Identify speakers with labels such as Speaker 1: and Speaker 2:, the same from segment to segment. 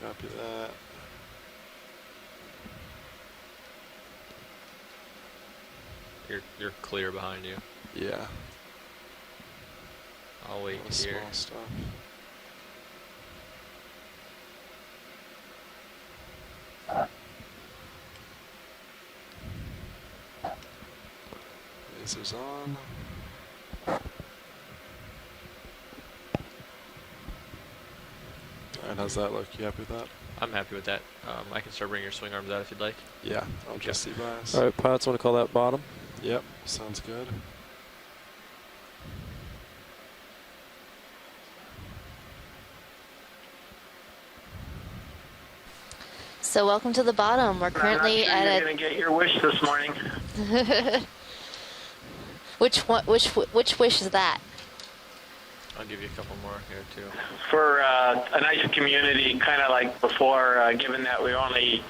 Speaker 1: Copy that.
Speaker 2: You're clear behind you.
Speaker 1: Yeah.
Speaker 2: I'll wait here.
Speaker 1: Small stuff. Lasers on. Alright, how's that look? You happy with that?
Speaker 2: I'm happy with that. I can start bringing your swing arms out if you'd like.
Speaker 1: Yeah, I'll just see bias.
Speaker 3: All right, pilots want to call that bottom?
Speaker 1: Yep, sounds good.
Speaker 4: So welcome to the bottom. We're currently
Speaker 5: I'm not sure you're going to get your wish this morning.
Speaker 4: Which wish is that?
Speaker 2: I'll give you a couple more here too.
Speaker 5: For a nice community, kind of like before, given that we're only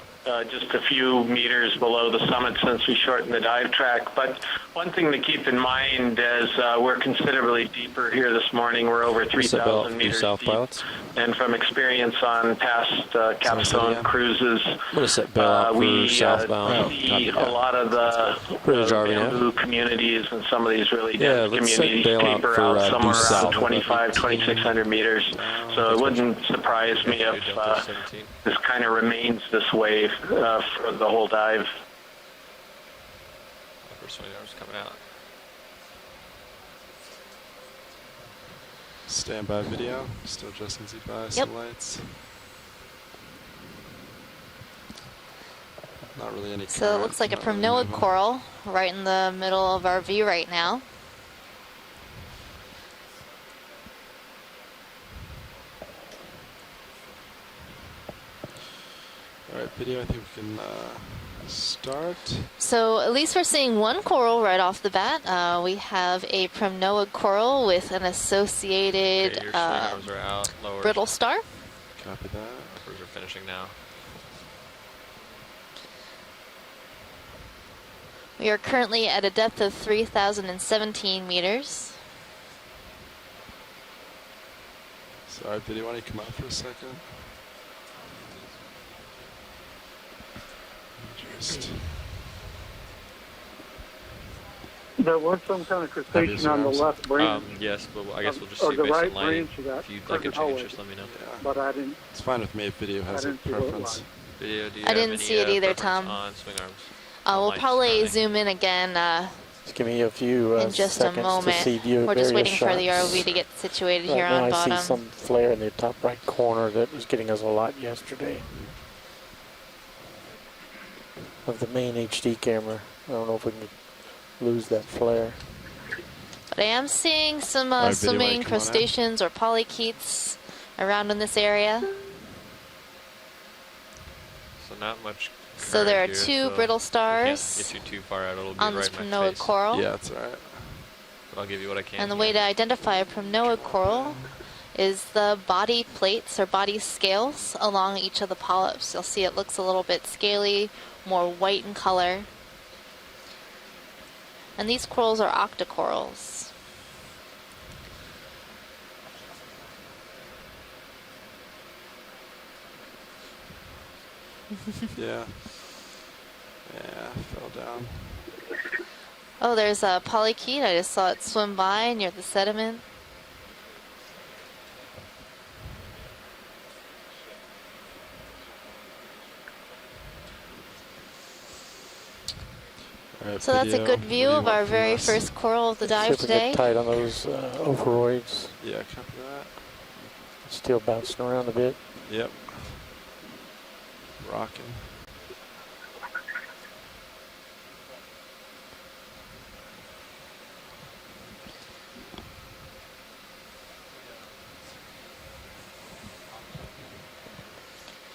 Speaker 5: just a few meters below the summit since we shortened the dive track. But one thing to keep in mind is we're considerably deeper here this morning. We're over 3,000 meters
Speaker 3: south,
Speaker 5: deep.
Speaker 3: pilots?
Speaker 5: And from experience on past capstone cruises,
Speaker 3: I'm going to set bail out for
Speaker 5: we
Speaker 3: southbound.
Speaker 5: see a lot of the bamboo communities and some of these really dense communities taper out somewhere around 2,600 meters. So it wouldn't surprise me if this kind of remains this way for the whole dive.
Speaker 2: Upper swing arms coming out.
Speaker 1: Standby video. Still adjusting Z bias
Speaker 4: Yep.
Speaker 1: and lights. Not really any.
Speaker 4: So it looks like a primnoid coral right in the middle of our view right now.
Speaker 1: Alright, video, I think we can start.
Speaker 4: So at least we're seeing one coral right off the bat. We have a primnoid coral with an associated
Speaker 2: Okay, your swing arms are out. Lower.
Speaker 4: brittle star.
Speaker 1: Copy that.
Speaker 2: Uppers are finishing now.
Speaker 4: We are currently at a depth of 3,017 meters.
Speaker 1: Sorry, video, why don't you come out for a second? Just
Speaker 6: There was some kind of crustacean on the left branch.
Speaker 2: Yes, but I guess we'll just
Speaker 6: or
Speaker 2: see
Speaker 6: the
Speaker 2: based on
Speaker 6: right
Speaker 2: lighting.
Speaker 6: branch of that
Speaker 2: If you'd like a change, just let me know.
Speaker 1: yeah.
Speaker 6: But I didn't.
Speaker 1: It's fine with me if video has a
Speaker 6: didn't see what it
Speaker 1: preference.
Speaker 6: was.
Speaker 2: Video, do you
Speaker 4: I
Speaker 2: have
Speaker 4: didn't
Speaker 2: any,
Speaker 4: see it either,
Speaker 2: preference
Speaker 4: Tom.
Speaker 2: on swing arms?
Speaker 4: We'll
Speaker 2: Lights
Speaker 4: probably
Speaker 2: currently.
Speaker 4: zoom in again
Speaker 3: Just give me a few
Speaker 4: in just a
Speaker 3: seconds
Speaker 4: moment.
Speaker 3: to see view
Speaker 4: We're just waiting
Speaker 3: shots.
Speaker 4: for the ROV to get situated
Speaker 3: Right
Speaker 4: here
Speaker 3: now
Speaker 4: on
Speaker 3: I
Speaker 4: bottom.
Speaker 3: see some flare in the top right corner that was getting us a lot yesterday. Of the main HD camera. I don't know if we can lose that flare.
Speaker 4: But I am seeing some
Speaker 1: Alright, video,
Speaker 4: swimming
Speaker 1: come on in.
Speaker 4: crustaceans or polychaetes around in this area.
Speaker 2: So not much.
Speaker 4: So there are
Speaker 2: current
Speaker 4: two
Speaker 2: here, so
Speaker 4: brittle
Speaker 2: we
Speaker 4: stars
Speaker 2: can't get you too far out. It'll be
Speaker 4: on
Speaker 2: right
Speaker 4: this
Speaker 2: in my
Speaker 4: primnoid
Speaker 2: face.
Speaker 4: coral.
Speaker 1: Yeah, it's alright.
Speaker 2: But I'll give you what I can.
Speaker 4: And the
Speaker 2: here.
Speaker 4: way to identify a primnoid coral is the body plates or body scales along each of the polyps. You'll see it looks a little bit scaly, more white in color. And these corals are octocorals.
Speaker 1: Yeah. Yeah, fell down.
Speaker 4: Oh, there's a polychaete. I just saw it swim by near the sediment.
Speaker 1: Alright,
Speaker 4: So that's a
Speaker 1: video.
Speaker 4: good view
Speaker 1: What do you
Speaker 4: of
Speaker 1: want
Speaker 4: our
Speaker 1: from
Speaker 4: very
Speaker 1: us?
Speaker 4: first coral of the dive
Speaker 3: See if we
Speaker 4: today.
Speaker 3: get tight on those overroids.
Speaker 1: Yeah, copy that.
Speaker 3: Still bouncing around a bit.
Speaker 1: Yep. Rocking.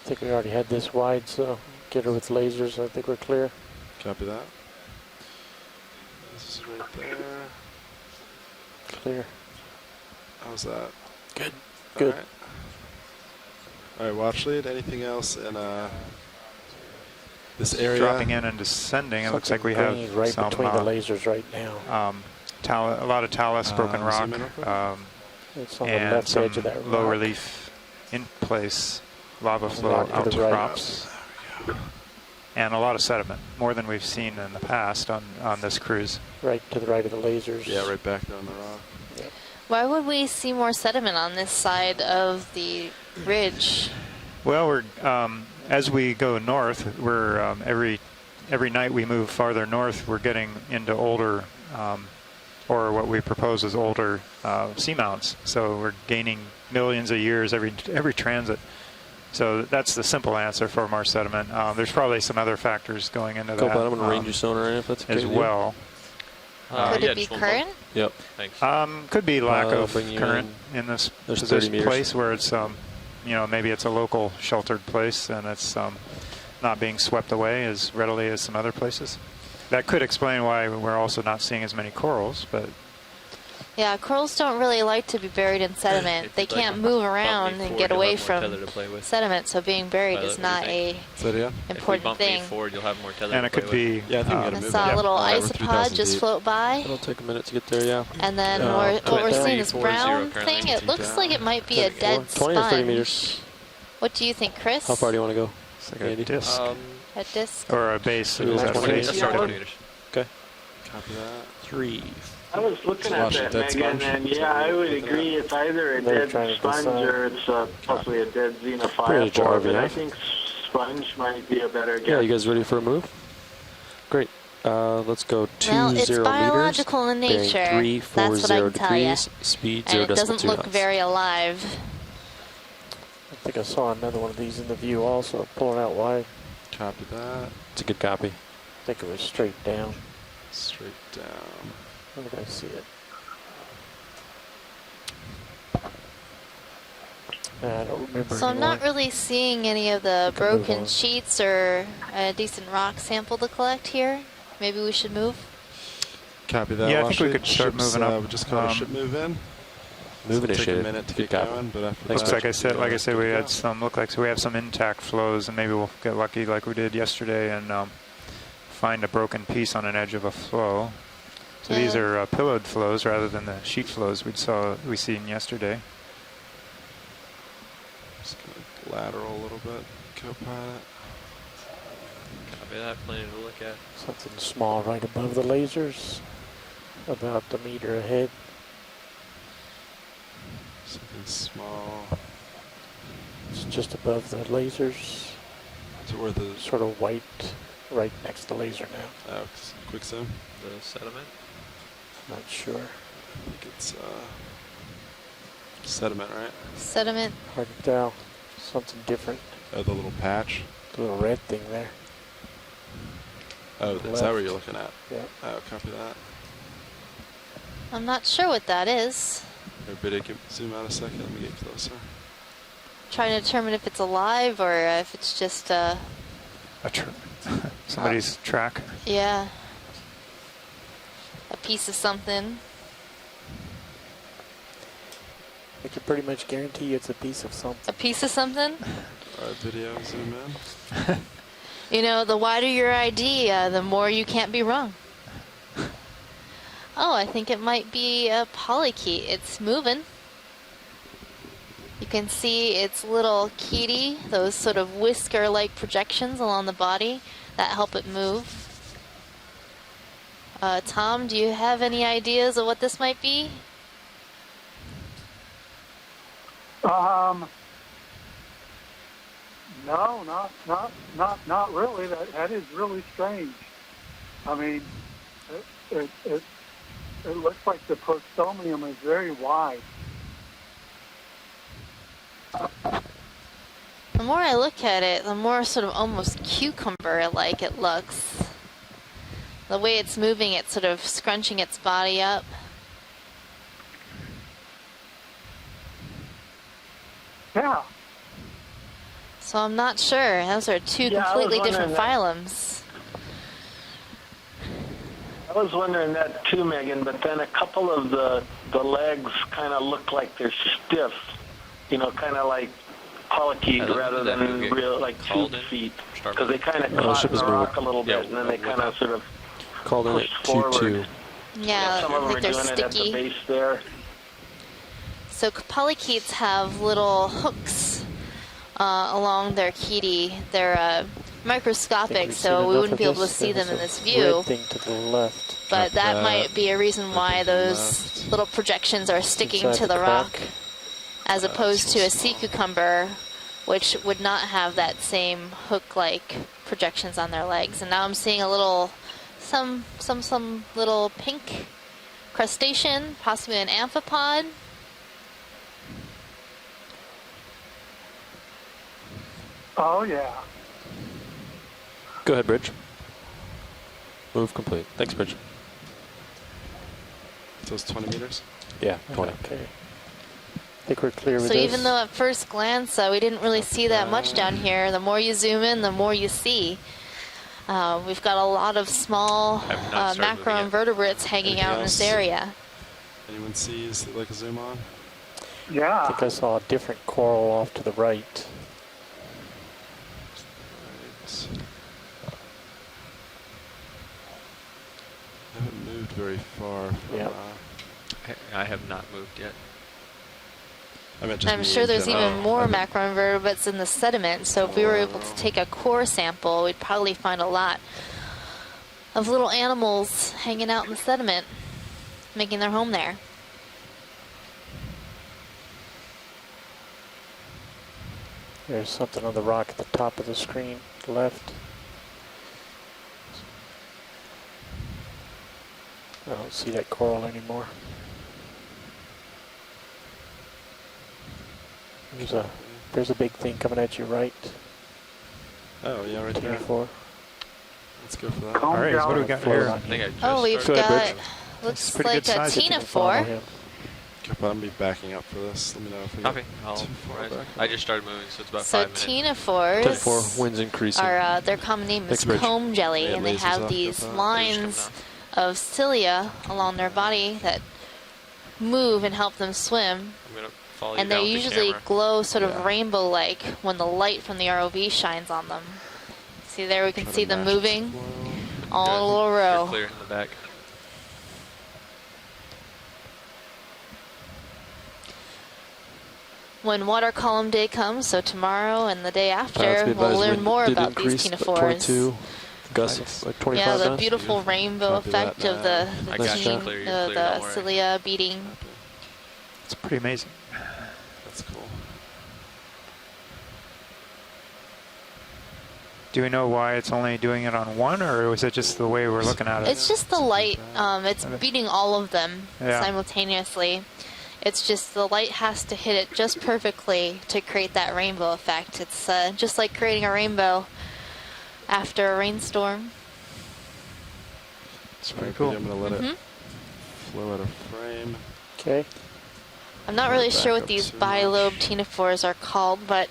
Speaker 3: I think we already had this wide, so get her with lasers. I think we're clear.
Speaker 1: Copy that. This is right there.
Speaker 3: Clear.
Speaker 1: How's that?
Speaker 3: Good. Good.
Speaker 1: Alright, watch lead. Anything else in this area?
Speaker 7: Dropping in and descending, it looks like we have
Speaker 3: Something right
Speaker 7: some
Speaker 3: between the lasers right now.
Speaker 7: a lot of talus, broken rock,
Speaker 1: zoom in real quick.
Speaker 3: It's on the
Speaker 7: and
Speaker 3: left
Speaker 7: some
Speaker 3: edge of that
Speaker 7: low
Speaker 3: rock.
Speaker 7: relief in place. lava flow
Speaker 3: Not to the right.
Speaker 7: outcrops. And a lot of sediment, more than we've seen in the past on this cruise.
Speaker 3: Right to the right of the lasers.
Speaker 1: Yeah, right back there on the rock.
Speaker 4: Why would we see more sediment on this side of the ridge?
Speaker 7: Well, we're as we go north, we're every night we move farther north, we're getting into older, or what we propose as older seamounts. So we're gaining millions of years every transit. So that's the simple answer for more sediment. There's probably some other factors going into
Speaker 8: Go
Speaker 7: that
Speaker 8: bottom and range your sonar in if that's okay
Speaker 7: as
Speaker 8: with you.
Speaker 7: well.
Speaker 4: Could
Speaker 2: yeah,
Speaker 4: it be
Speaker 2: just one more.
Speaker 4: current?
Speaker 8: Yep.
Speaker 2: Thanks.
Speaker 7: Could be lack
Speaker 8: I'll
Speaker 7: of
Speaker 8: bring you
Speaker 7: current in this
Speaker 8: There's 30 meters.
Speaker 7: place where it's, maybe it's a local sheltered place and it's not being swept away as readily as some other places. That could explain why we're also not seeing as many corals, but
Speaker 4: Yeah, corals don't really like to be buried in sediment.
Speaker 2: If
Speaker 4: They
Speaker 2: you'd like
Speaker 4: can't
Speaker 2: to
Speaker 4: move
Speaker 2: bump me
Speaker 4: around and
Speaker 2: forward,
Speaker 4: get
Speaker 2: you'll
Speaker 4: away
Speaker 2: have more
Speaker 4: from
Speaker 2: tether to play with.
Speaker 4: sediment, so being buried
Speaker 2: Violet,
Speaker 4: is
Speaker 2: what do you
Speaker 4: not
Speaker 2: think?
Speaker 4: a
Speaker 1: Say it again?
Speaker 2: If we
Speaker 4: important
Speaker 2: bump
Speaker 4: thing.
Speaker 2: me forward, you'll have more tether
Speaker 7: and
Speaker 2: to
Speaker 7: it could
Speaker 2: play with.
Speaker 7: be
Speaker 1: Yeah, I think we
Speaker 4: I
Speaker 1: gotta move
Speaker 4: saw
Speaker 1: it.
Speaker 4: a little
Speaker 1: Over
Speaker 4: isopod
Speaker 1: 3,000
Speaker 4: just
Speaker 1: feet.
Speaker 4: float by,
Speaker 8: It'll take a minute to get there, yeah.
Speaker 4: and then
Speaker 8: Yeah.
Speaker 4: what we're seeing is
Speaker 2: 2340
Speaker 4: brown
Speaker 2: currently.
Speaker 4: thing. It looks like it might be a
Speaker 8: Four-
Speaker 4: dead
Speaker 8: 20 or 30
Speaker 4: sponge.
Speaker 8: meters.
Speaker 4: What do you think, Chris?
Speaker 8: How far do you want to go?
Speaker 7: it's like a
Speaker 8: Andy?
Speaker 7: disc
Speaker 4: A disc?
Speaker 7: or a base.
Speaker 8: Maybe
Speaker 7: Is
Speaker 8: like
Speaker 7: that a
Speaker 8: 20
Speaker 7: base?
Speaker 8: meters?
Speaker 2: Start
Speaker 5: Yeah,
Speaker 2: 20 meters.
Speaker 8: Okay.
Speaker 1: Copy that.
Speaker 8: 3.
Speaker 5: I was looking
Speaker 1: Just
Speaker 5: at
Speaker 1: watch
Speaker 5: that,
Speaker 1: the dead
Speaker 5: Megan,
Speaker 1: sponge.
Speaker 5: and yeah, I would agree. It's either a
Speaker 3: They're
Speaker 5: dead
Speaker 3: trying to
Speaker 5: sponge
Speaker 3: decide.
Speaker 5: or it's possibly a dead
Speaker 8: Pretty
Speaker 5: xenophile. But I
Speaker 8: jarvey,
Speaker 5: think sponge might be a better guess.
Speaker 8: Yeah, you guys ready for a move? Great. Let's go 20
Speaker 4: Well, it's
Speaker 8: meters.
Speaker 4: biological in
Speaker 8: bearing
Speaker 4: nature.
Speaker 8: 340
Speaker 4: That's what I can tell you.
Speaker 8: degrees. Speed
Speaker 4: And it
Speaker 8: 0.2
Speaker 4: doesn't look
Speaker 8: knots.
Speaker 4: very alive.
Speaker 3: I think I saw another one of these in the view also, pulling out wide.
Speaker 1: Copy that.
Speaker 8: It's a good copy.
Speaker 3: I think it was straight down.
Speaker 1: Straight down.
Speaker 3: Where did I see it? I don't remember
Speaker 4: So I'm
Speaker 3: anymore.
Speaker 4: not really seeing any of the
Speaker 3: We can move
Speaker 4: broken
Speaker 3: on.
Speaker 4: sheets or a decent rock sample to collect here. Maybe we should move.
Speaker 1: Copy that.
Speaker 7: Yeah, I
Speaker 1: Watch
Speaker 7: think we
Speaker 1: it.
Speaker 7: could start
Speaker 1: Ships,
Speaker 7: moving up.
Speaker 1: We just caught a
Speaker 7: Um,
Speaker 1: ship move in.
Speaker 8: Move
Speaker 1: It'll take a
Speaker 8: initiative.
Speaker 1: minute to
Speaker 8: Good
Speaker 1: get
Speaker 8: copy.
Speaker 1: going, but after
Speaker 8: Thanks,
Speaker 1: that,
Speaker 7: Looks like I said,
Speaker 1: good
Speaker 7: we
Speaker 1: to
Speaker 7: had
Speaker 1: go.
Speaker 7: some. Look like we have some intact flows, and maybe we'll get lucky like we did yesterday and find a broken piece on an edge of a flow. So these
Speaker 4: Yeah.
Speaker 7: are pillowed flows rather than the sheet flows we seen yesterday.
Speaker 1: Just gonna lateral a little bit. Co-pilot.
Speaker 2: Copy that. Plenty to look at.
Speaker 3: Something small right above the lasers, about a meter ahead.
Speaker 1: Something small.
Speaker 3: It's just above the lasers,
Speaker 1: To where the
Speaker 3: sort of white, right next to laser now.
Speaker 1: quicksand.
Speaker 2: The sediment.
Speaker 3: Not sure.
Speaker 1: I think it's sediment, right?
Speaker 4: Sediment.
Speaker 3: Hard to tell. Something different.
Speaker 1: Oh, the little patch.
Speaker 3: The little red thing there.
Speaker 1: Oh, is that what
Speaker 3: Left.
Speaker 1: you're looking at?
Speaker 3: Yeah.
Speaker 1: Oh, copy that.
Speaker 4: I'm not sure what that is.
Speaker 1: Everybody can zoom out a second. Let me get closer.
Speaker 4: Trying to determine if it's alive or if it's just
Speaker 7: Somebody's track.
Speaker 4: yeah, a piece of something.
Speaker 3: I can pretty much guarantee you it's a piece of something.
Speaker 4: A piece of something?
Speaker 1: All right, video, zoom in.
Speaker 4: You know, the wider your ID, the more you can't be wrong. Oh, I think it might be a polychaete. It's moving. You can see its little chaetae, those sort of whisker-like projections along the body that help it move. Tom, do you have any ideas of what this might be?
Speaker 6: No, not really. That is really strange. I mean, it looks like the prostomium is very wide.
Speaker 4: The more I look at it, the more sort of almost cucumber-like it looks. The way it's moving, it's sort of scrunching its body up.
Speaker 6: Yeah.
Speaker 4: So I'm not sure. Those are two
Speaker 5: Yeah, I was
Speaker 4: completely different
Speaker 5: wondering
Speaker 4: phylums.
Speaker 5: I was wondering that too, Megan, but then a couple of the legs kind of look like they're stiff, you know, kind of like polychaete rather than real, like
Speaker 2: called
Speaker 5: tube
Speaker 2: in?
Speaker 5: feet,
Speaker 2: Start
Speaker 5: because they kind of
Speaker 8: the
Speaker 5: caught
Speaker 8: ship
Speaker 5: in
Speaker 8: is
Speaker 5: the
Speaker 8: moving.
Speaker 5: rock a little bit,
Speaker 2: Yeah,
Speaker 5: and then they kind of sort of
Speaker 8: Called in at
Speaker 5: pushed forward.
Speaker 8: 2-2.
Speaker 4: Yeah,
Speaker 5: Some of them
Speaker 4: like
Speaker 5: are
Speaker 4: they're
Speaker 5: doing it at the
Speaker 4: sticky.
Speaker 5: base there.
Speaker 4: So polychaetes have little hooks along their kitty. They're
Speaker 3: I think
Speaker 4: microscopic,
Speaker 3: we've
Speaker 4: so
Speaker 3: seen
Speaker 4: we
Speaker 3: enough
Speaker 4: wouldn't
Speaker 3: of
Speaker 4: be able to
Speaker 3: this.
Speaker 4: see
Speaker 3: There
Speaker 4: them in
Speaker 3: was
Speaker 4: this
Speaker 3: a
Speaker 4: view.
Speaker 3: red thing to the left.
Speaker 4: But that
Speaker 1: that.
Speaker 4: might be a reason
Speaker 1: That
Speaker 4: why
Speaker 1: thing to the
Speaker 4: those
Speaker 1: left.
Speaker 4: little projections are sticking
Speaker 3: inside
Speaker 4: to
Speaker 3: the
Speaker 4: the rock,
Speaker 3: crack.
Speaker 4: as
Speaker 1: That's
Speaker 4: opposed to
Speaker 1: real
Speaker 4: a sea
Speaker 1: small.
Speaker 4: cucumber, which would not have that same hook-like projections on their legs. And now I'm seeing a little, some little pink crustacean, possibly an amphipod.
Speaker 6: Oh, yeah.
Speaker 8: Go ahead, Bridge. Move complete. Thanks, Bridge.
Speaker 1: So it's 20 meters.
Speaker 8: Yeah, 20.
Speaker 3: Okay. I think we're clear with
Speaker 4: So
Speaker 3: this.
Speaker 4: even though at first glance we didn't really see that much down here, the more you zoom in, the more you see. We've got a lot of small
Speaker 2: I've not started moving yet.
Speaker 4: macroinvertebrates hanging
Speaker 1: Anything
Speaker 4: out in this
Speaker 1: else?
Speaker 4: area.
Speaker 1: Anyone sees like a zoom on?
Speaker 3: I
Speaker 6: Yeah.
Speaker 3: think I saw a different coral off to the right.
Speaker 1: Right. I haven't moved very far from,
Speaker 3: Yeah.
Speaker 2: I have not moved yet.
Speaker 1: I meant just
Speaker 4: I'm
Speaker 1: me
Speaker 4: sure
Speaker 1: in
Speaker 4: there's
Speaker 1: general.
Speaker 4: even more
Speaker 1: I haven't-
Speaker 4: macroinvertebrates in the sediment, so if we were able to take a core sample, we'd probably find a lot of little animals hanging out in the sediment, making their home there.
Speaker 3: There's something on the rock at the top of the screen, left. I don't see that coral anymore. There's a big thing coming at you right.
Speaker 1: Oh, yeah, right there.
Speaker 3: 24.
Speaker 1: Let's go for that.
Speaker 6: Calm
Speaker 7: All right, so what do we
Speaker 6: down.
Speaker 7: got
Speaker 3: Float
Speaker 7: here?
Speaker 3: on
Speaker 2: I think I just
Speaker 4: Oh, we've
Speaker 2: started.
Speaker 8: Go ahead,
Speaker 4: got,
Speaker 8: Bridge.
Speaker 4: looks
Speaker 7: pretty
Speaker 4: like
Speaker 7: good
Speaker 4: a
Speaker 7: size if you
Speaker 3: You can follow
Speaker 4: ctenophore.
Speaker 3: him.
Speaker 1: Okay, but I'm be backing up for this. Let me know if we
Speaker 2: Copy.
Speaker 1: get
Speaker 2: I'll
Speaker 1: too far
Speaker 2: rise.
Speaker 1: back.
Speaker 2: I just started moving, so it's about
Speaker 4: So
Speaker 2: 5 minutes.
Speaker 4: ctenophores
Speaker 8: 10-4, winds increasing.
Speaker 4: are, their common name is
Speaker 8: Thanks, Bridge.
Speaker 4: comb jelly,
Speaker 1: Yeah,
Speaker 4: and they
Speaker 1: lasers
Speaker 4: have
Speaker 1: off,
Speaker 4: these
Speaker 1: got that.
Speaker 4: lines of cilia along their body that move and help them swim.
Speaker 2: I'm gonna follow
Speaker 4: And
Speaker 2: you
Speaker 4: they
Speaker 2: down with the
Speaker 4: usually
Speaker 2: camera.
Speaker 4: glow sort of
Speaker 1: Yeah.
Speaker 4: rainbow-like when the light from the ROV shines on them. See there, we can
Speaker 1: Try to
Speaker 4: see them
Speaker 1: match its
Speaker 4: moving
Speaker 1: flow.
Speaker 4: all in a
Speaker 2: Good.
Speaker 4: little
Speaker 2: You're
Speaker 4: row.
Speaker 2: clear in the back.
Speaker 4: When water column day comes, so tomorrow and the day
Speaker 8: Pilots
Speaker 4: after,
Speaker 8: be
Speaker 4: we'll
Speaker 8: advised,
Speaker 4: learn
Speaker 8: wind
Speaker 4: more
Speaker 8: did
Speaker 4: about these
Speaker 8: increase, like
Speaker 4: ctenophores.
Speaker 8: 22, gusts
Speaker 1: Nice.
Speaker 8: of like 25
Speaker 4: Yeah, the
Speaker 8: knots.
Speaker 4: beautiful rainbow
Speaker 1: Copy that,
Speaker 4: effect of the,
Speaker 1: man.
Speaker 2: I
Speaker 4: the,
Speaker 2: got you.
Speaker 4: teen-
Speaker 2: Clear, you're
Speaker 4: the,
Speaker 2: clear,
Speaker 4: the
Speaker 2: don't worry.
Speaker 4: cilia beating.
Speaker 7: It's pretty amazing.
Speaker 1: That's cool.
Speaker 7: Do we know why it's only doing it on one, or was it just the way we're looking at it?
Speaker 4: It's just the light. It's
Speaker 7: Okay.
Speaker 4: beating all of them
Speaker 7: Yeah.
Speaker 4: simultaneously. It's just the light has to hit it just perfectly to create that rainbow effect. It's just like creating a rainbow after a rainstorm.
Speaker 7: It's pretty
Speaker 1: Alright,
Speaker 7: cool.
Speaker 1: I'm gonna let
Speaker 4: Mhm.
Speaker 1: it flow out of frame.
Speaker 3: Okay.
Speaker 4: I'm not really
Speaker 1: Back
Speaker 4: sure what
Speaker 1: up
Speaker 4: these
Speaker 1: too much.
Speaker 4: bilobe ctenophores are called, but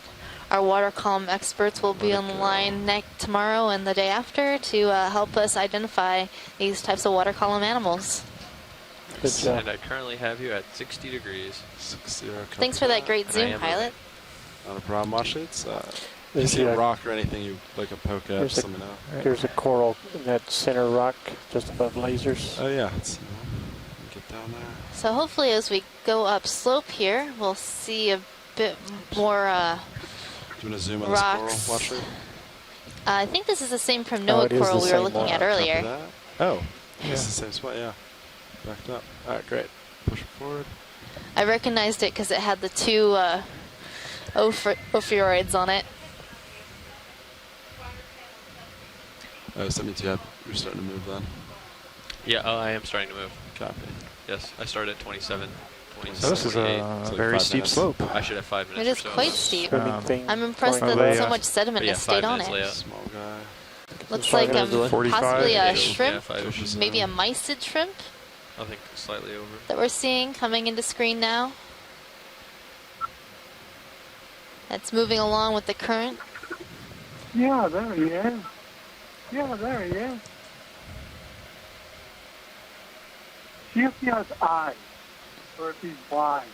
Speaker 4: our water column experts will be
Speaker 1: Let it
Speaker 4: on the
Speaker 1: go.
Speaker 4: line tomorrow and the day after to help us identify these types of water column animals.
Speaker 3: Good job.
Speaker 2: And I currently have you at 60 degrees.
Speaker 1: 6-0.
Speaker 4: Thanks for that great
Speaker 2: And I
Speaker 4: zoom,
Speaker 2: am
Speaker 4: pilot.
Speaker 1: Not a problem. Watch it. If you
Speaker 3: There's
Speaker 1: see a
Speaker 3: a-
Speaker 1: rock or anything you like a poke at,
Speaker 3: There's
Speaker 1: just
Speaker 3: a-
Speaker 1: let me know.
Speaker 3: There's a coral in that center rock just above lasers.
Speaker 1: Oh yeah. Get down there.
Speaker 4: So hopefully as we go up slope here, we'll see a bit more.
Speaker 1: Do you want to zoom on
Speaker 4: Rocks.
Speaker 1: this coral? Watch it.
Speaker 4: I think this is the same
Speaker 3: Oh,
Speaker 4: Prinoa
Speaker 3: it is
Speaker 4: coral
Speaker 3: the
Speaker 4: we were
Speaker 3: same
Speaker 4: looking
Speaker 3: one.
Speaker 4: at
Speaker 1: Copy
Speaker 4: earlier.
Speaker 1: that. Oh,
Speaker 7: Yeah.
Speaker 1: it's the same spot. Yeah. Backed up. All right, great. Push it forward.
Speaker 4: I recognized it because it had the two ophiuroids on it.
Speaker 1: Oh, so that means you're starting to move then.
Speaker 2: Yeah, I am starting to move.
Speaker 1: Copy.
Speaker 2: Yes, I started at 27,
Speaker 7: So
Speaker 2: 27,
Speaker 7: this is
Speaker 2: 28.
Speaker 7: a
Speaker 1: It's like
Speaker 7: very
Speaker 1: 5
Speaker 7: steep
Speaker 1: minutes.
Speaker 7: slope.
Speaker 2: I should have 5
Speaker 4: It
Speaker 2: minutes
Speaker 4: is
Speaker 2: or so.
Speaker 4: quite steep.
Speaker 3: Swimming
Speaker 7: Um,
Speaker 3: thing.
Speaker 4: I'm impressed
Speaker 3: going
Speaker 4: that
Speaker 7: they,
Speaker 4: so
Speaker 7: uh,
Speaker 4: much sediment
Speaker 2: But yeah,
Speaker 4: has stayed
Speaker 2: 5
Speaker 4: on
Speaker 2: minutes
Speaker 4: it.
Speaker 2: layup.
Speaker 1: Small guy.
Speaker 4: Looks
Speaker 8: 5
Speaker 4: like
Speaker 8: minutes delay.
Speaker 7: 45.
Speaker 4: possibly a
Speaker 2: Yeah,
Speaker 4: shrimp,
Speaker 2: 5-ish.
Speaker 4: maybe a mysid shrimp
Speaker 2: I think slightly over.
Speaker 4: that we're seeing coming into screen now. That's moving along with the current.
Speaker 6: Yeah, there he is. Yeah, there he is. See if he has eyes, or if he's blind.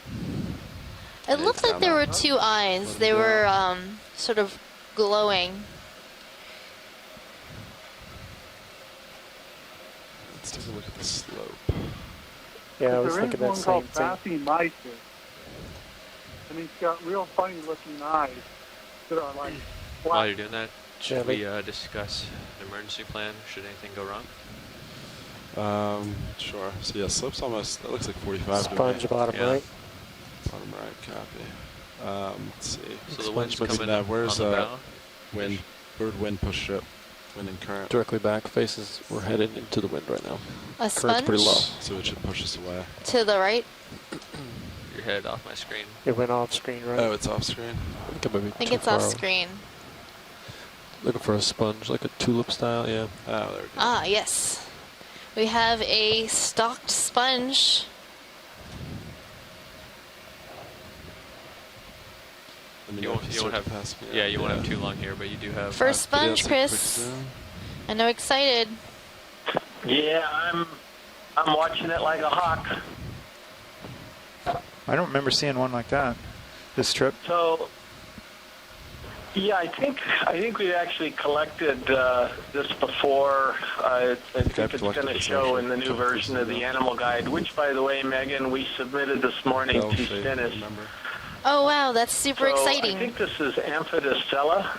Speaker 4: It looked like there were two eyes. They were sort of glowing.
Speaker 1: Let's take a look at the slope.
Speaker 3: Yeah, I
Speaker 6: But
Speaker 3: was
Speaker 6: there is
Speaker 3: thinking that
Speaker 6: one
Speaker 3: same
Speaker 6: called
Speaker 3: thing.
Speaker 6: Bassy Mysis, and he's got real funny looking eyes. that are like
Speaker 2: While
Speaker 6: flat.
Speaker 2: you're doing that, should we discuss an emergency plan should anything go wrong?
Speaker 1: Sure. So yeah, slope's almost, that looks like 45 to me.
Speaker 3: Sponge bottom
Speaker 2: Yeah.
Speaker 3: right.
Speaker 1: Bottom right, copy. Let's see.
Speaker 2: So the wind's
Speaker 1: Looks
Speaker 2: coming
Speaker 1: like that. Where's
Speaker 2: on the bow?
Speaker 1: wind? Where'd wind push up? Wind and current.
Speaker 8: Directly back faces. We're headed into the wind right now.
Speaker 4: A
Speaker 8: Current's
Speaker 4: sponge
Speaker 8: pretty low.
Speaker 1: So it should push us away.
Speaker 4: to the right.
Speaker 2: You're headed off my screen.
Speaker 3: It went off screen right.
Speaker 1: Oh, it's off screen.
Speaker 8: I think I might be
Speaker 4: I think
Speaker 8: too
Speaker 4: it's off
Speaker 8: far.
Speaker 4: screen.
Speaker 8: Looking for a sponge, like a tulip style, yeah.
Speaker 1: Oh, there we go.
Speaker 4: Ah, yes. We have a stocked sponge.
Speaker 1: And then
Speaker 2: You won't,
Speaker 1: have to
Speaker 2: you won't
Speaker 1: circle
Speaker 2: have,
Speaker 1: past me.
Speaker 2: yeah, you won't have too long here, but you do have.
Speaker 4: First
Speaker 1: Video,
Speaker 4: sponge,
Speaker 1: take a quick
Speaker 4: Chris.
Speaker 1: zoom.
Speaker 4: I know, excited.
Speaker 5: Yeah, I'm watching it like a hawk.
Speaker 7: I don't remember seeing one like that this trip.
Speaker 5: So, yeah, I think we actually collected this before. I think it's going to show in the new version of the animal guide, which, by the way, Megan, we submitted this morning
Speaker 1: Bell
Speaker 5: to
Speaker 1: shape,
Speaker 5: Stennis.
Speaker 1: remember?
Speaker 4: Oh, wow, that's super
Speaker 5: So
Speaker 4: exciting.
Speaker 5: I think this is Amphidicella.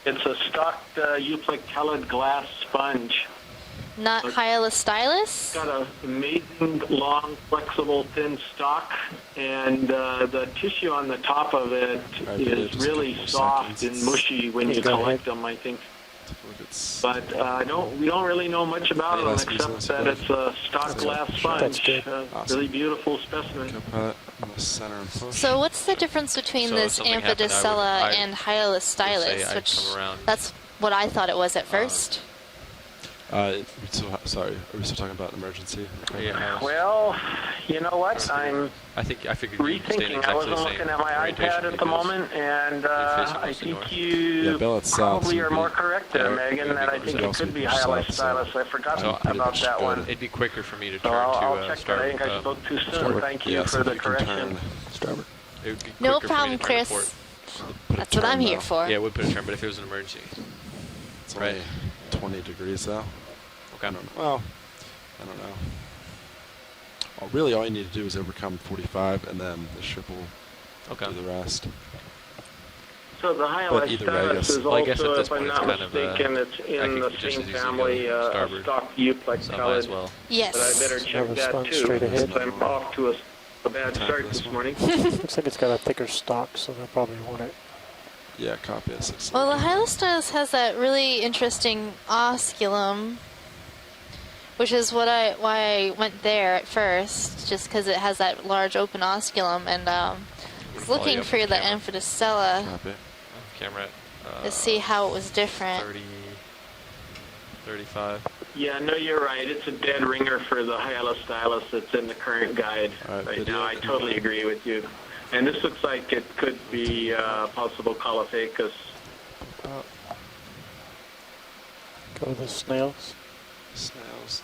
Speaker 5: It's a stocked euplectellid glass sponge.
Speaker 4: Not hyalostylus?
Speaker 5: It's got an amazing, long, flexible, thin stalk, and the tissue on the top of it
Speaker 1: Alright,
Speaker 5: is
Speaker 1: just a
Speaker 5: really
Speaker 1: couple
Speaker 5: soft
Speaker 1: seconds.
Speaker 5: and mushy when you
Speaker 3: Go ahead.
Speaker 5: collect them, I think.
Speaker 1: Look, it's
Speaker 5: But we don't really know much about them
Speaker 1: Nice
Speaker 5: except
Speaker 1: business,
Speaker 5: that
Speaker 1: but-
Speaker 5: it's a stock glass
Speaker 3: That's
Speaker 5: sponge.
Speaker 3: good.
Speaker 1: Awesome.
Speaker 5: Really beautiful specimen.
Speaker 1: co-pilot in the center and push.
Speaker 4: So what's the difference between
Speaker 2: So if
Speaker 4: this
Speaker 2: something happened,
Speaker 4: Amphidicella
Speaker 2: I
Speaker 4: and
Speaker 2: would say
Speaker 4: hyalostylus?
Speaker 2: I'd
Speaker 4: Which
Speaker 2: come around.
Speaker 4: that's what I thought it was at first.
Speaker 1: Sorry, are we still talking about an emergency? Okay.
Speaker 2: Yeah.
Speaker 5: Well, you know what? I'm
Speaker 2: I figured you'd stay in
Speaker 5: rethinking. I
Speaker 2: exactly
Speaker 5: wasn't
Speaker 2: the same
Speaker 5: looking at my
Speaker 2: orientation
Speaker 5: iPad at the
Speaker 2: because
Speaker 5: moment, and
Speaker 2: you're
Speaker 5: I
Speaker 2: facing mostly
Speaker 5: think
Speaker 2: north.
Speaker 5: you
Speaker 1: Yeah, Bill, it's south,
Speaker 5: probably
Speaker 1: so
Speaker 5: are
Speaker 1: it'd
Speaker 5: more
Speaker 1: be-
Speaker 5: correct there,
Speaker 1: yeah,
Speaker 5: Megan,
Speaker 1: it'd
Speaker 5: that
Speaker 1: be
Speaker 5: I think
Speaker 1: closer.
Speaker 5: it could be
Speaker 1: Also
Speaker 5: hyalostylus.
Speaker 1: south,
Speaker 5: I forgot
Speaker 2: So
Speaker 5: about that one.
Speaker 2: it'd be quicker for me to
Speaker 5: So
Speaker 2: turn
Speaker 5: I'll
Speaker 2: to
Speaker 5: check that. I
Speaker 2: starboard.
Speaker 5: think I spoke too soon.
Speaker 8: starboard.
Speaker 5: Thank you
Speaker 1: Yeah,
Speaker 5: for
Speaker 1: so
Speaker 5: the
Speaker 1: if you can
Speaker 5: correction.
Speaker 1: turn,
Speaker 8: Starboard.
Speaker 2: It would be
Speaker 4: No
Speaker 2: quicker for me
Speaker 4: problem,
Speaker 2: to turn to
Speaker 4: Chris.
Speaker 1: put a
Speaker 4: That's what I'm
Speaker 1: turn,
Speaker 4: here
Speaker 1: though.
Speaker 4: for.
Speaker 2: Yeah, it would put a turn, but if it was an emergency.
Speaker 1: It's
Speaker 2: Right.
Speaker 1: only 20 degrees though.
Speaker 2: Okay.
Speaker 1: I don't know. Well, I don't know. Well, really, all you need to do is overcome 45, and then the ship will
Speaker 2: Okay.
Speaker 1: do the rest.
Speaker 5: So the
Speaker 1: But either way, I
Speaker 5: hyalostylus
Speaker 1: guess-
Speaker 5: is
Speaker 2: Well, I guess at
Speaker 5: also,
Speaker 2: this
Speaker 5: if I'm
Speaker 2: point it's
Speaker 5: not
Speaker 2: kind of,
Speaker 5: mistaken, it's
Speaker 2: I
Speaker 5: in
Speaker 2: could
Speaker 5: the
Speaker 2: just
Speaker 5: same
Speaker 2: as easily
Speaker 5: family,
Speaker 2: go
Speaker 5: a
Speaker 2: starboard.
Speaker 5: stock
Speaker 2: So I might as
Speaker 5: euplectellid.
Speaker 2: well.
Speaker 4: Yes.
Speaker 5: But I better check
Speaker 3: Another
Speaker 5: that
Speaker 3: sponge
Speaker 5: too.
Speaker 3: straight ahead.
Speaker 5: Since I'm off to a bad
Speaker 1: Tap
Speaker 5: start
Speaker 1: this
Speaker 5: this
Speaker 1: one.
Speaker 5: morning.
Speaker 3: Looks like it's got a thicker stalk, so they'll probably want it.
Speaker 1: Yeah, copy at 6.
Speaker 4: Well, the hyalostylus has that really interesting osculum, which is why I went there at first, just because it has that large open osculum. And I was
Speaker 2: follow you
Speaker 4: looking
Speaker 2: up
Speaker 4: for
Speaker 2: with
Speaker 4: the
Speaker 2: the camera.
Speaker 4: Amphidicella
Speaker 1: Copy.
Speaker 2: Camera at
Speaker 4: to see how it was different.
Speaker 2: 30, 35.
Speaker 5: Yeah, no, you're right. It's a dead ringer for the hyalostylus that's in the current guide
Speaker 1: All right,
Speaker 5: right
Speaker 1: video.
Speaker 5: now. I totally agree with you. And this looks like it could be possible Caulophacus.
Speaker 3: Go with the snails.
Speaker 1: Snails.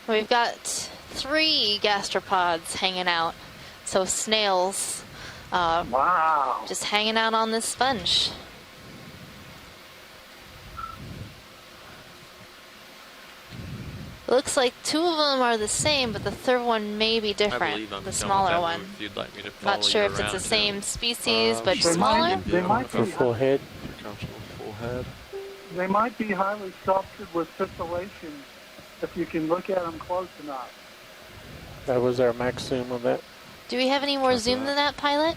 Speaker 4: We've got 3 gastropods hanging out, so snails
Speaker 6: Wow.
Speaker 4: just hanging out on this sponge. Looks like 2 of them are the same, but the third one may be
Speaker 2: I
Speaker 4: different,
Speaker 2: believe I'm
Speaker 4: the
Speaker 2: done
Speaker 4: smaller
Speaker 2: with that
Speaker 4: one.
Speaker 2: move. If you'd like me to follow
Speaker 4: Not sure
Speaker 2: you
Speaker 4: if it's the
Speaker 2: around.
Speaker 4: same species, but
Speaker 1: They
Speaker 4: smaller.
Speaker 6: might- they might
Speaker 3: For
Speaker 6: be-
Speaker 3: full head.
Speaker 1: If you're comfortable, full head.
Speaker 6: They might be highly sculptured with pixelation if you can look at them close enough.
Speaker 3: That was our max zoom on that.
Speaker 4: Do we have any more
Speaker 1: Copy
Speaker 4: zoom
Speaker 1: that.
Speaker 4: than that, pilot?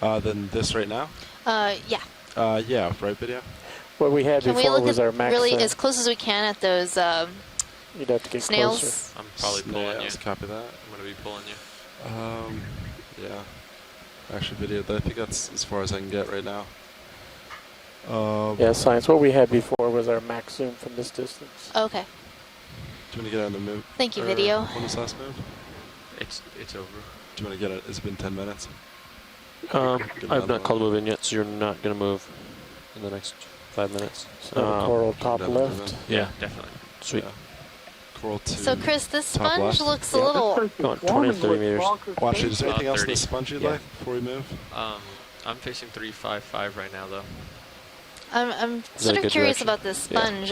Speaker 1: Then this right now?
Speaker 4: Yeah.
Speaker 1: Yeah, right video?
Speaker 3: What we had
Speaker 4: Can we
Speaker 3: before
Speaker 4: look
Speaker 3: was our
Speaker 4: at
Speaker 3: max.
Speaker 4: really as close as we can at those
Speaker 3: You'd have to get
Speaker 4: snails?
Speaker 3: closer.
Speaker 2: I'm probably pulling you.
Speaker 1: Snails, copy that.
Speaker 2: I'm going to be pulling you.
Speaker 1: Yeah. Actually, video. I think that's as far as I can get right now.
Speaker 3: Yeah, science. What we had before was our max zoom from this distance.
Speaker 4: Okay.
Speaker 1: Do you want to get on the move?
Speaker 4: Thank you,
Speaker 1: Or
Speaker 4: video.
Speaker 1: When was last move?
Speaker 2: It's over.
Speaker 1: Do you want to get it? It's been 10 minutes.
Speaker 8: I've
Speaker 1: another
Speaker 8: not called a
Speaker 1: one.
Speaker 8: move in yet, so you're not going to move in the next 5 minutes.
Speaker 3: So coral top
Speaker 1: down
Speaker 3: left.
Speaker 1: there,
Speaker 2: Yeah, definitely.
Speaker 8: Sweet.
Speaker 1: Yeah. Coral 2.
Speaker 4: So, Chris, this
Speaker 1: top
Speaker 4: sponge
Speaker 1: left.
Speaker 4: looks a
Speaker 3: Yeah.
Speaker 4: little.
Speaker 6: This place
Speaker 8: Go on,
Speaker 6: is
Speaker 8: 20 to
Speaker 6: swarming
Speaker 8: 30
Speaker 6: with
Speaker 8: meters.
Speaker 6: small
Speaker 1: Well, actually, is there anything else in
Speaker 2: 30.
Speaker 1: the sponge you'd
Speaker 8: Yeah.
Speaker 1: like before we move?
Speaker 2: I'm facing 355 right now, though.
Speaker 4: I'm
Speaker 8: that
Speaker 4: sort
Speaker 8: a
Speaker 4: of
Speaker 8: good
Speaker 4: curious
Speaker 8: direction?
Speaker 4: about this
Speaker 8: Yeah.
Speaker 4: sponge.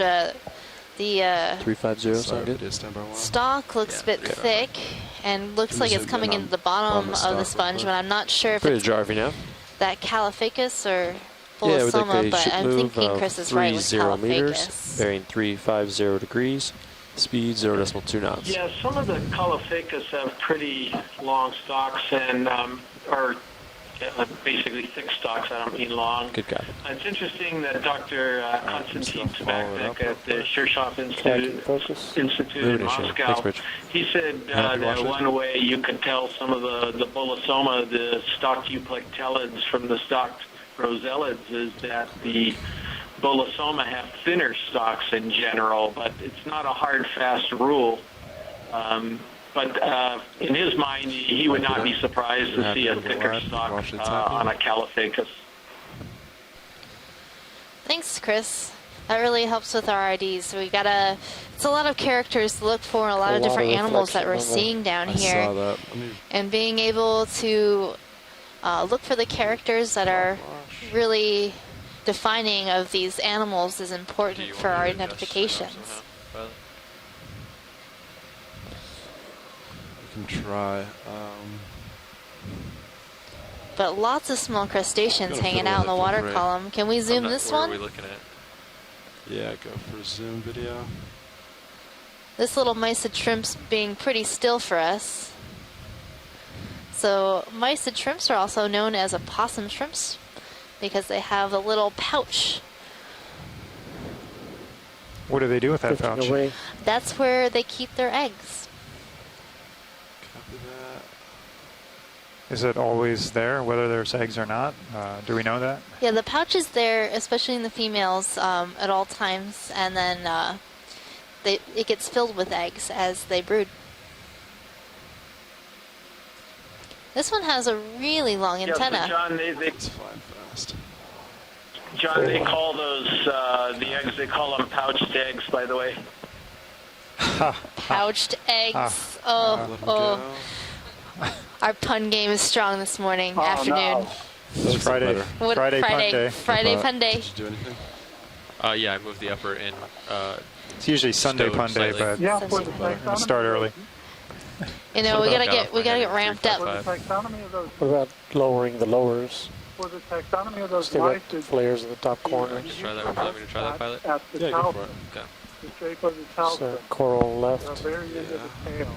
Speaker 4: The
Speaker 8: 350
Speaker 1: Sorry,
Speaker 8: sound good?
Speaker 1: video standby 1.
Speaker 4: stalk looks
Speaker 2: Yeah,
Speaker 4: a bit
Speaker 2: 355.
Speaker 4: thick and looks
Speaker 1: Can
Speaker 4: like
Speaker 1: you
Speaker 4: it's
Speaker 1: zoom
Speaker 4: coming
Speaker 1: in
Speaker 4: into the
Speaker 1: on
Speaker 4: bottom
Speaker 1: the
Speaker 4: of
Speaker 1: stalk
Speaker 4: the
Speaker 1: real
Speaker 4: sponge,
Speaker 1: quick?
Speaker 4: but I'm not sure if
Speaker 8: Pretty
Speaker 4: it's
Speaker 8: jar for you now.
Speaker 4: that Caliphacus or
Speaker 8: Yeah, I would think
Speaker 4: Bolosoma,
Speaker 8: they
Speaker 4: but
Speaker 8: should
Speaker 4: I'm
Speaker 8: move
Speaker 4: thinking Chris is right with
Speaker 8: 30 meters,
Speaker 4: Caliphacus.
Speaker 8: bearing 350 degrees, speed 0.2 knots.
Speaker 5: Yeah, some of the Caliphacus have pretty long stalks and or basically thick stalks. I don't mean long.
Speaker 8: Good guy.
Speaker 5: It's interesting that Dr. Konstantin Tabaknik at the Shirshov
Speaker 3: Tracking focus.
Speaker 5: Institute in
Speaker 8: Moving issue.
Speaker 5: Moscow,
Speaker 8: Thanks, Rich.
Speaker 5: he said
Speaker 1: Yeah,
Speaker 5: that
Speaker 1: watch it.
Speaker 5: one way you could tell some of the Bolosoma, the stalked euplectellids from the stalked rosellids, is that the Bolosoma have thinner stalks in general, but it's not a hard, fast rule. But in his mind, he would not be surprised to see a thicker stalk on a Caliphacus.
Speaker 4: Thanks, Chris. That really helps with our IDs. It's a lot of characters to look for and a lot of different animals that we're
Speaker 3: reflection on
Speaker 4: seeing down
Speaker 1: I
Speaker 4: here.
Speaker 1: saw that. Let me
Speaker 4: And being able to look for the characters that are really defining of these animals is
Speaker 2: Do
Speaker 4: important
Speaker 2: you
Speaker 4: for
Speaker 2: want
Speaker 4: our
Speaker 2: me to adjust
Speaker 4: identifications.
Speaker 2: somehow, Violet?
Speaker 1: can try.
Speaker 4: But lots of small crustaceans
Speaker 1: Gonna
Speaker 4: hanging
Speaker 1: fiddle
Speaker 4: out in
Speaker 1: with
Speaker 4: the
Speaker 1: it,
Speaker 4: water
Speaker 1: feel free.
Speaker 4: column. Can we
Speaker 2: I'm
Speaker 4: zoom
Speaker 2: not-
Speaker 4: this
Speaker 2: What are
Speaker 4: one?
Speaker 2: we looking at?
Speaker 1: Yeah, go for zoom video.
Speaker 4: This little mysid shrimp's being pretty still for us. So mysid shrimps are also known as opossum shrimps because they have a little pouch.
Speaker 7: What do they do with that
Speaker 3: Drifting
Speaker 7: pouch?
Speaker 3: away.
Speaker 4: That's where they keep their eggs.
Speaker 1: Copy that.
Speaker 7: Is it always there, whether there's eggs or not? Do we know that?
Speaker 4: Yeah, the pouch is there, especially in the females, at all times, and then it gets filled with eggs as they brood. This one has a really long
Speaker 5: Yeah, so
Speaker 4: antenna.
Speaker 5: John,
Speaker 1: It's flying fast.
Speaker 5: John, they call those the eggs. They call them pouched eggs, by the way.
Speaker 4: Pouched eggs.
Speaker 1: Let 'em
Speaker 4: Oh,
Speaker 1: go.
Speaker 4: our pun game is strong this morning,
Speaker 6: Oh,
Speaker 4: afternoon.
Speaker 6: no.
Speaker 7: It's
Speaker 1: Looks
Speaker 7: Friday.
Speaker 1: better.
Speaker 4: What-
Speaker 7: Friday fun day.
Speaker 4: Friday fun day.
Speaker 1: Did you do anything?
Speaker 2: Yeah, I moved the upper in.
Speaker 7: It's usually Sunday
Speaker 2: Stowed
Speaker 7: fun day,
Speaker 2: slightly.
Speaker 7: but
Speaker 6: Yeah, for the
Speaker 1: Better.
Speaker 6: taxonomy.
Speaker 7: start early.
Speaker 4: You know, we gotta get ramped up.
Speaker 6: For the taxonomy of those,
Speaker 3: What about lowering the lowers?
Speaker 6: for the taxonomy of those
Speaker 3: Still got
Speaker 6: mysid,
Speaker 3: flares in the top corners.
Speaker 2: Just try that. Would you like me to try that, Pilot?
Speaker 6: at the
Speaker 1: Yeah, go for
Speaker 6: talcum,
Speaker 1: it.
Speaker 2: Okay.
Speaker 6: the shape of the
Speaker 3: So
Speaker 6: talcum,
Speaker 3: coral left.
Speaker 6: very into the tail.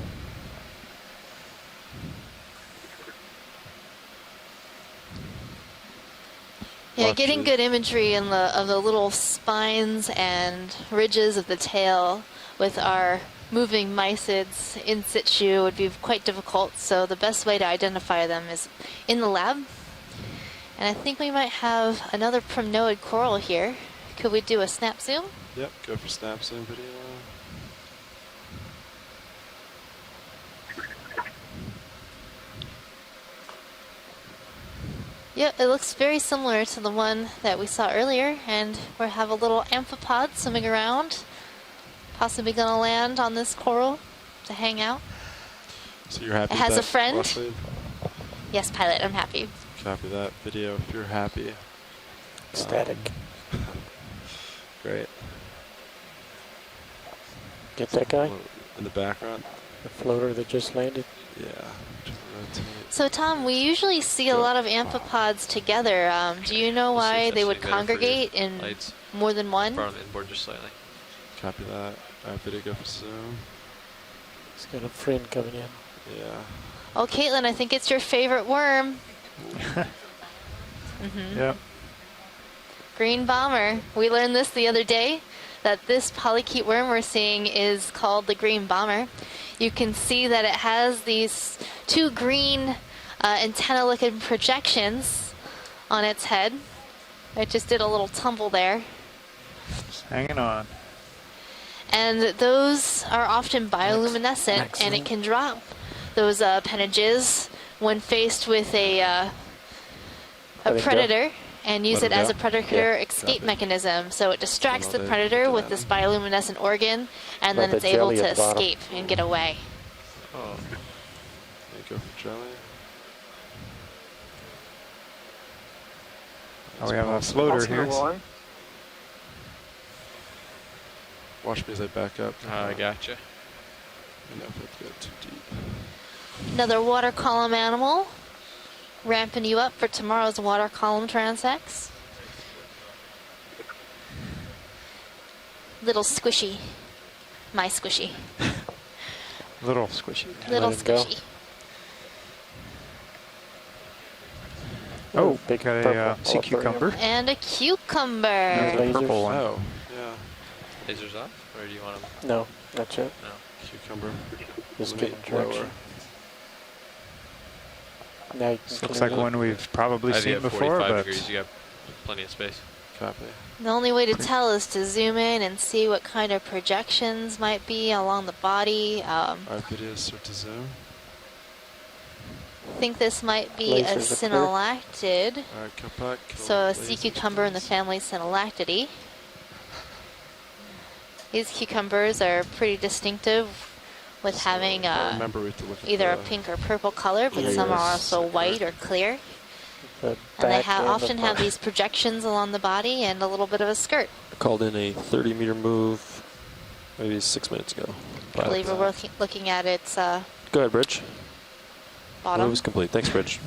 Speaker 4: Yeah,
Speaker 1: Watch
Speaker 4: getting
Speaker 1: it.
Speaker 4: good imagery in of the little spines and ridges of the tail with our moving mysids in situ would be quite difficult. So the best way to identify them is in the lab. And I think we might have another primnoid coral here. Could we do a snap zoom?
Speaker 1: Yep, go for snap zoom video.
Speaker 4: Yeah, it looks very similar to the one that we saw earlier, and we have a little amphipod swimming around, possibly going to land on this coral to hang out.
Speaker 1: So you're happy
Speaker 4: It
Speaker 1: with
Speaker 4: has a
Speaker 1: that,
Speaker 4: friend.
Speaker 1: Washlead?
Speaker 4: Yes, pilot, I'm happy.
Speaker 1: Copy that video if you're happy.
Speaker 3: Static.
Speaker 1: Great.
Speaker 3: Get that guy?
Speaker 1: In the background?
Speaker 3: The floater that just landed.
Speaker 1: Yeah. To rotate.
Speaker 4: So, Tom, we usually see a lot of amphipods together. Do you know
Speaker 2: This is
Speaker 4: why they
Speaker 2: actually
Speaker 4: would
Speaker 2: better for your
Speaker 4: congregate in
Speaker 2: lights.
Speaker 4: more than one?
Speaker 2: Brought them inboard just slightly.
Speaker 1: Copy that. Video go for zoom.
Speaker 3: He's got a friend coming in.
Speaker 1: Yeah.
Speaker 4: Oh, Caitlin, I think it's your favorite worm.
Speaker 7: Yep.
Speaker 4: Green bomber. We learned this the other day, that this polychaete worm we're seeing is called the green bomber. You can see that it has these two green antenna-looking projections on its head. It just did a little tumble there.
Speaker 7: Just hanging on.
Speaker 4: And those are often bioluminescent, and it can drop those appendages when faced with a
Speaker 3: Let it go.
Speaker 4: predator and use
Speaker 1: Let
Speaker 4: it
Speaker 1: it
Speaker 4: as
Speaker 1: go?
Speaker 4: a predator
Speaker 3: Yeah.
Speaker 4: escape
Speaker 1: Copy.
Speaker 4: mechanism. So it distracts the
Speaker 1: Well, they
Speaker 4: predator
Speaker 1: do
Speaker 4: with
Speaker 1: that
Speaker 4: this
Speaker 1: then.
Speaker 4: bioluminescent organ, and then
Speaker 3: Like
Speaker 4: it's
Speaker 3: the
Speaker 4: able
Speaker 3: jelly
Speaker 4: to
Speaker 3: at the bottom.
Speaker 4: escape and get away.
Speaker 2: Oh,
Speaker 1: Yeah, go for jelly.
Speaker 7: Oh, we have a floater here.
Speaker 6: Roy,
Speaker 1: Watch me as I back up.
Speaker 2: I gotcha.
Speaker 1: You know if it got too deep.
Speaker 4: Another water column animal Ramping you up for tomorrow's water column transects. Little squishy. My squishy.
Speaker 7: Little squishy.
Speaker 4: Little
Speaker 3: Let him go.
Speaker 4: squishy.
Speaker 7: Oh,
Speaker 3: big
Speaker 7: got a
Speaker 3: purple
Speaker 7: sea
Speaker 3: all
Speaker 7: cucumber.
Speaker 4: And a cucumber.
Speaker 7: There's a
Speaker 3: Lasers.
Speaker 7: purple one.
Speaker 1: Oh, yeah.
Speaker 2: Lasers off, or do you want them?
Speaker 3: No, not yet.
Speaker 2: No.
Speaker 1: Cucumber.
Speaker 3: Just
Speaker 1: Let me
Speaker 3: getting direction.
Speaker 1: lower.
Speaker 3: Now you can
Speaker 7: This looks
Speaker 3: clean
Speaker 7: like
Speaker 3: it.
Speaker 7: one we've probably
Speaker 2: If you
Speaker 7: seen
Speaker 2: have
Speaker 7: before,
Speaker 2: 45
Speaker 7: but
Speaker 2: degrees, you got plenty of space.
Speaker 1: Copy.
Speaker 4: The only way to tell is to zoom in and see what kind of projections might be along the body.
Speaker 1: Our videos start to zoom.
Speaker 4: I think this might be a
Speaker 3: Lasers are clear.
Speaker 4: synallactid.
Speaker 1: All right, cut back. kill
Speaker 4: So a
Speaker 1: the
Speaker 4: sea
Speaker 1: lasers,
Speaker 4: cucumber in the
Speaker 1: please.
Speaker 4: family Synallactidae. These cucumbers are pretty distinctive with
Speaker 1: So,
Speaker 4: having
Speaker 1: remember we have to look at
Speaker 4: either a
Speaker 1: the-
Speaker 4: pink or purple color, but
Speaker 3: Yeah,
Speaker 4: some are
Speaker 3: yes.
Speaker 4: also white or clear.
Speaker 3: The
Speaker 4: And they
Speaker 3: back and the
Speaker 4: often have
Speaker 3: front.
Speaker 4: these projections along the body and a little bit of a skirt.
Speaker 8: Called in a 30-meter move maybe 6 minutes ago.
Speaker 4: I believe we're looking at its
Speaker 8: Go ahead, Bridge.
Speaker 4: bottom.
Speaker 8: Move is complete. Thanks, Bridge.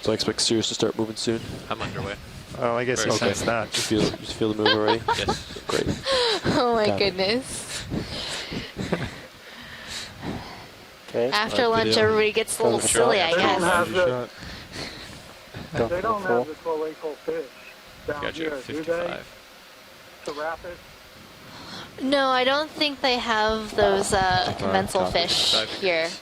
Speaker 8: So I expect Sirius to start moving soon.
Speaker 2: I'm underway.
Speaker 7: well, I guess he
Speaker 2: Very
Speaker 7: sensed that.
Speaker 8: You feel the move already?
Speaker 2: Yes.
Speaker 8: Great.
Speaker 4: Oh my
Speaker 8: Got it.
Speaker 4: goodness.
Speaker 3: Okay.
Speaker 4: After
Speaker 1: Alright,
Speaker 4: lunch,
Speaker 1: video.
Speaker 4: everybody gets a little
Speaker 3: Go
Speaker 4: silly, I
Speaker 6: They don't
Speaker 4: guess.
Speaker 6: have the,
Speaker 1: Shot.
Speaker 3: Go
Speaker 6: they
Speaker 3: for
Speaker 6: don't
Speaker 3: full.
Speaker 6: have the cloacal fish down
Speaker 2: Got you
Speaker 6: here,
Speaker 2: at
Speaker 6: do they?
Speaker 2: 55.
Speaker 6: Serapis?
Speaker 4: No, I don't think they have those commensal
Speaker 1: copy.
Speaker 4: fish
Speaker 2: 5
Speaker 4: here.
Speaker 2: degrees.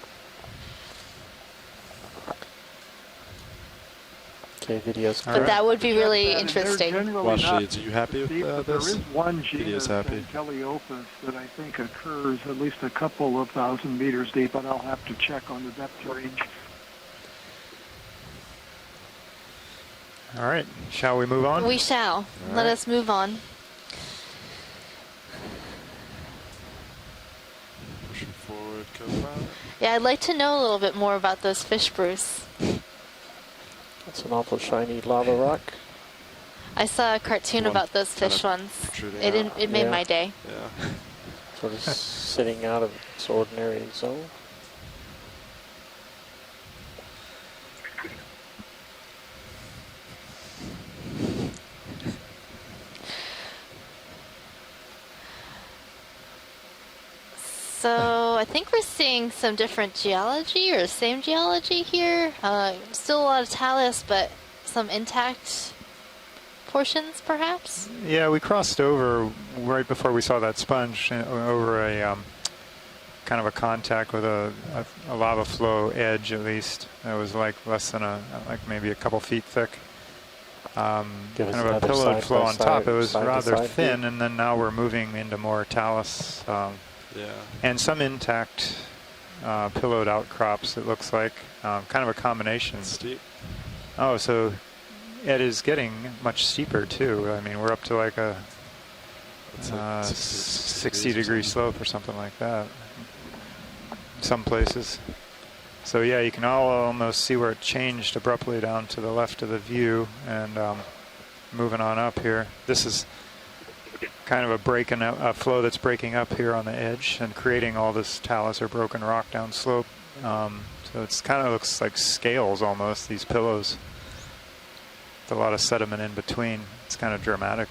Speaker 3: Okay, video's
Speaker 7: All
Speaker 4: But
Speaker 7: right.
Speaker 4: that would be really
Speaker 6: They're
Speaker 4: interesting.
Speaker 6: generally
Speaker 1: Watch
Speaker 6: not
Speaker 1: Shades, are you happy with
Speaker 6: deep, but there
Speaker 1: this?
Speaker 6: is one
Speaker 1: Video's
Speaker 6: genus,
Speaker 1: happy.
Speaker 6: Teleopus, that I think occurs at least a couple of thousand meters deep, but I'll have to check on the depth range.
Speaker 7: All right, shall we move on?
Speaker 4: We shall. Let
Speaker 1: right.
Speaker 4: us move on.
Speaker 1: Pushing forward, co-pilot.
Speaker 4: Yeah, I'd like to know a little bit more about those fish, Bruce.
Speaker 3: That's an awful shiny lava rock.
Speaker 4: I saw a cartoon
Speaker 1: One
Speaker 4: about those
Speaker 1: kind
Speaker 4: fish
Speaker 1: of
Speaker 4: once.
Speaker 1: protruding
Speaker 4: It
Speaker 1: out.
Speaker 4: made
Speaker 3: Yeah.
Speaker 4: my day.
Speaker 1: Yeah.
Speaker 3: Sort of sitting out of its ordinary zone.
Speaker 4: So I think we're seeing some different geology or same geology here. Still a lot of talus, but some intact portions, perhaps.
Speaker 7: Yeah, we crossed over right before we saw that sponge over a kind of a contact with a lava flow edge, at least. That was like less than like maybe a couple feet thick.
Speaker 3: Give
Speaker 7: Kind
Speaker 3: us
Speaker 7: of a
Speaker 3: another
Speaker 7: pillowed flow on top. It was
Speaker 3: side to
Speaker 7: rather
Speaker 3: side
Speaker 7: thin,
Speaker 3: view.
Speaker 7: and then now we're moving into more talus
Speaker 1: Yeah.
Speaker 7: and some intact pillowed outcrops. It looks like kind of a combination.
Speaker 1: Steep.
Speaker 7: Oh, so it is getting much steeper too. I mean, we're up to like a
Speaker 1: It's like
Speaker 7: 60 degree
Speaker 1: degrees or
Speaker 7: slope or something like that. Some places. So yeah, you can almost see where it changed abruptly down to the left of the view, and moving on up here. This is kind of a flow that's breaking up here on the edge and creating all this talus or broken rock down slope. So it's kind of looks like scales almost, these pillows. With a lot of sediment in between. It's kind of dramatic.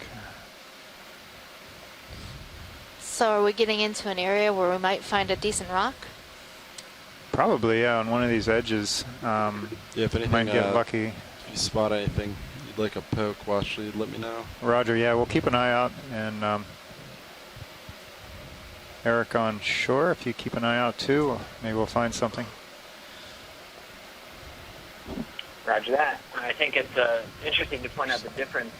Speaker 4: So are we getting into an area where we might find a decent rock?
Speaker 7: Probably, yeah, on one of these edges.
Speaker 1: Yeah, if anything,
Speaker 7: Might get lucky.
Speaker 1: if you spot anything you'd like a poke, watch lead, let me know.
Speaker 7: Roger, yeah, we'll keep an eye out. And Eric on shore, if you keep an eye out too, maybe we'll find something.
Speaker 9: Roger that. I think it's interesting to point out the difference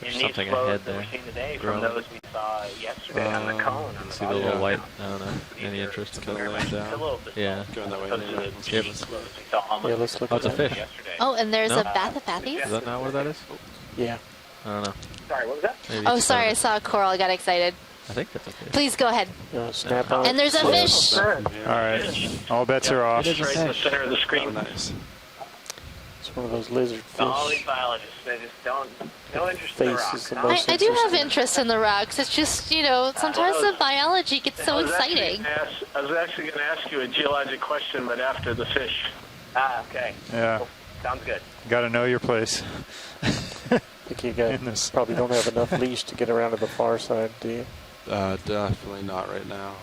Speaker 2: There's
Speaker 9: in these
Speaker 2: something
Speaker 9: flows
Speaker 2: ahead
Speaker 9: that
Speaker 2: there.
Speaker 9: we're seeing today
Speaker 2: Growing.
Speaker 9: from those we saw yesterday on the cone. On the
Speaker 2: See the
Speaker 9: bottom.
Speaker 2: little
Speaker 1: yeah.
Speaker 2: white? I don't know. Any interest?
Speaker 1: Kinda
Speaker 9: They're
Speaker 1: laying
Speaker 9: a
Speaker 1: down.
Speaker 9: little bit
Speaker 2: Yeah.
Speaker 1: Going that way
Speaker 9: closer to
Speaker 1: anyway.
Speaker 9: the
Speaker 2: Yep.
Speaker 9: deep flows we saw almost.
Speaker 3: Yeah, let's look
Speaker 2: Oh,
Speaker 3: at
Speaker 2: it's a
Speaker 3: that.
Speaker 2: fish.
Speaker 9: Yesterday.
Speaker 4: Oh, and there's
Speaker 2: No?
Speaker 4: a bathypathes?
Speaker 2: Is that not what that is?
Speaker 3: Yeah.
Speaker 2: I don't know.
Speaker 9: Sorry, what was that?
Speaker 2: Maybe
Speaker 4: Oh,
Speaker 2: it's
Speaker 4: sorry, I
Speaker 2: part
Speaker 4: saw a coral. I got excited.
Speaker 2: of it. I think that's okay.
Speaker 4: Please go ahead.
Speaker 3: Snap on.
Speaker 4: And there's a
Speaker 3: Yeah.
Speaker 4: fish.
Speaker 1: From here.
Speaker 7: All right, all bets are off.
Speaker 9: It's right in the center of the
Speaker 1: Oh,
Speaker 9: screen.
Speaker 1: nice.
Speaker 3: It's one of those lizard
Speaker 9: All these
Speaker 3: fish.
Speaker 9: biologists, they just don't, no interest in the
Speaker 3: Face
Speaker 9: rock.
Speaker 3: is the
Speaker 9: huh?
Speaker 3: most
Speaker 4: I do have
Speaker 3: interesting.
Speaker 4: interest in the rocks. It's just, you know, sometimes the biology gets so
Speaker 5: I was actually
Speaker 4: exciting.
Speaker 5: gonna I was actually going to ask you a geologic question, but after the fish.
Speaker 9: Ah, okay.
Speaker 7: Yeah.
Speaker 9: Sounds good.
Speaker 7: Got to know your place.
Speaker 3: I think you guys probably don't have enough leash to get around to the far side, do you?
Speaker 1: Definitely not right now.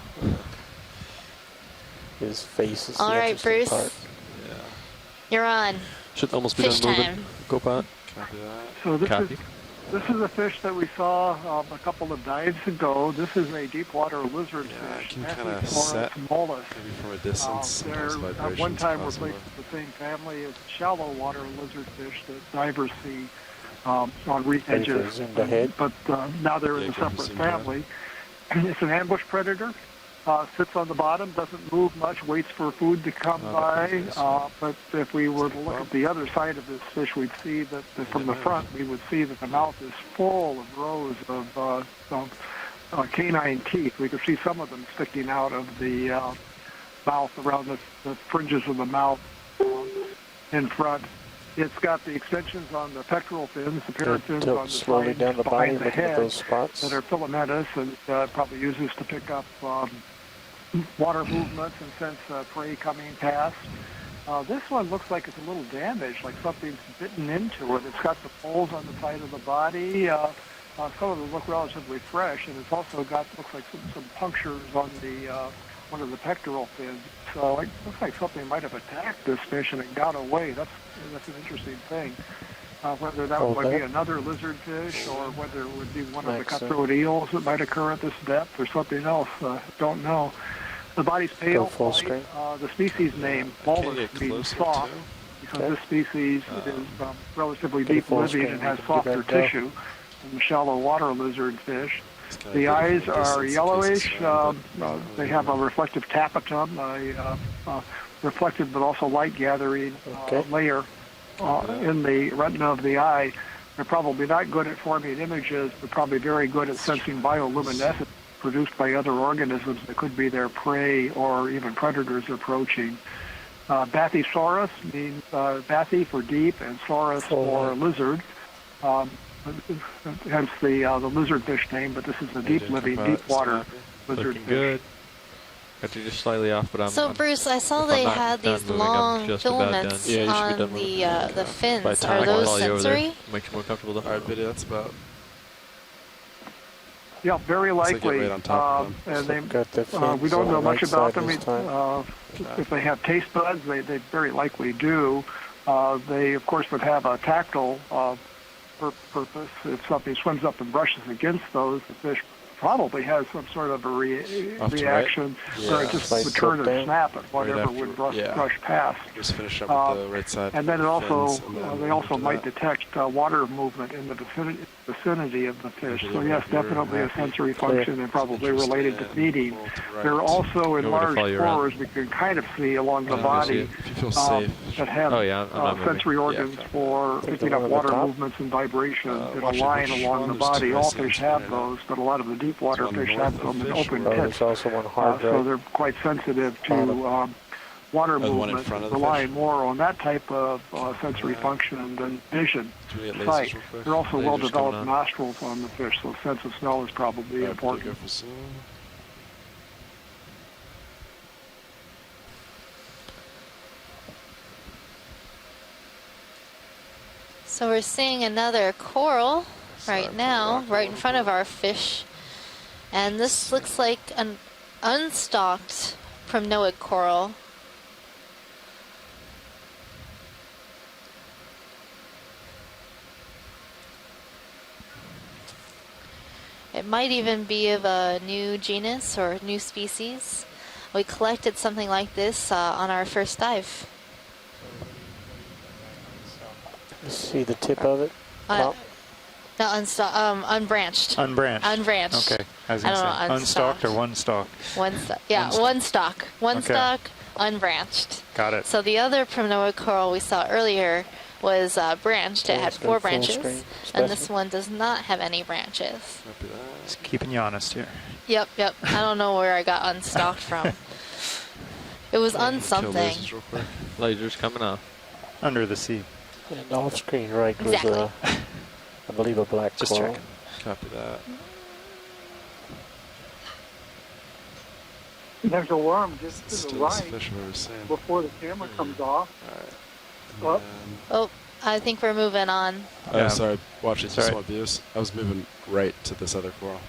Speaker 3: His face is
Speaker 4: All
Speaker 3: the
Speaker 4: right,
Speaker 3: interesting
Speaker 4: Bruce.
Speaker 3: part.
Speaker 1: Yeah.
Speaker 4: You're on.
Speaker 8: Should almost be
Speaker 4: Fish
Speaker 8: done moving.
Speaker 4: time.
Speaker 8: Go pot.
Speaker 1: Copy that.
Speaker 6: So
Speaker 8: Copy.
Speaker 6: this is a fish that we saw a couple of dives ago. This is a deep water lizard
Speaker 1: Yeah, I
Speaker 6: fish.
Speaker 1: can kinda
Speaker 6: Mathis
Speaker 1: set
Speaker 6: mollis.
Speaker 1: maybe from a distance.
Speaker 6: They're
Speaker 1: those
Speaker 6: at
Speaker 1: vibrations
Speaker 6: one time
Speaker 1: possible.
Speaker 6: replaced with the same family as shallow water lizard fish that divers see on reef
Speaker 3: Ready for
Speaker 6: edges.
Speaker 3: zoomed ahead?
Speaker 6: But now they're in
Speaker 1: Yeah,
Speaker 6: a
Speaker 1: go for
Speaker 6: separate
Speaker 1: zoomed ahead.
Speaker 6: family. It's an ambush predator. Sits on the bottom, doesn't move much, waits for food to come by. But if we were to look at the other side of this fish, we'd see that from the front, we would see that the mouth is full of rows of canine teeth. We could see some of them sticking out of the mouth around the fringes of the mouth in front. It's got the extensions on the pectoral fins, the parafins
Speaker 3: Tilt
Speaker 6: on the
Speaker 3: slowly
Speaker 6: sides
Speaker 3: down the body,
Speaker 6: behind the
Speaker 3: looking at
Speaker 6: head
Speaker 3: those spots.
Speaker 6: that are filamentous and probably uses to pick up water movements and sense prey coming past. This one looks like it's a little damaged, like something's bitten into it. It's got the folds on the side of the body. Some of them look relatively fresh, and it's also got, looks like some punctures on the one of the pectoral fins. So it looks like something might have attacked this fish and it got away. That's an interesting thing. Whether that would be another lizard fish or whether it would be one of the cutthroat eels that might occur at this depth or something else, don't know. The body's pale
Speaker 3: full
Speaker 6: white.
Speaker 3: screen.
Speaker 6: The species name,
Speaker 1: Can you
Speaker 6: mollis,
Speaker 1: get
Speaker 6: means
Speaker 1: closer
Speaker 6: soft,
Speaker 1: too?
Speaker 6: because this species is relatively
Speaker 3: Get a
Speaker 6: deep
Speaker 3: full
Speaker 6: living
Speaker 3: screen,
Speaker 6: and
Speaker 3: you
Speaker 6: has
Speaker 3: can give
Speaker 6: softer
Speaker 3: that a go.
Speaker 6: tissue than the shallow water lizard fish.
Speaker 1: It's kinda
Speaker 6: The
Speaker 1: good from a
Speaker 6: eyes
Speaker 1: distance
Speaker 6: are
Speaker 1: in case
Speaker 6: yellowish.
Speaker 1: it's around, but
Speaker 6: They have a reflective tapetum, a reflective but also light-gathering layer in the retina of the eye. They're probably not good at forming images, but probably very good at sensing bioluminescence produced by other organisms that could be their prey or even predators approaching. Bathysaurus means bathy for deep and saurus for lizard. Hence the lizardfish name, but this is a deep living, deep water lizard
Speaker 2: Looking
Speaker 6: fish.
Speaker 2: good. Got you just slightly off, but I'm.
Speaker 4: So
Speaker 2: I'm
Speaker 4: Bruce, I saw
Speaker 2: if
Speaker 4: they
Speaker 2: I'm not
Speaker 4: had
Speaker 2: done
Speaker 4: these
Speaker 2: moving, I'm
Speaker 4: long
Speaker 2: just about done.
Speaker 4: filaments
Speaker 8: Yeah, you should be
Speaker 4: on
Speaker 8: done moving.
Speaker 4: the fins.
Speaker 8: By
Speaker 4: Are
Speaker 8: time.
Speaker 2: I can
Speaker 4: those
Speaker 2: follow you over there.
Speaker 4: sensory?
Speaker 2: Makes you more comfortable though.
Speaker 1: Alright, video, that's about.
Speaker 6: Yeah, very
Speaker 1: Looks like it
Speaker 6: likely.
Speaker 1: right on top of them.
Speaker 6: And they,
Speaker 3: Got the
Speaker 6: we
Speaker 3: fins
Speaker 6: don't
Speaker 3: on
Speaker 6: know
Speaker 3: the
Speaker 6: much
Speaker 3: right
Speaker 6: about
Speaker 3: side
Speaker 6: them.
Speaker 3: this time.
Speaker 6: If they have taste buds, they very likely do. They, of course, would have a tactile purpose. If something swims up and brushes against those, the fish probably has some sort of a
Speaker 1: Off to
Speaker 6: reaction,
Speaker 1: right?
Speaker 6: or
Speaker 1: Yeah.
Speaker 6: it just
Speaker 3: Like
Speaker 6: would turn
Speaker 3: tilt
Speaker 6: and
Speaker 3: down.
Speaker 6: snap at whatever
Speaker 1: after-
Speaker 6: would brush
Speaker 1: yeah.
Speaker 6: past.
Speaker 1: Just finish up with the right side.
Speaker 6: And then it also,
Speaker 1: fins, and then
Speaker 6: they also
Speaker 1: into
Speaker 6: might
Speaker 1: that.
Speaker 6: detect water movement in the vicinity of the fish.
Speaker 1: Maybe
Speaker 6: So
Speaker 1: they'll
Speaker 6: yes,
Speaker 1: have your
Speaker 6: definitely a
Speaker 1: happy-
Speaker 6: sensory function and probably related to
Speaker 1: Interesting.
Speaker 6: feeding.
Speaker 1: Pull to the right.
Speaker 6: There are also
Speaker 2: You want me to
Speaker 6: enlarged
Speaker 2: follow you around?
Speaker 6: pores we can kind of see along the
Speaker 2: Yeah,
Speaker 6: body
Speaker 2: if
Speaker 1: you feel safe.
Speaker 6: that have
Speaker 2: Oh, yeah, I'm not moving.
Speaker 6: sensory organs
Speaker 1: Yeah,
Speaker 6: for
Speaker 3: Think
Speaker 6: picking
Speaker 3: the
Speaker 6: up
Speaker 3: one at the
Speaker 6: water
Speaker 3: top?
Speaker 6: movements and vibrations in a
Speaker 1: watch it,
Speaker 6: line
Speaker 1: which
Speaker 6: along
Speaker 1: one?
Speaker 6: the
Speaker 1: There's
Speaker 6: body.
Speaker 1: two
Speaker 6: All
Speaker 1: I see
Speaker 6: fish
Speaker 1: straight
Speaker 6: have
Speaker 1: out.
Speaker 6: those, but a lot of the deep water
Speaker 1: On the
Speaker 6: fish
Speaker 1: north
Speaker 6: have
Speaker 1: of
Speaker 6: them in
Speaker 1: fish
Speaker 6: open
Speaker 1: or-
Speaker 3: Oh,
Speaker 6: pits.
Speaker 3: there's also one hard
Speaker 6: So
Speaker 3: right.
Speaker 6: they're quite sensitive to
Speaker 3: Bottom.
Speaker 6: water
Speaker 1: the one in
Speaker 6: movement,
Speaker 1: front of the
Speaker 6: relying
Speaker 1: fish?
Speaker 6: more on that type of sensory
Speaker 1: Yeah.
Speaker 6: function than vision.
Speaker 1: Do we get lasers
Speaker 6: Sight.
Speaker 1: real quick?
Speaker 6: There are also
Speaker 2: Lasers
Speaker 6: well-developed
Speaker 2: coming on.
Speaker 6: nostrils on the fish, so sense of smell is probably
Speaker 1: Alright, video,
Speaker 6: important.
Speaker 1: go for zoom.
Speaker 4: So we're seeing another coral right now, right in front of our fish. And this looks like an unstalked primnoid coral. It might even be of a new genus or new species. We collected something like this on our first dive.
Speaker 3: You see the tip of it?
Speaker 4: Uh,
Speaker 3: Top?
Speaker 4: No, unbranched.
Speaker 7: Unbranched.
Speaker 4: Unbranched.
Speaker 7: Okay. I was
Speaker 4: I
Speaker 7: going to
Speaker 4: don't
Speaker 7: say
Speaker 4: know,
Speaker 7: unstalked or
Speaker 4: unstalked.
Speaker 7: one stalk.
Speaker 4: One stalk. Yeah, one stalk. One
Speaker 7: Okay.
Speaker 4: stalk, unbranched.
Speaker 7: Got it.
Speaker 4: So the other primnoid coral we saw earlier was branched. It
Speaker 3: Yeah,
Speaker 4: had
Speaker 3: it's got
Speaker 4: 4
Speaker 3: full
Speaker 4: branches.
Speaker 3: screen
Speaker 4: And this
Speaker 3: specimen.
Speaker 4: one does not have any branches.
Speaker 1: Copy that.
Speaker 7: Just keeping you honest here.
Speaker 4: Yep. I don't know where I got unstalked from. It was
Speaker 1: Kill
Speaker 4: unsomething.
Speaker 1: lasers real quick.
Speaker 2: Lasers coming off.
Speaker 7: Under the sea.
Speaker 3: And off screen right was,
Speaker 4: Exactly.
Speaker 3: I believe, a black
Speaker 7: Just
Speaker 3: coral.
Speaker 7: checking.
Speaker 1: Copy that.
Speaker 6: There's a worm just to the
Speaker 1: Still this
Speaker 6: right
Speaker 1: fish I've ever seen.
Speaker 6: before the camera comes off.
Speaker 1: Alright. And
Speaker 6: Well-
Speaker 1: then-
Speaker 4: Oh, I think we're moving on.
Speaker 1: oh,
Speaker 7: Yeah.
Speaker 1: sorry. Watching
Speaker 7: Sorry.
Speaker 1: small views. I was moving right to this other coral.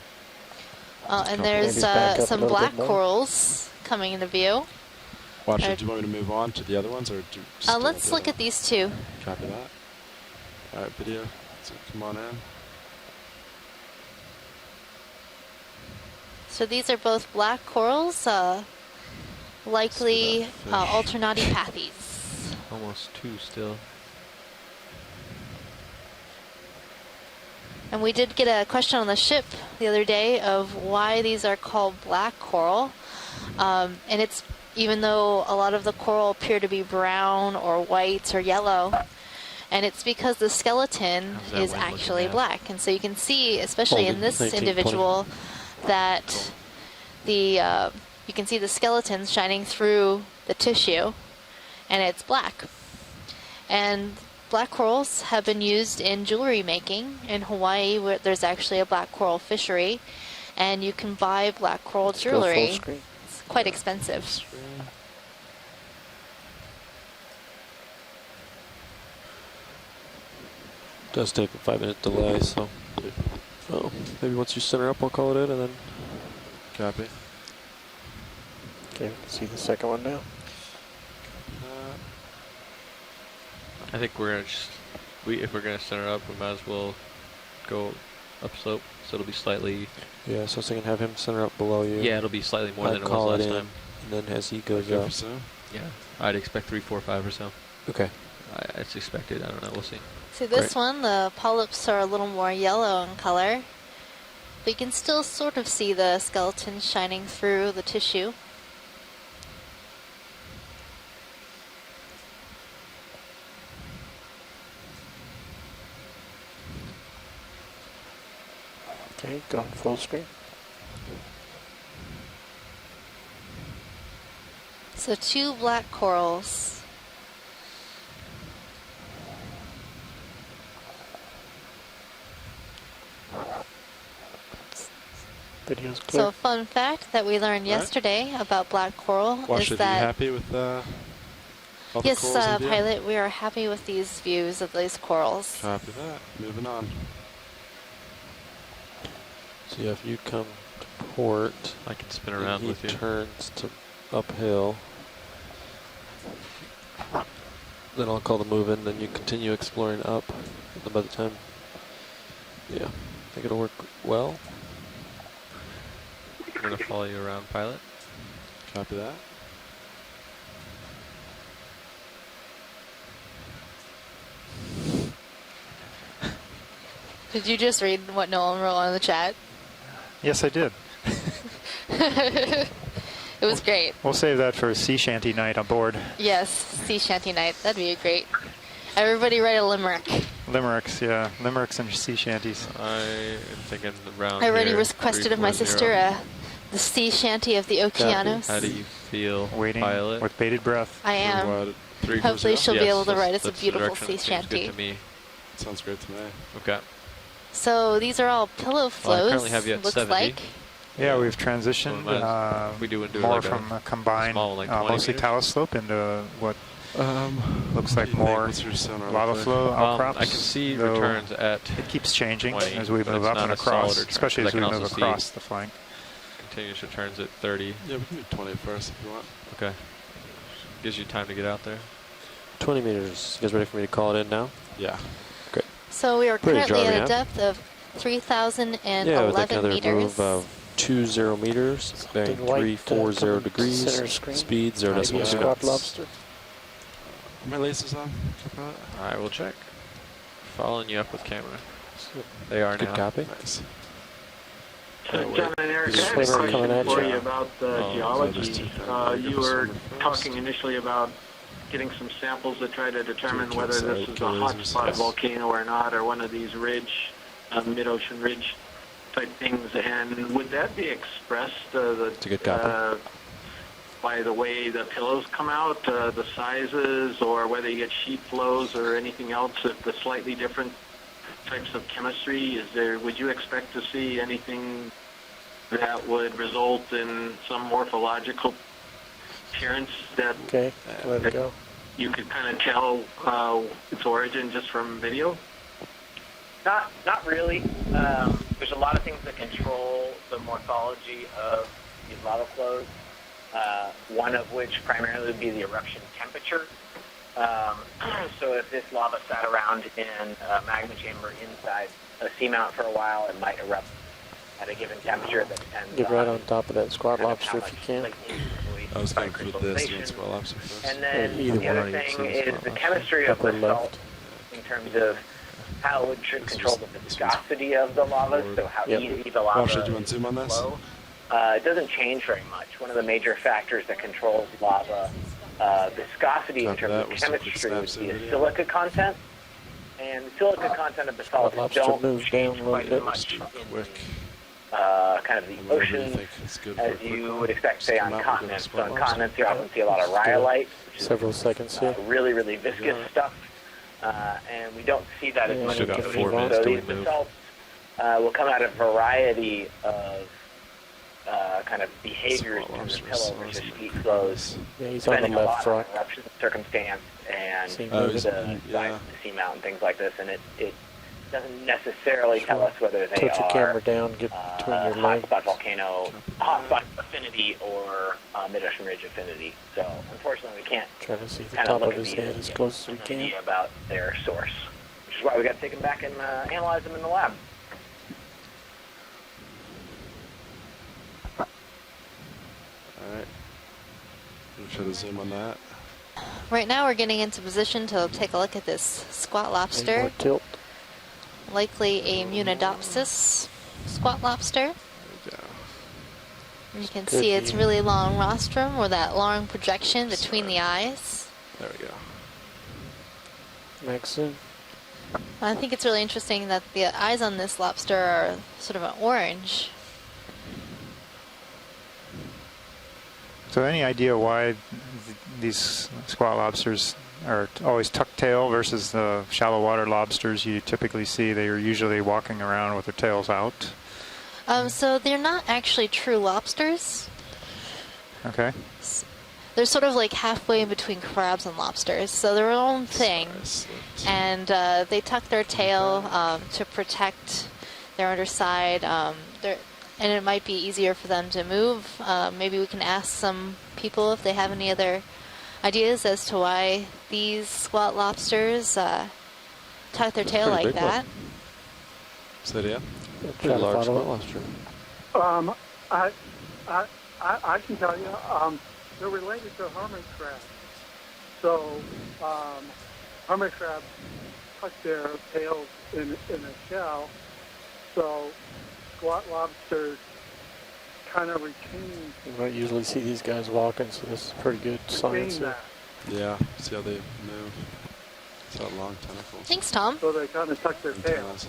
Speaker 4: And
Speaker 1: Maybe
Speaker 4: there's
Speaker 3: back up a
Speaker 4: some
Speaker 3: little bit
Speaker 4: black
Speaker 3: more.
Speaker 4: corals coming into view.
Speaker 1: Watch
Speaker 4: Alright.
Speaker 1: it. Do you want me to move on to the other ones, or do you just want
Speaker 4: Let's
Speaker 1: the
Speaker 4: look
Speaker 1: other
Speaker 4: at these two.
Speaker 1: one? Copy that. All right, video. So come on in.
Speaker 4: So these are both black corals, likely
Speaker 1: fish.
Speaker 4: Alternati pathes.
Speaker 2: Almost 2 still.
Speaker 4: And we did get a question on the ship the other day of why these are called black coral. And it's, even though a lot of the coral appear to be brown or white or yellow, and it's because the skeleton
Speaker 2: How's that
Speaker 4: is
Speaker 2: wind looking
Speaker 4: actually
Speaker 2: at?
Speaker 4: black. And so you can see, especially in
Speaker 8: Holding
Speaker 4: this
Speaker 8: 19,
Speaker 4: individual, that you can see the skeletons shining through the tissue, and it's black. And black corals have been used in jewelry making in Hawaii, where there's actually a black coral fishery, and you can buy black coral
Speaker 3: Let's go full
Speaker 4: jewelry.
Speaker 3: screen.
Speaker 4: It's quite expensive.
Speaker 8: Does take a 5-minute delay, so maybe once you center up, we'll call it in, and then
Speaker 1: Copy.
Speaker 3: Okay, we can see the second one now.
Speaker 2: I think we're gonna just, if we're gonna center up, we might as well go upslope, so it'll be slightly.
Speaker 8: yeah. So I was thinking have him center up below you.
Speaker 2: Yeah, it'll be slightly more
Speaker 8: I'd
Speaker 2: than it
Speaker 8: call
Speaker 2: was
Speaker 8: it
Speaker 2: last
Speaker 8: in,
Speaker 2: time.
Speaker 8: and then as he goes
Speaker 1: Go
Speaker 8: up.
Speaker 1: for so.
Speaker 2: Yeah, I'd expect 3, 4, 5 or so.
Speaker 8: Okay.
Speaker 2: It's expected. I don't know. We'll see.
Speaker 4: See this
Speaker 8: Great.
Speaker 4: one, the polyps are a little more yellow in color, but you can still sort of see the skeleton shining through the tissue.
Speaker 3: Okay, go full screen.
Speaker 4: So 2 black corals.
Speaker 3: Video's
Speaker 4: So
Speaker 3: clear.
Speaker 4: a fun fact that we learned
Speaker 1: Right.
Speaker 4: yesterday about black coral
Speaker 1: Watch
Speaker 4: is
Speaker 1: it. Are you
Speaker 4: that
Speaker 1: happy with all the
Speaker 4: yes,
Speaker 1: corals in view?
Speaker 4: pilot, we are happy with these views of these corals.
Speaker 1: Copy that. Moving on.
Speaker 8: So yeah, if you come to port,
Speaker 2: I can spin
Speaker 8: and
Speaker 2: around
Speaker 8: he
Speaker 2: with you.
Speaker 8: turns to uphill, then I'll call the move in. Then you continue exploring up. And by the time, yeah, I think it'll work well.
Speaker 2: I'm gonna follow you around, pilot.
Speaker 1: Copy that.
Speaker 4: Did you just read what Nolan wrote on the chat?
Speaker 7: Yes, I did.
Speaker 4: It was great.
Speaker 7: We'll save that for a sea shanty night on board.
Speaker 4: Yes, sea shanty night. That'd be great. Everybody write a limerick.
Speaker 7: Limericks, yeah. Limericks and sea shanties.
Speaker 2: I am thinking around
Speaker 4: I already
Speaker 2: here,
Speaker 4: requested of my
Speaker 2: 340.
Speaker 4: sister the sea shanty of the Okeanos.
Speaker 2: How do you feel,
Speaker 7: Waiting
Speaker 2: pilot?
Speaker 7: with bated breath.
Speaker 4: I am.
Speaker 1: What, 340?
Speaker 4: Hopefully she'll be
Speaker 2: Yes,
Speaker 4: able to write us a
Speaker 2: that's the
Speaker 4: beautiful
Speaker 2: direction
Speaker 4: sea
Speaker 2: it seems good
Speaker 4: shanty.
Speaker 2: to me.
Speaker 1: Sounds great to me.
Speaker 2: Okay.
Speaker 4: So these are all pillow
Speaker 2: Well, I
Speaker 4: flows,
Speaker 2: currently have you at
Speaker 4: looks
Speaker 2: 70.
Speaker 4: like.
Speaker 7: Yeah, we've
Speaker 2: So
Speaker 7: transitioned
Speaker 2: we might as- we do and do
Speaker 7: more
Speaker 2: like a
Speaker 7: from a combined,
Speaker 2: small, like 20
Speaker 7: mostly
Speaker 2: meters?
Speaker 7: talus slope into what looks
Speaker 1: what
Speaker 7: like
Speaker 1: do you think?
Speaker 7: more
Speaker 1: What's your sonar look
Speaker 7: lava
Speaker 1: like?
Speaker 7: flow outcrops.
Speaker 2: I can see
Speaker 7: though
Speaker 2: returns at
Speaker 7: It keeps changing
Speaker 2: 20,
Speaker 7: as we
Speaker 2: but
Speaker 7: move
Speaker 2: it's
Speaker 7: up
Speaker 2: not
Speaker 7: and
Speaker 2: a solid
Speaker 7: across,
Speaker 2: return,
Speaker 7: especially
Speaker 2: 'cause
Speaker 7: as
Speaker 2: I
Speaker 7: we
Speaker 2: can
Speaker 7: move
Speaker 2: also
Speaker 7: across
Speaker 2: see
Speaker 7: the flank.
Speaker 2: continuous returns at 30.
Speaker 1: Yeah, we can do 20 first if you want.
Speaker 2: Okay. Gives you time to get out there.
Speaker 8: 20 meters. You guys ready for me to call it in now?
Speaker 1: Yeah.
Speaker 4: So we are
Speaker 8: Pretty
Speaker 4: currently at a
Speaker 8: jarring, huh?
Speaker 4: depth of
Speaker 8: Yeah, with
Speaker 4: 3,011
Speaker 8: like another
Speaker 4: meters.
Speaker 8: move of 20 meters, bearing
Speaker 3: Something white,
Speaker 8: 340
Speaker 3: coming
Speaker 8: degrees,
Speaker 3: center screen.
Speaker 8: speed 0
Speaker 3: Maybe
Speaker 8: decimal
Speaker 3: a
Speaker 8: 2
Speaker 3: squat
Speaker 8: knots.
Speaker 3: lobster.
Speaker 1: Are my laces on? Copilot?
Speaker 2: I will check. Following you up with camera. They are
Speaker 8: Good
Speaker 2: now.
Speaker 8: copy.
Speaker 1: Nice.
Speaker 5: So, John and Eric, I have a
Speaker 3: Disclaimer coming
Speaker 5: question
Speaker 3: at
Speaker 5: for
Speaker 3: you.
Speaker 5: you about the
Speaker 2: Oh,
Speaker 5: geology.
Speaker 1: so
Speaker 5: You were talking initially about getting some samples to try to determine
Speaker 1: Two
Speaker 5: whether this is a
Speaker 1: lasers,
Speaker 5: hotspot
Speaker 1: yes.
Speaker 5: volcano or not, or one of these ridge, mid-ocean ridge type things. And would that be expressed
Speaker 8: It's a good copy.
Speaker 5: by the way the pillows come out, the sizes, or whether you get sheet flows or anything else, if the slightly different types of chemistry? Would you expect to see anything that would result in some morphological appearance that
Speaker 3: Okay, let it go.
Speaker 5: you could kind of tell its origin just from video?
Speaker 9: Not really. There's a lot of things that control the morphology of these lava flows. One of which primarily would be the eruption temperature. So if this lava sat around in a magma chamber inside a seamount for a while, it might erupt at a given temperature that depends
Speaker 3: Get right
Speaker 9: on
Speaker 3: on top of that squat
Speaker 9: kind of
Speaker 3: lobster
Speaker 9: how
Speaker 3: if you
Speaker 9: much
Speaker 3: can.
Speaker 9: like,
Speaker 1: I was
Speaker 9: by
Speaker 1: going for this
Speaker 9: crystallization.
Speaker 1: one squat lobster first.
Speaker 9: And then
Speaker 3: Either
Speaker 9: the
Speaker 3: one.
Speaker 9: other thing is the chemistry of
Speaker 3: Upper
Speaker 9: the salt
Speaker 3: left.
Speaker 9: in terms of how it should control the viscosity of the lava, so how
Speaker 3: Yep.
Speaker 9: easy the lava
Speaker 1: Josh, do you want to zoom on this?
Speaker 9: flow. It doesn't change very much. One of the major factors that controls lava viscosity in
Speaker 1: After
Speaker 9: terms
Speaker 1: that,
Speaker 9: of
Speaker 1: we'll stick with
Speaker 9: chemistry would
Speaker 1: snaps
Speaker 9: be
Speaker 1: in
Speaker 9: the
Speaker 1: video.
Speaker 9: silica content. And the silica content of the salts
Speaker 3: lobster
Speaker 9: don't
Speaker 3: moves
Speaker 9: change
Speaker 3: down a little
Speaker 9: quite as
Speaker 3: bit.
Speaker 9: much
Speaker 1: Just
Speaker 9: in
Speaker 1: quick.
Speaker 9: kind of the
Speaker 1: Whatever you
Speaker 9: oceans
Speaker 1: think is good for a
Speaker 9: as
Speaker 1: quick
Speaker 9: you
Speaker 1: one.
Speaker 9: would expect,
Speaker 1: Just
Speaker 9: say,
Speaker 1: come
Speaker 9: on
Speaker 1: out, we'll go to
Speaker 9: continents. So
Speaker 1: squat
Speaker 9: on
Speaker 1: lobster.
Speaker 9: continents, you often see a lot of rhyolite, which is
Speaker 3: Several seconds here.
Speaker 9: really, really viscous stuff. And we don't see that as
Speaker 3: Yeah,
Speaker 9: much
Speaker 2: Still got
Speaker 9: in the
Speaker 2: 4
Speaker 9: ocean.
Speaker 2: minutes
Speaker 9: So
Speaker 2: till
Speaker 9: these
Speaker 2: we move.
Speaker 9: basalts will come out of a variety of kind of behaviors
Speaker 1: Squat
Speaker 9: in the
Speaker 1: lobster
Speaker 9: pillow
Speaker 1: is
Speaker 9: versus
Speaker 1: awesome.
Speaker 9: heat flows,
Speaker 3: Yeah, he's on the
Speaker 9: depending a
Speaker 3: left
Speaker 9: lot on
Speaker 3: rock.
Speaker 9: eruption circumstance and
Speaker 3: See him
Speaker 9: the
Speaker 3: moving.
Speaker 1: he's-
Speaker 9: size
Speaker 1: yeah.
Speaker 9: of the seamount and things like this. And it doesn't necessarily tell us whether they
Speaker 3: Tilt your
Speaker 9: are
Speaker 3: camera down, get between your legs.
Speaker 9: hotspot volcano, hotspot affinity, or mid-ocean ridge affinity. So unfortunately, we can't
Speaker 3: Trying to see the
Speaker 9: kind of
Speaker 3: top
Speaker 9: look
Speaker 3: of
Speaker 9: at
Speaker 3: his
Speaker 9: these
Speaker 3: head
Speaker 9: and
Speaker 3: as
Speaker 9: get
Speaker 3: close as we
Speaker 9: an
Speaker 3: can.
Speaker 9: idea about their source, which is why we got to take them back and analyze them in the lab.
Speaker 1: Alright. Try to zoom on that.
Speaker 4: Right now we're getting into position to take a look at this squat
Speaker 3: Need
Speaker 4: lobster,
Speaker 3: more tilt.
Speaker 4: likely a Munidopsis squat lobster.
Speaker 1: There we go.
Speaker 4: You can
Speaker 3: Good
Speaker 4: see its
Speaker 3: view.
Speaker 4: really long rostrum or that long projection between the eyes.
Speaker 1: There we go.
Speaker 3: Max zoom.
Speaker 4: I think it's really interesting that the eyes on this lobster are sort of an orange.
Speaker 7: So any idea why these squat lobsters are always tuck tail versus the shallow water lobsters you typically see? They are usually walking around with their tails out.
Speaker 4: So they're not actually true lobsters.
Speaker 7: Okay.
Speaker 4: They're sort of like halfway in between crabs and lobsters, so they're their own thing. And they tuck their tail to protect their underside. And it might be easier for them to move. Maybe we can ask some people if they have any other ideas as to why these squat lobsters tuck their tail
Speaker 8: pretty
Speaker 3: Oh,
Speaker 4: like
Speaker 8: big one.
Speaker 4: that.
Speaker 1: So yeah.
Speaker 3: Try
Speaker 8: Pretty
Speaker 3: to
Speaker 8: large
Speaker 3: follow
Speaker 8: squat
Speaker 3: it.
Speaker 8: lobster.
Speaker 6: I can tell you, they're related to hermit crabs. So, hermit crabs tuck their tails in a shell. So, squat lobsters kind of retain
Speaker 3: You might usually see these guys walking, so this is pretty good science here.
Speaker 6: that.
Speaker 1: Yeah. See how they move. It's got long tentacles.
Speaker 4: Thanks, Tom.
Speaker 6: So they kind of tuck their tails.
Speaker 1: Antennas.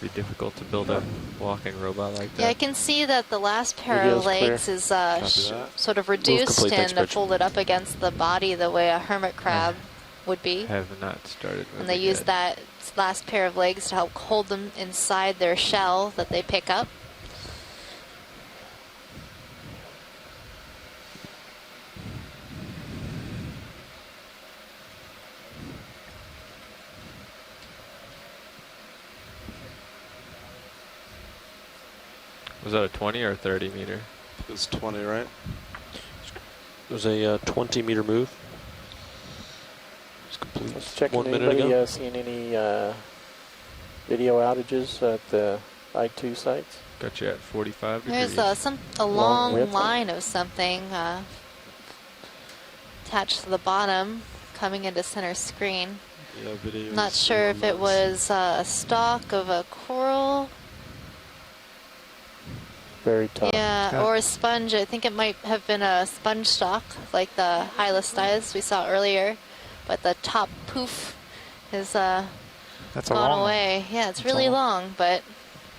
Speaker 2: It'd be difficult to build a walking robot like that.
Speaker 4: Yeah, I can see that the last pair of
Speaker 3: Video's clear.
Speaker 4: legs is
Speaker 1: Copy that.
Speaker 4: sort of reduced
Speaker 8: complete, thanks,
Speaker 4: and
Speaker 8: Rich.
Speaker 4: folded up against the body the way a hermit crab would be.
Speaker 2: Have not started moving
Speaker 4: And they use
Speaker 2: yet.
Speaker 4: that last pair of legs to help hold them inside their shell that they pick up.
Speaker 2: Was that a 20 or a 30 meter?
Speaker 1: It was 20, right?
Speaker 8: There's a 20-meter move. It's complete.
Speaker 3: Let's check
Speaker 8: 1 minute
Speaker 3: anybody
Speaker 8: ago.
Speaker 3: seeing any video outages at the I-2 sites.
Speaker 2: Got you at 45
Speaker 4: There's
Speaker 2: degrees.
Speaker 4: a long
Speaker 3: width.
Speaker 4: line of something attached to the bottom coming into center screen.
Speaker 1: Yeah, video.
Speaker 4: Not sure if it was a stalk of a coral.
Speaker 3: Very tough.
Speaker 4: Yeah,
Speaker 7: Yeah.
Speaker 4: or a sponge. I think it might have been a sponge stalk, like the Hylostylis we saw earlier. But the top poof is
Speaker 7: That's a
Speaker 4: gone
Speaker 7: long one.
Speaker 4: away. Yeah, it's
Speaker 7: That's
Speaker 4: really
Speaker 7: a long-
Speaker 4: long, but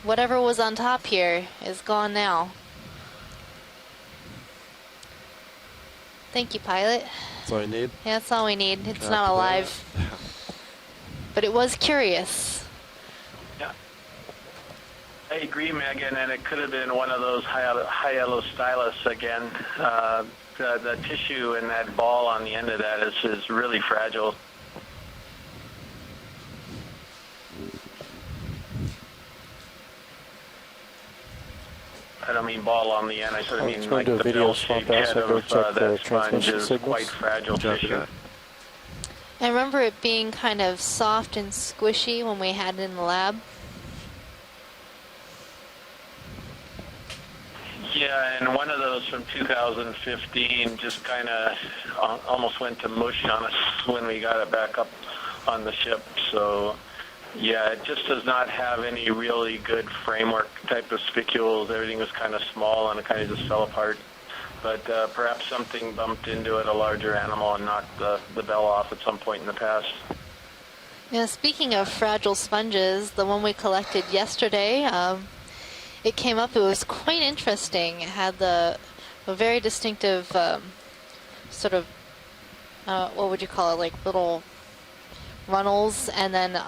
Speaker 4: whatever was on top here is gone now. Thank you, pilot.
Speaker 1: That's all you need.
Speaker 4: Yeah, that's all we need. It's
Speaker 1: Copy
Speaker 4: not
Speaker 1: that.
Speaker 4: alive, but it was curious.
Speaker 5: Yeah. I agree, Megan, and it could have been one of those Hyalostylus again. the tissue in that ball on the end of that is really fragile. I don't mean ball on the end. I sort of
Speaker 3: Let's
Speaker 5: mean
Speaker 3: go
Speaker 5: like
Speaker 3: do a
Speaker 5: the
Speaker 3: video swap
Speaker 5: bell-shaped head
Speaker 3: out, so go
Speaker 5: of
Speaker 3: check the
Speaker 5: that sponge
Speaker 3: transmission
Speaker 5: is
Speaker 3: signals.
Speaker 5: quite fragile
Speaker 2: Copy
Speaker 5: tissue.
Speaker 2: that.
Speaker 4: I remember it being kind of soft and squishy when we had it in the lab.
Speaker 5: Yeah, and one of those from 2015 just kind of almost went to mush on us when we got it back up on the ship. So, yeah, it just does not have any really good framework type of spicules. Everything was kind of small and it kind of just fell apart. But perhaps something bumped into it, a larger animal, and knocked the bell off at some point in the past.
Speaker 4: Yeah, speaking of fragile sponges, the one we collected yesterday, it came up. It was quite interesting. It had a very distinctive sort of, what would you call it, like little runnels, and then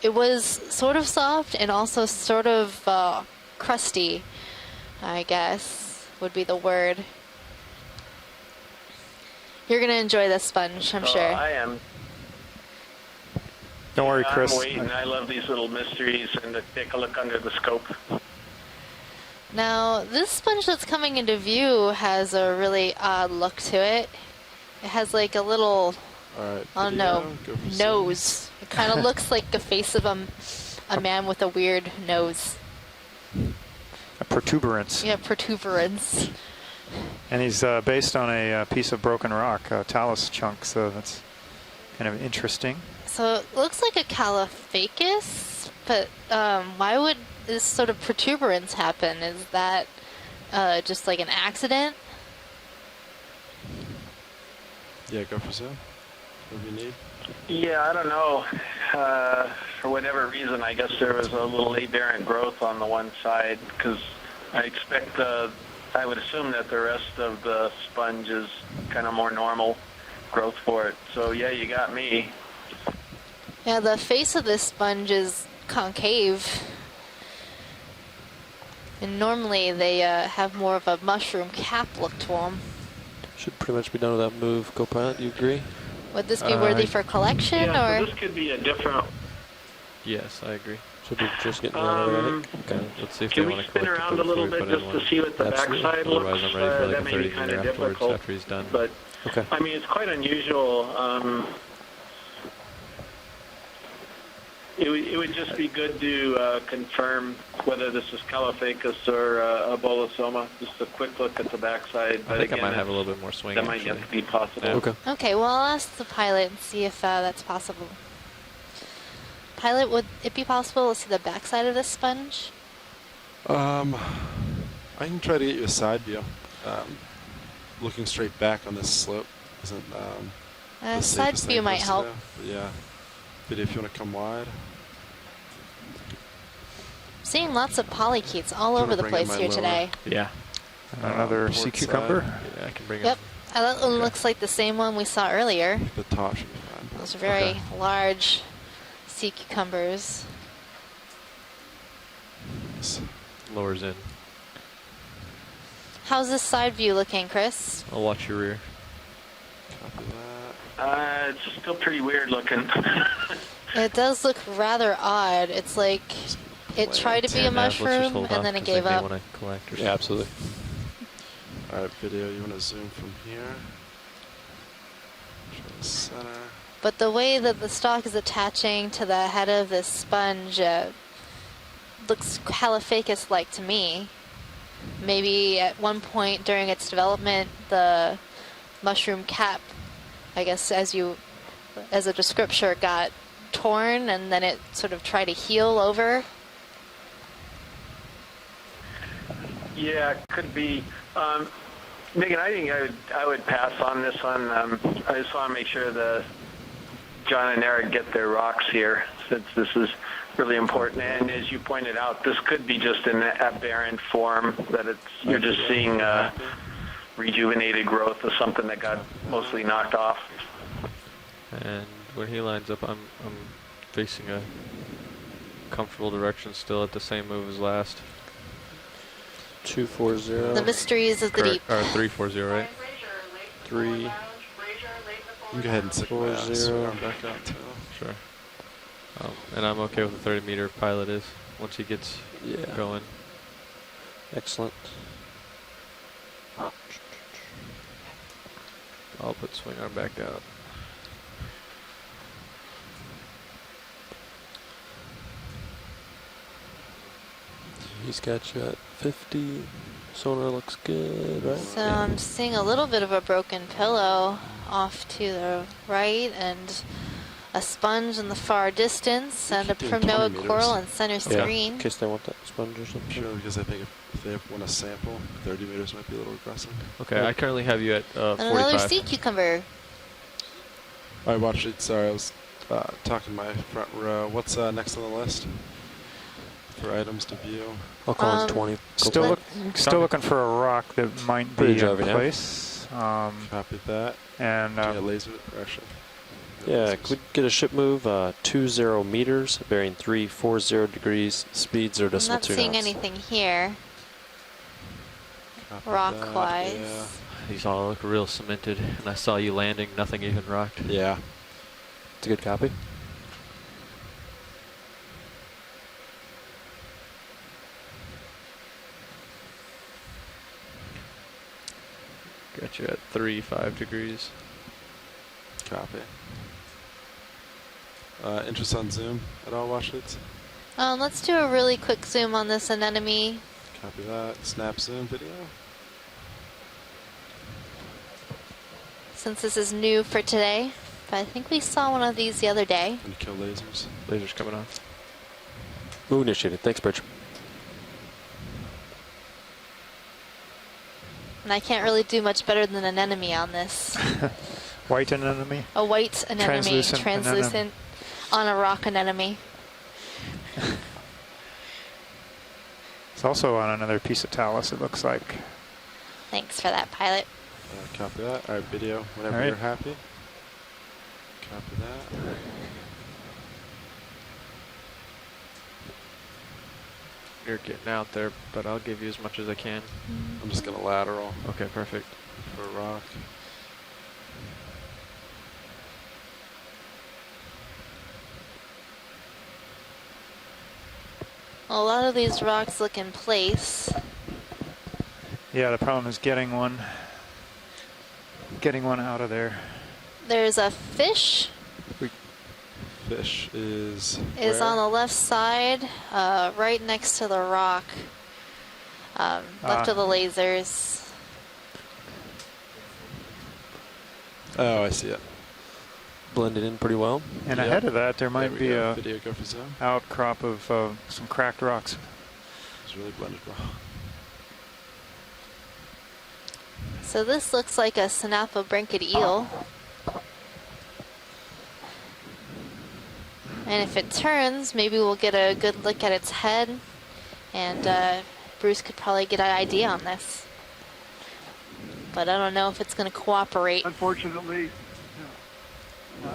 Speaker 4: it was sort of soft and also sort of crusty, I guess would be the word. You're going to enjoy this sponge, I'm sure.
Speaker 5: I am.
Speaker 7: Don't worry, Chris.
Speaker 5: I'm waiting. I love these little mysteries and to take a look under the scope.
Speaker 4: Now, this sponge that's coming into view has a really odd look to it. It has like a little,
Speaker 1: All right.
Speaker 4: oh
Speaker 1: video,
Speaker 4: no,
Speaker 1: go for some.
Speaker 4: nose. It kind of looks like the face of a man with a weird nose.
Speaker 7: A protuberance.
Speaker 4: Yeah, protuberance.
Speaker 7: And he's based on a piece of broken rock, a talus chunk, so that's kind of interesting.
Speaker 4: So it looks like a calophacus, but why would this sort of protuberance happen? Is that just like an accident?
Speaker 1: Yeah, go for some. What do you need?
Speaker 5: Yeah, I don't know. For whatever reason, I guess there was a little aberrant growth on the one side because I expect, I would assume that the rest of the sponge is kind of more normal growth for it. So yeah, you got me.
Speaker 4: Yeah, the face of this sponge is concave. And normally they have more of a mushroom cap look to them.
Speaker 8: Should pretty much be done with that move. Co-pilot, do you agree?
Speaker 4: Would this be worthy for collection,
Speaker 5: Yeah,
Speaker 4: or?
Speaker 5: so this could be a different.
Speaker 2: Yes, I agree.
Speaker 8: Should be just getting around already. Okay.
Speaker 2: Let's see if
Speaker 5: Can
Speaker 2: they
Speaker 5: we
Speaker 2: want to
Speaker 5: spin
Speaker 2: collect
Speaker 5: around
Speaker 2: it
Speaker 5: a little
Speaker 2: before we
Speaker 5: bit
Speaker 2: put in
Speaker 5: just to
Speaker 2: one.
Speaker 5: see what the
Speaker 8: Absolutely.
Speaker 5: backside looks?
Speaker 2: Otherwise, I'm ready for like
Speaker 5: that
Speaker 2: a
Speaker 5: may
Speaker 2: 30
Speaker 5: be kind
Speaker 2: meter
Speaker 5: of
Speaker 2: afterwards
Speaker 5: difficult.
Speaker 2: after he's done.
Speaker 5: But
Speaker 8: Okay.
Speaker 5: I mean, it's quite unusual. It would just be good to confirm whether this is calophacus or a bolosoma. Just a quick look at the backside.
Speaker 2: I
Speaker 5: But
Speaker 2: think
Speaker 5: again,
Speaker 2: I might have a little bit more swing.
Speaker 5: that might
Speaker 2: actually.
Speaker 5: yet to be possible.
Speaker 2: Yeah.
Speaker 8: Okay.
Speaker 4: Okay, well, I'll ask the pilot and see if that's possible. Pilot, would it be possible to see the backside of this sponge?
Speaker 1: I can try to get you a side view. Looking straight back on this slope isn't the
Speaker 4: Side
Speaker 1: safest
Speaker 4: view
Speaker 1: thing for
Speaker 4: might
Speaker 1: us to
Speaker 4: help.
Speaker 1: do. But yeah. Video, if you want to come wide.
Speaker 4: Seeing lots of polychaetes all
Speaker 1: Do you
Speaker 4: over
Speaker 1: wanna
Speaker 4: the
Speaker 1: bring in
Speaker 4: place
Speaker 1: my
Speaker 4: here
Speaker 1: lower?
Speaker 4: today.
Speaker 2: Yeah.
Speaker 7: Another sea
Speaker 1: port
Speaker 7: cucumber.
Speaker 1: side.
Speaker 2: Yeah, I can bring
Speaker 4: Yep,
Speaker 2: it.
Speaker 4: that one
Speaker 2: Okay.
Speaker 4: looks like the same one we saw earlier.
Speaker 1: The top should be fine.
Speaker 4: Those very
Speaker 2: Okay.
Speaker 4: large sea cucumbers.
Speaker 1: Nice.
Speaker 2: Lowers in.
Speaker 4: How's this side view looking, Chris?
Speaker 2: I'll watch your rear.
Speaker 1: Copy that.
Speaker 5: It's still pretty weird looking.
Speaker 4: It does look rather odd. It's like it tried to be a
Speaker 2: Nav, let's just
Speaker 4: mushroom
Speaker 2: hold
Speaker 4: and
Speaker 2: off
Speaker 4: then it
Speaker 2: 'cause
Speaker 4: gave
Speaker 2: they may
Speaker 4: up.
Speaker 2: wanna collect or
Speaker 8: Yeah, absolutely.
Speaker 1: All right, video. You want to zoom from here? Show the center.
Speaker 4: But the way that the stalk is attaching to the head of this sponge looks calophacus-like to me. Maybe at one point during its development, the mushroom cap, I guess as a descriptor, got torn and then it sort of tried to heal over.
Speaker 5: Yeah, it could be. Megan, I think I would pass on this one. I just want to make sure the John and Eric get their rocks here, since this is really important. And as you pointed out, this could be just an aberrant form, that you're just seeing rejuvenated growth of something that got mostly knocked off.
Speaker 2: And when he lines up, I'm facing a comfortable direction still at the same move as last.
Speaker 8: 240.
Speaker 4: The mysteries of the deep.
Speaker 2: Or 340, right?
Speaker 8: 3.
Speaker 1: You can go ahead and stick my
Speaker 8: 40.
Speaker 1: swing arm back out too.
Speaker 2: Sure. And I'm okay with the 30 meter pilot is once he gets
Speaker 8: Yeah.
Speaker 2: going.
Speaker 8: Excellent.
Speaker 2: I'll put swing arm back out.
Speaker 8: He's got you at 50. Sonar looks good, right?
Speaker 4: So I'm seeing a little bit of a broken pillow off to the right, and a sponge in the far distance, and a
Speaker 1: keep doing
Speaker 4: Primnoa
Speaker 1: 20 meters.
Speaker 4: coral in center screen.
Speaker 8: In case they want that sponge or something.
Speaker 1: Sure, because I think if they want a sample, 30 meters might be a little aggressive.
Speaker 2: Okay, I currently have you at
Speaker 4: And another
Speaker 2: 45.
Speaker 4: sea cucumber.
Speaker 1: I watched it. Sorry, I was talking my front row. What's next on the list for items to view?
Speaker 8: I'll call
Speaker 4: Um,
Speaker 8: it 20.
Speaker 7: Still, still looking for a rock that might
Speaker 8: Pretty
Speaker 7: be in
Speaker 8: driving, yeah.
Speaker 7: place.
Speaker 1: Copy that.
Speaker 7: And
Speaker 1: Yeah, laser. Actually.
Speaker 8: Yeah, could we get a ship move 20 meters, bearing 340 degrees, speed 0
Speaker 4: I'm
Speaker 8: decimal
Speaker 4: not
Speaker 8: 2
Speaker 4: seeing
Speaker 8: knots.
Speaker 4: anything here,
Speaker 1: Copy
Speaker 4: rock-wise.
Speaker 1: that,
Speaker 2: These all look real cemented, and I saw you landing, nothing even rocked.
Speaker 1: Yeah. Yeah.
Speaker 8: It's a good copy.
Speaker 2: Got you at 35 degrees.
Speaker 1: Copy. Interest on zoom at all, Washlets?
Speaker 4: Let's do a really quick zoom on this anemone.
Speaker 1: Copy that. Snap zoom video.
Speaker 4: Since this is new for today, but I think we saw one of these the other day.
Speaker 1: And kill lasers.
Speaker 2: Laser's coming off.
Speaker 8: Move initiated. Thanks, Bridge.
Speaker 4: And I can't really do much better than an anemone on this.
Speaker 7: white anemone.
Speaker 4: A white anemone,
Speaker 7: Translucent
Speaker 4: translucent on a rock anemone.
Speaker 7: It's also on another piece of talus, it looks like.
Speaker 4: Thanks for that, pilot.
Speaker 1: Copy that. All right, video whenever
Speaker 7: All right.
Speaker 1: you're happy. Copy that.
Speaker 2: You're getting out there, but I'll give you as much as I can.
Speaker 1: I'm just gonna lateral
Speaker 2: Okay, perfect.
Speaker 1: for a rock.
Speaker 4: A lot of these rocks look in place.
Speaker 7: Yeah, the problem is getting one out of there.
Speaker 4: There's a fish
Speaker 1: Fish is
Speaker 4: is
Speaker 1: where?
Speaker 4: on the left side, right next to the rock, left of the lasers.
Speaker 1: Oh, I see it.
Speaker 8: Blended in pretty well.
Speaker 7: And
Speaker 1: Yep.
Speaker 7: ahead of that, there might
Speaker 1: we
Speaker 7: be
Speaker 1: go.
Speaker 7: a
Speaker 1: Video go for zoom.
Speaker 7: outcrop of some cracked rocks.
Speaker 1: It's really blended well.
Speaker 4: So this looks like a synapobranchid eel. And if it turns, maybe we'll get a good look at its head. And Bruce could probably get an idea on this. But I don't know if it's going to cooperate.
Speaker 6: Unfortunately,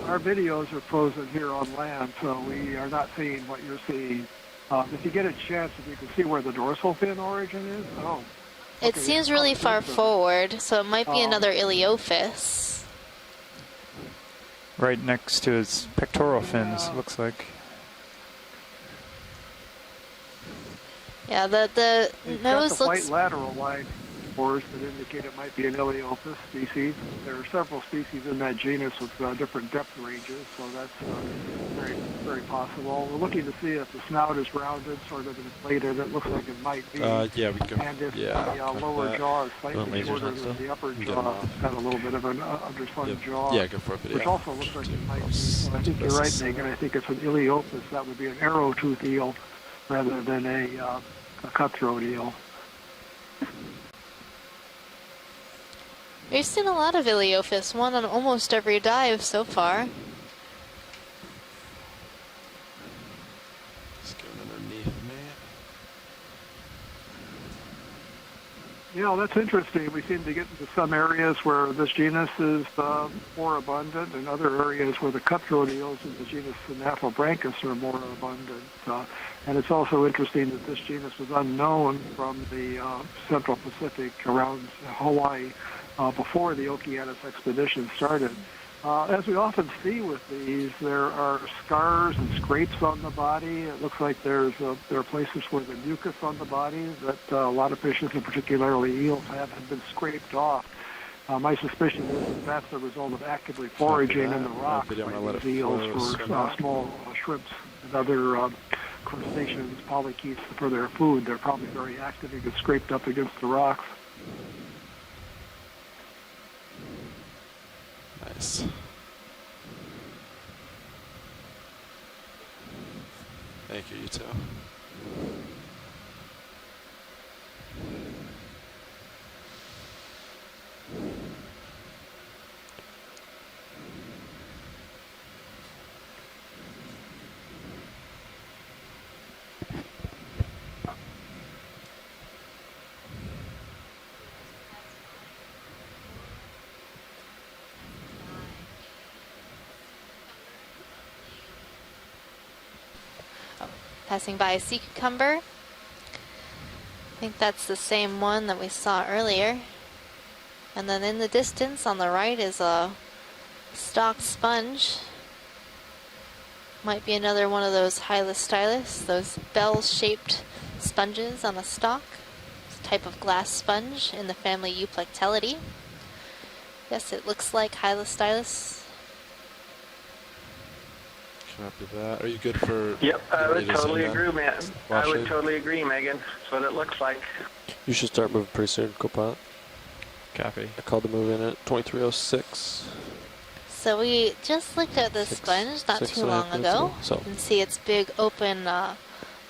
Speaker 6: our videos are frozen here on land, so we are not seeing what you're seeing. If you get a chance, if you can see where the dorsal fin origin is. Oh.
Speaker 4: It
Speaker 6: Okay,
Speaker 4: seems
Speaker 6: yeah,
Speaker 4: really far
Speaker 6: it's a-
Speaker 4: forward, so it might be another Iliophis.
Speaker 7: Right next to its pectoral fins, looks like.
Speaker 4: Yeah, the
Speaker 6: It's
Speaker 4: nose
Speaker 6: got the
Speaker 4: looks.
Speaker 6: white lateral line spores that indicate it might be an Iliophis species. There are several species in that genus with different depth ranges, so that's very, very possible. We're looking to see if the snout is rounded, sort of inflated. It looks like it might be.
Speaker 1: Yeah, we can go.
Speaker 6: And if
Speaker 1: Yeah,
Speaker 6: the
Speaker 1: copy
Speaker 6: lower
Speaker 1: that.
Speaker 6: jaw is
Speaker 2: Want
Speaker 6: slightly
Speaker 2: lasers
Speaker 6: shorter
Speaker 2: on
Speaker 6: than
Speaker 2: still?
Speaker 6: the upper
Speaker 1: Get 'em
Speaker 6: jaw,
Speaker 1: off.
Speaker 6: it's got a little bit of an underslung
Speaker 1: Yep.
Speaker 6: jaw.
Speaker 1: Yeah, go for a video.
Speaker 6: Which also looks like it might be. So I think you're right, Megan. I think it's an Iliophis. That would be an arrow-tooth eel rather than a cutthroat eel.
Speaker 4: We've seen a lot of Iliophis, one on almost every dive so far.
Speaker 1: Just going underneath me.
Speaker 6: Yeah, that's interesting. We seem to get into some areas where this genus is more abundant, and other areas where the cutthroat eels in the genus Synaphobranchus are more abundant. And it's also interesting that this genus was unknown from the Central Pacific around Hawaii before the Okeanos expedition started. As we often see with these, there are scars and scrapes on the body. It looks like there are places where the mucus on the body that a lot of fishes, and particularly eels, have been scraped off. My suspicion is that that's the result of actively foraging in the rocks by these eels for small shrimps and other crustaceans, polychaetes for their food. They're probably very active and get scraped up against the rocks.
Speaker 1: Nice. Thank you, you too.
Speaker 4: Passing by a sea cucumber. I think that's the same one that we saw earlier. And then in the distance on the right is a stalked sponge. Might be another one of those Hyla-stylus, those bell-shaped sponges on a stalk. It's a type of glass sponge in the family Euplectellidae. Yes, it looks like Hyla-stylus.
Speaker 1: Copy that. Are you good for?
Speaker 5: Yep, I would
Speaker 1: ready to
Speaker 5: totally
Speaker 1: zoom in?
Speaker 5: agree, man. I
Speaker 1: Watch
Speaker 5: would
Speaker 1: it.
Speaker 5: totally agree, Megan. That's what it looks like.
Speaker 8: You should start moving pretty soon, Copilot.
Speaker 2: Copy.
Speaker 8: I called the move in at 2306.
Speaker 4: So we just looked at this sponge not too long
Speaker 8: 6.5 minutes
Speaker 4: ago.
Speaker 8: ago, so.
Speaker 4: You can see its big open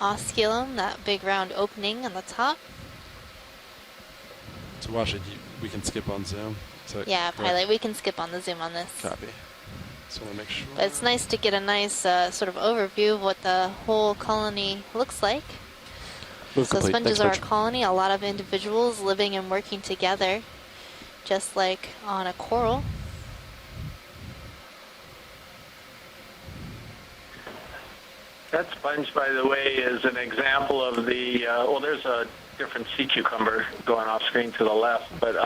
Speaker 4: osculum, that big round opening on the top.
Speaker 1: To watch it, we can skip on Zoom. So
Speaker 4: Yeah, Pilot, we can skip on the zoom on this.
Speaker 1: Copy. Just want to make sure.
Speaker 4: But it's nice to get a nice sort of overview of what the whole colony looks like.
Speaker 8: Move
Speaker 4: So
Speaker 8: complete.
Speaker 4: sponges
Speaker 8: Next
Speaker 4: are a
Speaker 8: page.
Speaker 4: colony, a lot of individuals living and working together, just like on a coral.
Speaker 5: That sponge, by the way, is an example of the, well, there's a different sea cucumber going off screen to the left, but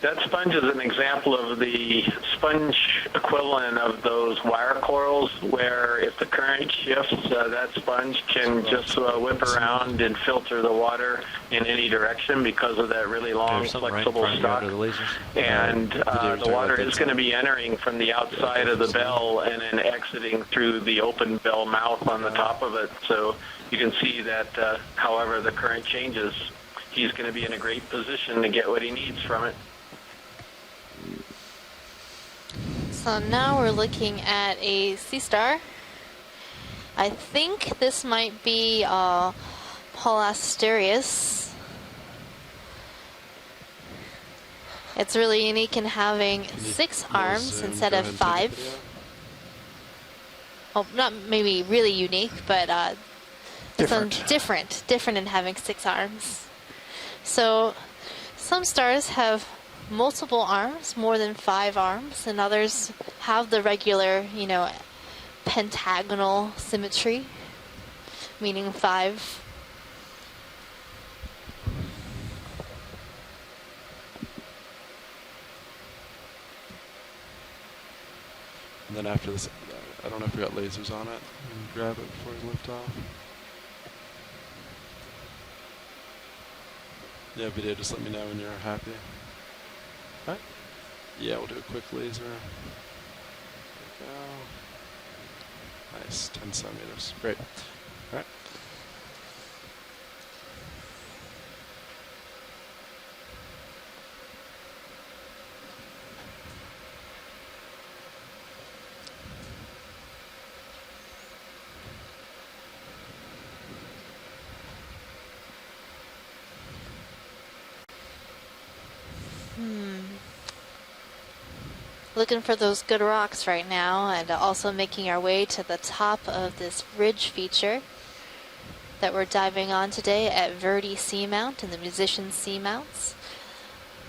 Speaker 5: that sponge is an example of the sponge equivalent of those wire corals, where if the current shifts, that sponge can just whip around and filter the water in any direction because of that really long,
Speaker 2: There's something right in
Speaker 5: flexible
Speaker 2: front of you
Speaker 5: stalk.
Speaker 2: under the lasers.
Speaker 5: And
Speaker 1: Video
Speaker 5: the
Speaker 1: talking
Speaker 5: water
Speaker 1: about
Speaker 5: is
Speaker 1: that
Speaker 5: going to
Speaker 1: side.
Speaker 5: be entering from the outside of the bell and then exiting through the open bell mouth on the top of it. So you can see that however the current changes, he's going to be in a great position to get what he needs from it.
Speaker 4: So now we're looking at a sea star. I think this might be Polasterius. It's really unique in having
Speaker 1: Can you
Speaker 4: 6
Speaker 1: more
Speaker 4: arms
Speaker 1: zoom?
Speaker 4: instead
Speaker 1: Go
Speaker 4: of
Speaker 1: ahead and take the
Speaker 4: 5.
Speaker 1: video.
Speaker 4: Oh, not maybe really unique, but
Speaker 3: Different.
Speaker 4: different in having 6 arms. So some stars have multiple arms, more than 5 arms, and others have the regular, pentagonal symmetry, meaning 5.
Speaker 1: And then after this, I don't know if we got lasers on it. Grab it before we lift off. Yeah, video, just let me know when you're happy. Alright. Yeah, we'll do a quick laser. There we go. Nice, 10 centimeters. Great. Alright.
Speaker 4: Looking for those good rocks right now, and also making our way to the top of this ridge feature that we're diving on today at Verde Seamount and the Musician Seamounts.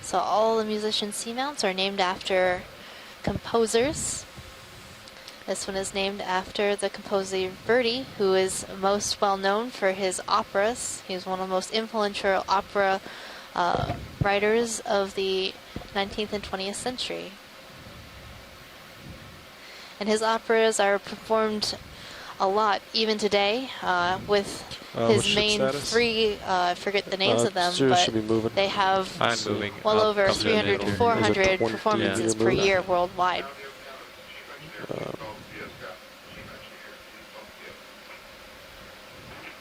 Speaker 4: So all the Musician Seamounts are named after composers. This one is named after the composer Verdi, who is most well known for his operas. He's one of the most influential opera writers of the 19th and 20th century. And his operas are performed a lot, even today, with
Speaker 8: what's
Speaker 4: his
Speaker 8: ship
Speaker 4: main
Speaker 8: status?
Speaker 4: three, I forget the names of them,
Speaker 8: Sirius should be
Speaker 4: but
Speaker 8: moving.
Speaker 4: they have
Speaker 2: I'm moving.
Speaker 4: well
Speaker 2: I'll
Speaker 4: over
Speaker 2: come to it
Speaker 4: 300 to
Speaker 2: later.
Speaker 4: 400
Speaker 8: 20
Speaker 4: performances
Speaker 8: meter
Speaker 4: per
Speaker 8: move.
Speaker 4: year worldwide.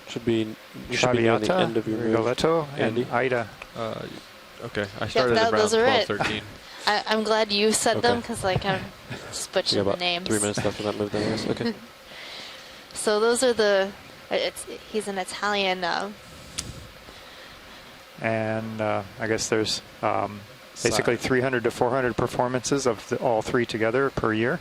Speaker 8: Should be you should be near the end of your move.
Speaker 7: Rigoletto,
Speaker 8: Andy.
Speaker 7: and Ida.
Speaker 2: Okay, I started
Speaker 4: that-
Speaker 2: around
Speaker 4: those are it.
Speaker 2: 12:13.
Speaker 4: I'm glad you said them
Speaker 8: Okay.
Speaker 4: because like I'm just
Speaker 8: You
Speaker 4: butchering
Speaker 8: got
Speaker 4: the
Speaker 8: about
Speaker 4: names.
Speaker 8: 3 minutes left on that move then, I guess. Okay.
Speaker 4: So those are the. He's an Italian.
Speaker 7: And I guess there's basically 300 to 400 performances of all three together per year,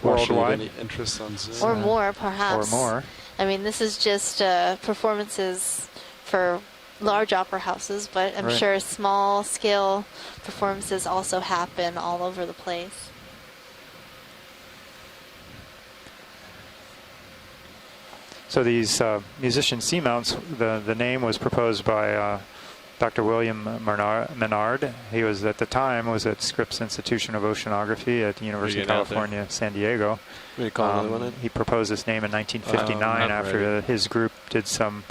Speaker 1: Marshall, you have
Speaker 7: worldwide,
Speaker 1: any interest on Zoom?
Speaker 4: Or more, perhaps.
Speaker 7: or more.
Speaker 4: I mean, this is just performances for large opera houses, but I'm
Speaker 7: Right.
Speaker 4: sure small-scale performances also happen all over the place.
Speaker 7: So these musician seamounts, the name was proposed by Dr. William Menard. He was at the time at Scripps Institution of Oceanography at the University of
Speaker 2: getting out there?
Speaker 7: California, San Diego.
Speaker 8: Maybe call another one in.
Speaker 7: He proposed this name in 1959
Speaker 2: I'm
Speaker 7: after
Speaker 2: ready.
Speaker 7: his group did some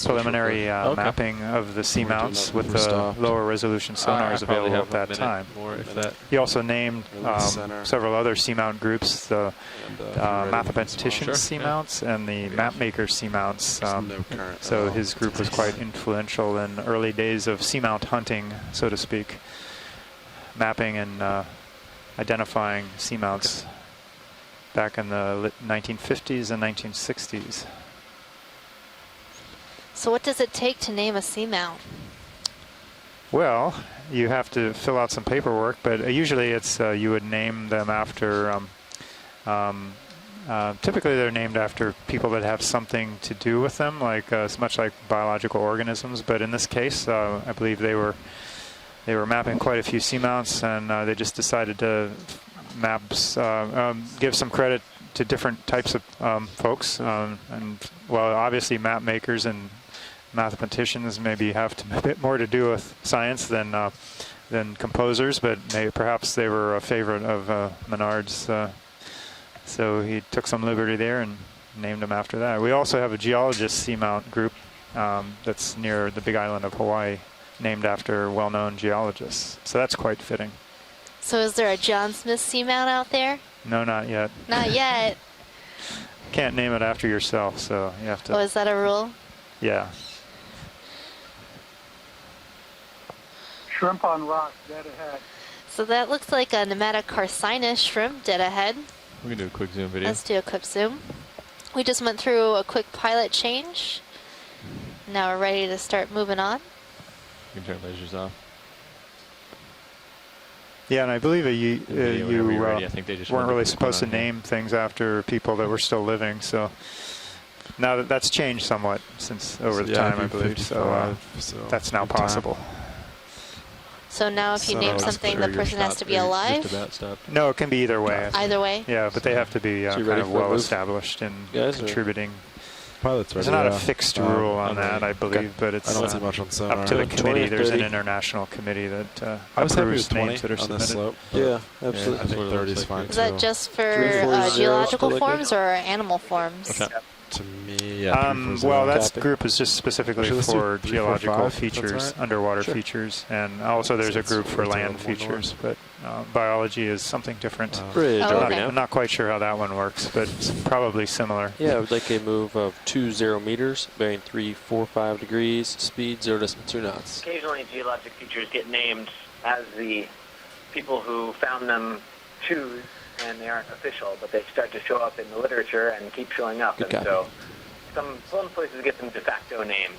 Speaker 7: preliminary
Speaker 2: Okay.
Speaker 7: mapping of the seamounts
Speaker 1: that
Speaker 7: with
Speaker 1: before
Speaker 7: the
Speaker 1: stopped.
Speaker 7: lower resolution
Speaker 2: I
Speaker 7: sonars
Speaker 2: probably
Speaker 7: available
Speaker 2: have
Speaker 7: at
Speaker 2: a
Speaker 7: that
Speaker 2: minute
Speaker 7: time.
Speaker 2: More, if that.
Speaker 7: He also named
Speaker 1: In the center.
Speaker 7: several other seamount groups, the
Speaker 1: And, if you're ready,
Speaker 7: mathematician
Speaker 2: Sure,
Speaker 7: seamounts and the mapmaker seamounts.
Speaker 1: There's no current
Speaker 7: So
Speaker 1: at all.
Speaker 7: his group was quite influential in the early days of seamount hunting, so to speak, mapping and identifying seamounts back in the 1950s and 1960s.
Speaker 4: So what does it take to name a seamount?
Speaker 7: Well, you have to fill out some paperwork, but usually it's you would name them after. Typically, they're named after people that have something to do with them, like as much like biological organisms. But in this case, I believe they were mapping quite a few seamounts, and they just decided to give some credit to different types of folks, and well, obviously map makers and mathematicians maybe have a bit more to do with science than composers, but perhaps they were a favorite of Menard's, so he took some liberty there and named them after that. We also have a geologist seamount group that's near the Big Island of Hawaii, named after well-known geologists, so that's quite fitting.
Speaker 4: So is there a John Smith seamount out there?
Speaker 7: No, not yet.
Speaker 4: Not yet.
Speaker 7: Can't name it after yourself, so you have to.
Speaker 4: Oh, is that a rule?
Speaker 7: Yeah.
Speaker 6: Shrimp on rock, dead ahead.
Speaker 4: So that looks like a pneumatic carcinus shrimp dead ahead.
Speaker 2: We can do a quick zoom video.
Speaker 4: Let's do a quick zoom. We just went through a quick pilot change. Now we're ready to start moving on.
Speaker 2: You can turn lasers off.
Speaker 7: Yeah, and I believe you
Speaker 2: video whenever you're ready. I think they just
Speaker 7: weren't
Speaker 2: wanted
Speaker 7: really
Speaker 2: to
Speaker 7: supposed to
Speaker 2: put on here.
Speaker 7: name things after people that were still living. So now that's changed somewhat since over the time, I believe. So that's now
Speaker 1: good time.
Speaker 7: possible.
Speaker 4: So now if you
Speaker 1: So
Speaker 4: name
Speaker 1: it's
Speaker 4: something,
Speaker 2: Or
Speaker 4: the
Speaker 2: you're
Speaker 4: person has to be
Speaker 2: stopped, or you're
Speaker 4: alive?
Speaker 2: Just about stopped.
Speaker 7: No, it can be either way.
Speaker 4: Either way?
Speaker 7: Yeah, but they have to be
Speaker 8: So you
Speaker 7: kind
Speaker 8: ready
Speaker 7: of
Speaker 8: for a
Speaker 7: well
Speaker 8: move?
Speaker 7: established and
Speaker 8: Guys, or-
Speaker 7: contributing.
Speaker 1: Pilot's
Speaker 7: There's
Speaker 1: ready,
Speaker 7: not
Speaker 1: yeah.
Speaker 7: a fixed rule on
Speaker 2: I'm
Speaker 7: that,
Speaker 2: ready.
Speaker 7: I believe, but it's
Speaker 1: I don't see much on sonar.
Speaker 7: up to the
Speaker 8: 20
Speaker 7: committee.
Speaker 8: or
Speaker 7: There's an
Speaker 8: 30?
Speaker 7: international committee that
Speaker 1: I was happy with
Speaker 7: approves
Speaker 1: 20
Speaker 7: names that are
Speaker 1: on this
Speaker 7: submitted.
Speaker 1: slope.
Speaker 8: Yeah,
Speaker 1: I
Speaker 8: absolutely.
Speaker 2: That's what
Speaker 1: think
Speaker 2: it
Speaker 1: 30 is
Speaker 2: looks like.
Speaker 1: fine
Speaker 4: Is that
Speaker 1: too.
Speaker 4: just for
Speaker 8: 340,
Speaker 4: geological
Speaker 8: still like
Speaker 4: forms or animal forms?
Speaker 2: Okay.
Speaker 1: To me, yeah. 340.
Speaker 7: Well, that
Speaker 8: Copy.
Speaker 7: group is just specifically
Speaker 1: Actually, let's do
Speaker 7: for
Speaker 1: 345,
Speaker 7: geological
Speaker 1: if that's
Speaker 7: features,
Speaker 1: right.
Speaker 7: underwater
Speaker 8: Sure.
Speaker 7: features, and also there's a
Speaker 1: It's
Speaker 7: group for
Speaker 1: a little
Speaker 7: land
Speaker 1: more
Speaker 7: features, but biology is something different.
Speaker 8: Bridge,
Speaker 4: Oh,
Speaker 8: are we
Speaker 4: okay.
Speaker 8: now?
Speaker 7: I'm not quite sure how that one works, but it's probably similar.
Speaker 8: Yeah, I would like a move of 20 meters, bearing 345 degrees, speed 0 to 2 knots.
Speaker 9: Occasionally, geologic features get named as the people who found them choose, and they aren't official, but they start to show up in the literature and keep showing up.
Speaker 8: Good
Speaker 9: And
Speaker 8: copy.
Speaker 9: so some places get them de facto names.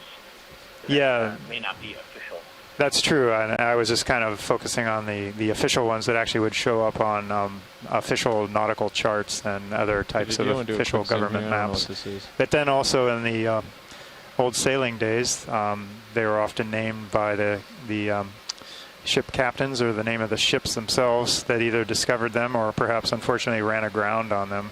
Speaker 7: Yeah.
Speaker 9: May not be official.
Speaker 7: That's true, and I was just kind of focusing on the official ones that actually would show up on official nautical charts and other types
Speaker 2: Did
Speaker 7: of
Speaker 2: you wanna do a
Speaker 7: official
Speaker 2: quick zoom
Speaker 7: government
Speaker 2: here? I don't know
Speaker 7: maps.
Speaker 2: what this is.
Speaker 7: But then also in the old sailing days, they were often named by the ship captains or the name of the ships themselves that either discovered them or perhaps unfortunately ran aground on them.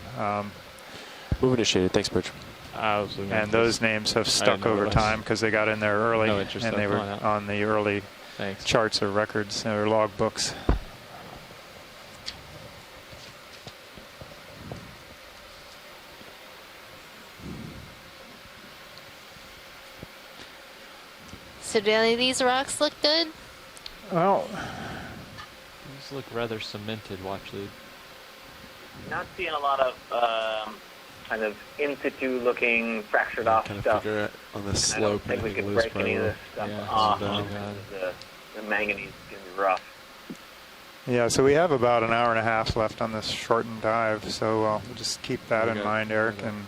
Speaker 8: Move initiated. Thanks, Bridge.
Speaker 2: I was looking at
Speaker 7: And
Speaker 2: this.
Speaker 7: those names have stuck
Speaker 2: know
Speaker 7: over
Speaker 2: less.
Speaker 7: time because they got in there early
Speaker 2: No interest
Speaker 7: and
Speaker 2: in
Speaker 7: they were
Speaker 2: calling out.
Speaker 7: on the early
Speaker 2: Thanks.
Speaker 7: charts or records or log books.
Speaker 4: So do any of these rocks look good?
Speaker 7: Well,
Speaker 2: These look rather cemented, watch lead.
Speaker 9: Not seeing a lot of kind of in situ looking fractured off
Speaker 1: Kind of
Speaker 9: stuff.
Speaker 1: figure it on this
Speaker 9: And I don't
Speaker 1: slope.
Speaker 9: think we
Speaker 1: anything
Speaker 9: could
Speaker 1: loose
Speaker 9: break any of
Speaker 1: probably
Speaker 9: this stuff
Speaker 2: Yeah,
Speaker 9: off
Speaker 2: oh,
Speaker 9: because the manganese is going to be rough.
Speaker 7: yeah, so we have about an hour and a half left on this shortened dive, so we'll just keep that
Speaker 2: We
Speaker 7: in
Speaker 2: got-
Speaker 7: mind,
Speaker 2: we
Speaker 7: Eric,
Speaker 2: got
Speaker 7: and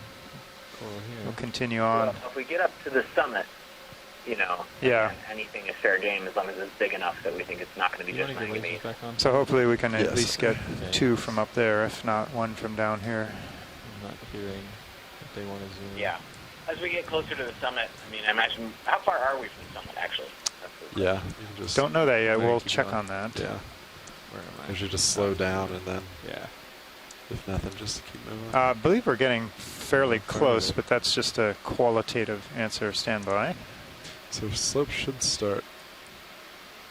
Speaker 2: coral here.
Speaker 7: we'll continue
Speaker 9: Well,
Speaker 7: on.
Speaker 9: if we get up to the summit, you know,
Speaker 7: Yeah.
Speaker 9: again, anything is fair game as long as it's big enough that we think it's not going to
Speaker 2: Do
Speaker 9: be
Speaker 2: you
Speaker 9: just
Speaker 2: want to get
Speaker 9: manganese.
Speaker 2: lasers back on?
Speaker 7: So hopefully we can at
Speaker 1: Yes.
Speaker 7: least get
Speaker 2: Okay.
Speaker 7: 2 from up there, if not 1 from down here.
Speaker 2: I'm not hearing if they want to zoom.
Speaker 9: Yeah. As we get closer to the summit, I mean, I imagine, how far are we from the summit, actually? That's the
Speaker 1: Yeah, you can just.
Speaker 7: Don't know that yet.
Speaker 2: Yeah,
Speaker 7: We'll
Speaker 2: keep
Speaker 7: check
Speaker 2: going.
Speaker 7: on that.
Speaker 1: Yeah,
Speaker 2: Where am I?
Speaker 1: we should just slow down and then,
Speaker 2: Yeah.
Speaker 1: if nothing, just keep moving.
Speaker 7: I believe we're getting fairly
Speaker 1: Far
Speaker 7: close,
Speaker 1: away.
Speaker 7: but that's just a qualitative answer. Stand by.
Speaker 1: So slope should start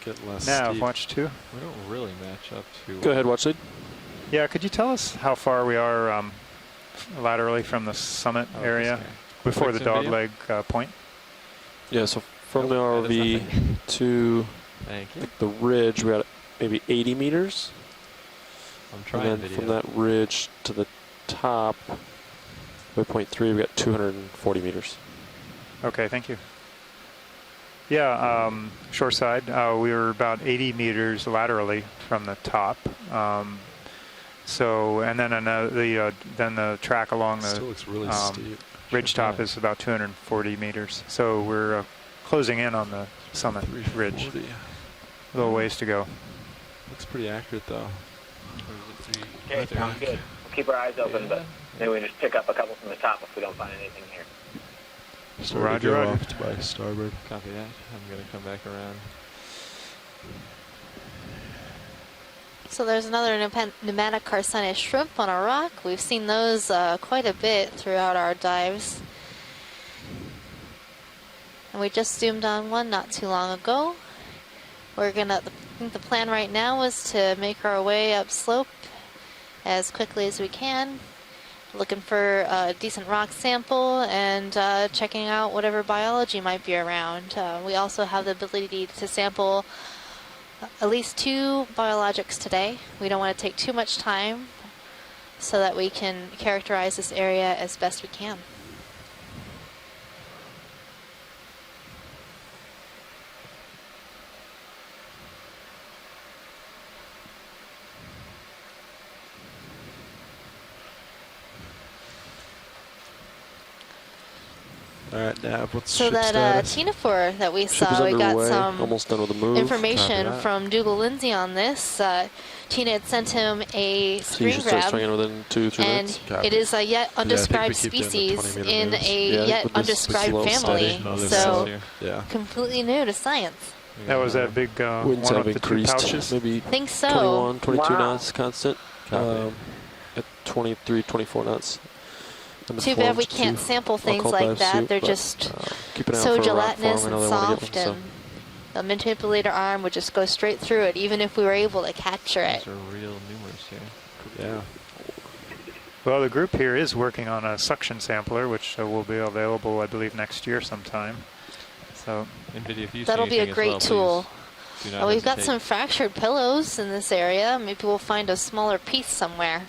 Speaker 1: getting less
Speaker 7: Nav,
Speaker 1: steep.
Speaker 7: watch 2.
Speaker 2: We don't really match up to.
Speaker 8: Go ahead, watch lead.
Speaker 7: Yeah, could you tell us how far we are laterally from the summit
Speaker 2: Oh,
Speaker 7: area
Speaker 2: this guy.
Speaker 7: before
Speaker 2: Wait,
Speaker 7: the
Speaker 2: it's in video?
Speaker 7: dogleg point?
Speaker 8: Yeah, so from the
Speaker 2: Nope, that is
Speaker 8: ROV
Speaker 2: nothing.
Speaker 8: to
Speaker 2: Thank you.
Speaker 8: the ridge, we're at maybe 80 meters.
Speaker 2: I'm
Speaker 8: And
Speaker 2: trying
Speaker 8: then
Speaker 2: video.
Speaker 8: from that ridge to the top, waypoint 3, we got 240 meters.
Speaker 7: Okay, thank you. Yeah, shore side, we were about 80 meters laterally from the top. So, and then then the track along
Speaker 1: Still
Speaker 7: the
Speaker 1: looks really
Speaker 7: um,
Speaker 1: steep.
Speaker 7: ridge top
Speaker 2: Yeah.
Speaker 7: is about 240 meters. So we're closing in on the summit ridge.
Speaker 1: 340.
Speaker 7: A little ways to go.
Speaker 1: Looks pretty accurate though.
Speaker 9: Okay, sounds good. We'll keep our eyes open, but maybe we just pick up a couple from the top if we don't find anything here.
Speaker 1: Started
Speaker 7: Roger,
Speaker 1: to go
Speaker 7: roger.
Speaker 1: off to by starboard.
Speaker 2: Copy that. I'm going to come back around.
Speaker 4: So there's another pneumatic carcinus shrimp on a rock. We've seen those quite a bit throughout our dives. And we just zoomed on one not too long ago. I think the plan right now is to make our way upslope as quickly as we can. Looking for a decent rock sample and checking out whatever biology might be around. We also have the ability to sample at least 2 biologics today. We don't want to take too much time so that we can characterize this area as best we can.
Speaker 1: All right, Nav, what's
Speaker 4: So
Speaker 1: ship
Speaker 4: that
Speaker 1: status?
Speaker 4: ctenophore that we
Speaker 8: Ship is
Speaker 4: saw, we got
Speaker 8: underway,
Speaker 4: some
Speaker 8: almost done with the move.
Speaker 4: information
Speaker 1: Copy that.
Speaker 4: from Dougal Lindsay on this. Tina had sent him a
Speaker 8: So you
Speaker 4: screen
Speaker 8: should start
Speaker 4: grab,
Speaker 8: swinging within 2-3
Speaker 4: and
Speaker 8: minutes.
Speaker 1: Copy.
Speaker 4: it is a yet undescribed
Speaker 1: keep doing the
Speaker 4: species
Speaker 1: 20-meter
Speaker 4: in
Speaker 1: moves.
Speaker 4: a
Speaker 8: Yeah,
Speaker 4: yet
Speaker 8: with this
Speaker 4: undescribed
Speaker 8: slow
Speaker 4: family.
Speaker 8: steady.
Speaker 2: No, there's
Speaker 4: So
Speaker 2: cells here.
Speaker 1: Yeah.
Speaker 4: completely new to science.
Speaker 2: We
Speaker 7: That
Speaker 2: got
Speaker 7: was that
Speaker 2: another.
Speaker 7: big
Speaker 8: Winds
Speaker 7: one
Speaker 8: have
Speaker 7: with the 2
Speaker 8: increased,
Speaker 7: pouches.
Speaker 8: maybe
Speaker 4: Think so.
Speaker 8: 21, 22
Speaker 9: Wow.
Speaker 8: knots constant.
Speaker 2: Copy.
Speaker 8: At 23, 24 knots. And the
Speaker 4: Too bad we
Speaker 8: forms
Speaker 4: can't
Speaker 8: to
Speaker 4: sample things
Speaker 8: alcohol
Speaker 4: like
Speaker 8: dive
Speaker 4: that.
Speaker 8: suit,
Speaker 4: They're
Speaker 8: but,
Speaker 4: just
Speaker 8: keep an eye out
Speaker 4: so
Speaker 8: for a rock
Speaker 4: gelatinous
Speaker 8: form. I know
Speaker 4: and
Speaker 8: they wanna get
Speaker 4: soft,
Speaker 8: them, so.
Speaker 4: and the manipulator arm would just go straight through it, even if we were able to capture it.
Speaker 2: Those are real numerous here.
Speaker 1: Yeah.
Speaker 7: Well, the group here is working on a suction sampler, which will be available, I believe, next year sometime. So,
Speaker 2: NVIDIA, if you see
Speaker 4: That'll be a
Speaker 2: anything as
Speaker 4: great
Speaker 2: well,
Speaker 4: tool.
Speaker 2: please do not
Speaker 4: We've got
Speaker 2: hesitate.
Speaker 4: some fractured pillows in this area. Maybe we'll find a smaller piece somewhere.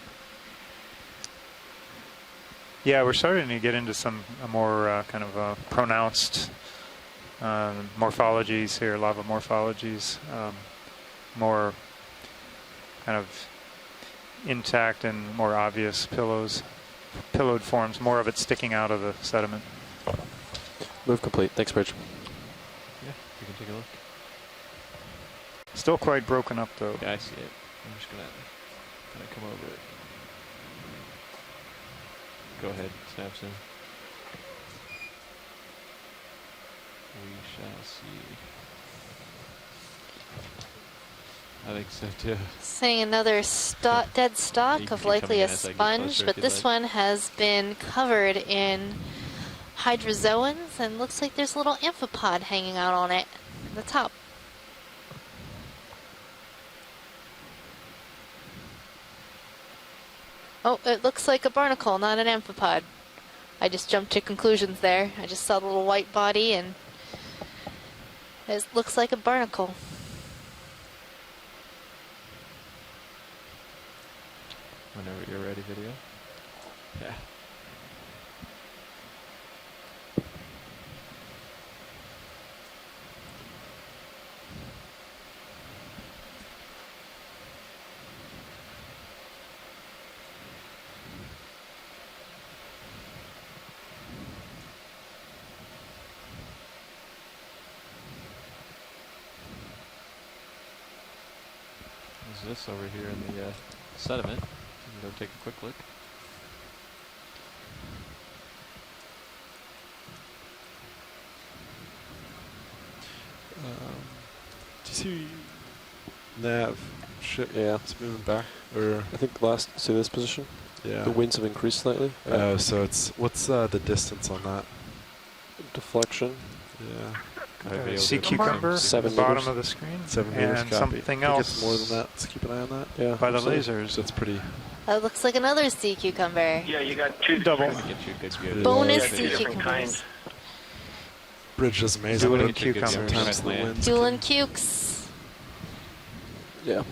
Speaker 7: yeah, we're starting to get into some more kind of pronounced morphologies here, lava morphologies, more kind of intact and more obvious pillowed forms, more of it sticking out of the sediment.
Speaker 8: Move complete. Thanks, Bridge.
Speaker 2: Yeah, you can take a look.
Speaker 7: Still quite broken up though.
Speaker 2: Yeah, I see it. I'm just gonna kind of come over it. Go ahead, Snapson. We shall see. I think so too.
Speaker 4: Seeing another dead
Speaker 2: You
Speaker 4: stalk
Speaker 2: can
Speaker 4: of
Speaker 2: keep
Speaker 4: likely
Speaker 2: coming
Speaker 4: a
Speaker 2: in as I get
Speaker 4: sponge,
Speaker 2: closer
Speaker 4: but
Speaker 2: if you'd
Speaker 4: this
Speaker 2: like.
Speaker 4: one has been covered in hydrozoans and looks like there's a little amphipod hanging out on it at the top. Oh, it looks like a barnacle, not an amphipod. I just jumped to conclusions there. I just saw the little white body and It looks like a barnacle.
Speaker 2: Whenever you're ready, video. Yeah. There's this over here in the sediment. You can go take a quick look.
Speaker 1: Do you see nav ship?
Speaker 8: Yeah.
Speaker 1: It's moving back. Or
Speaker 8: I think see this position?
Speaker 1: yeah.
Speaker 8: The winds have increased slightly.
Speaker 1: So it's what's the distance on that?
Speaker 8: Deflection.
Speaker 1: Yeah.
Speaker 7: Sea cucumber,
Speaker 8: 7
Speaker 7: the bottom
Speaker 8: meters.
Speaker 7: of the screen,
Speaker 1: 7 meters.
Speaker 7: and
Speaker 1: Copy.
Speaker 7: something
Speaker 1: I think
Speaker 7: else
Speaker 1: it's more than that. Let's keep an eye on that.
Speaker 8: Yeah.
Speaker 7: by the
Speaker 8: absolutely.
Speaker 7: lasers.
Speaker 1: So it's pretty.
Speaker 4: That looks like another sea cucumber.
Speaker 5: Yeah, you got two
Speaker 7: Double.
Speaker 2: Trying to get you a good view.
Speaker 1: pretty
Speaker 4: Bonus
Speaker 5: yeah,
Speaker 4: sea
Speaker 5: two different
Speaker 4: cucumbers.
Speaker 5: kinds.
Speaker 1: Bridge is amazing.
Speaker 7: Dueling
Speaker 1: but
Speaker 7: cucumbers.
Speaker 1: Sometimes the
Speaker 2: Land.
Speaker 1: winds
Speaker 4: Dueling
Speaker 1: can
Speaker 4: cukes.
Speaker 8: Yeah.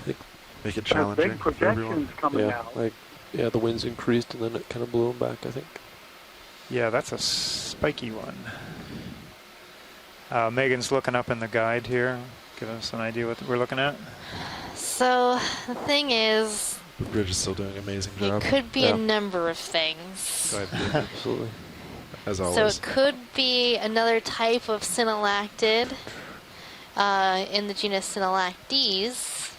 Speaker 1: make it
Speaker 6: There's
Speaker 1: challenging
Speaker 6: big
Speaker 1: for everyone.
Speaker 6: projections coming
Speaker 8: Yeah.
Speaker 6: out.
Speaker 8: Like, yeah, the winds increased and then it kind of blew them back, I think.
Speaker 7: Yeah, that's a spiky one. Megan's looking up in the guide here. Give us an idea what we're looking at.
Speaker 4: So the thing is,
Speaker 1: The bridge is still doing an amazing
Speaker 4: it
Speaker 1: job.
Speaker 4: could be
Speaker 8: Yeah.
Speaker 4: a number of things.
Speaker 2: Go ahead, video.
Speaker 8: Absolutely.
Speaker 1: As
Speaker 4: So
Speaker 1: always.
Speaker 4: it could be another type of synallactid in the genus Synallactes,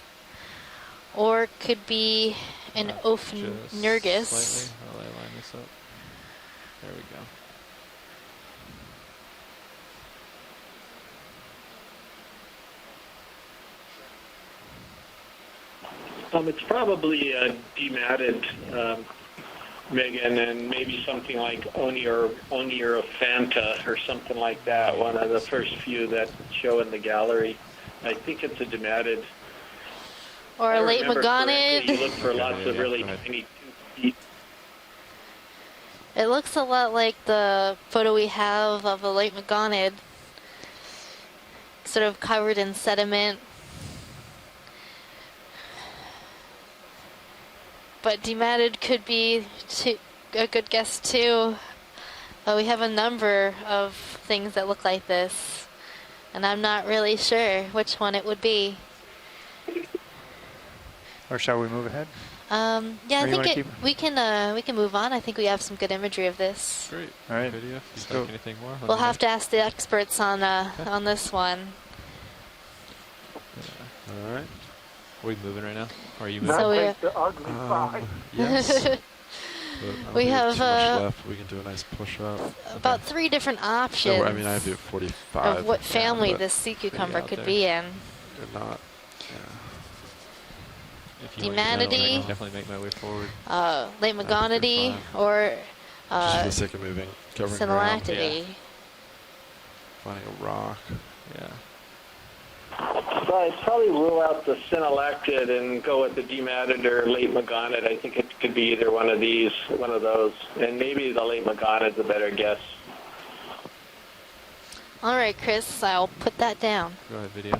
Speaker 4: or it could be an
Speaker 2: Just
Speaker 4: Ophnurgus.
Speaker 2: slightly while I line this up. There we go.
Speaker 5: It's probably dematted, Megan, and maybe something like Oneorophanta or something like that. One of the first few that show in the gallery. I think it's a dematted.
Speaker 4: Or a
Speaker 5: If I
Speaker 4: late
Speaker 5: remember correctly, You
Speaker 4: magonid.
Speaker 5: look for lots of
Speaker 2: Yeah,
Speaker 5: really
Speaker 2: go ahead.
Speaker 5: tiny teeth.
Speaker 4: It looks a lot like the photo we have of a late magonid, sort of covered in sediment. But dematted could be a good guess too. We have a number of things that look like this, and I'm not really sure which one it would be.
Speaker 7: Or shall we move ahead?
Speaker 4: Yeah,
Speaker 7: Or
Speaker 4: I
Speaker 7: you
Speaker 4: think
Speaker 7: wanna keep-
Speaker 4: we can move on. I think we have some good imagery of this.
Speaker 2: Great.
Speaker 7: All right.
Speaker 2: Video. If
Speaker 7: Let's
Speaker 2: you like
Speaker 7: go.
Speaker 2: anything more, let
Speaker 4: We'll
Speaker 2: me know.
Speaker 4: have to ask the experts on this one.
Speaker 1: All right.
Speaker 2: Are we moving right now? Or are you
Speaker 6: Not
Speaker 2: moving?
Speaker 4: So
Speaker 6: like the ugly side.
Speaker 1: Yes. But I don't
Speaker 4: We
Speaker 1: think
Speaker 4: have,
Speaker 1: too much left. We can do a nice push up.
Speaker 4: About 3 different options
Speaker 1: So, I mean, I do 45.
Speaker 4: of what family
Speaker 1: but
Speaker 4: this sea cucumber
Speaker 2: out
Speaker 4: could
Speaker 2: there.
Speaker 4: be in.
Speaker 1: They're not. Yeah.
Speaker 2: If you want to know, I
Speaker 4: Demanity.
Speaker 2: can definitely make my way forward.
Speaker 4: Late Magonity
Speaker 1: fine.
Speaker 4: or
Speaker 1: Just for the sake of moving, covering ground,
Speaker 4: Synallactidae.
Speaker 1: finding a rock.
Speaker 2: Yeah.
Speaker 5: So I'd probably rule out the Synallactid and go with the dematted or late magonid. I think it could be either one of these, one of those. And maybe the late magonid's a better guess.
Speaker 4: All right, Chris, I'll put that down.
Speaker 2: Go ahead, video.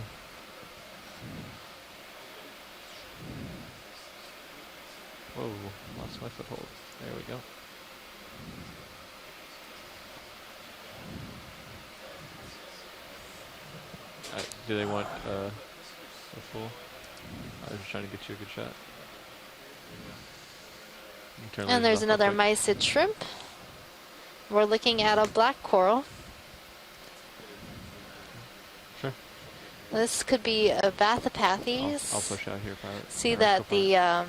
Speaker 2: Whoa, lost my foothold. There we go. Do they want a full? I was just trying to get you a good shot. You can turn
Speaker 4: And
Speaker 2: lasers
Speaker 4: there's
Speaker 2: off real
Speaker 4: another
Speaker 2: quick.
Speaker 4: mysid shrimp. We're looking at a black coral.
Speaker 2: Sure.
Speaker 4: This could be a Bathopathes.
Speaker 2: I'll push out here, pilot.
Speaker 4: See
Speaker 2: Or
Speaker 4: that
Speaker 2: co-pilot.
Speaker 4: the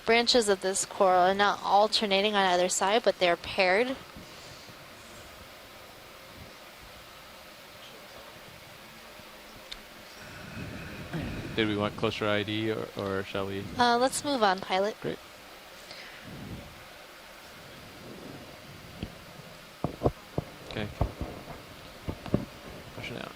Speaker 4: branches of this coral are not alternating on either side, but they're paired.
Speaker 2: Did we want closer ID or shall we?
Speaker 4: Let's move on, pilot.
Speaker 2: Great. Okay. Pushing out.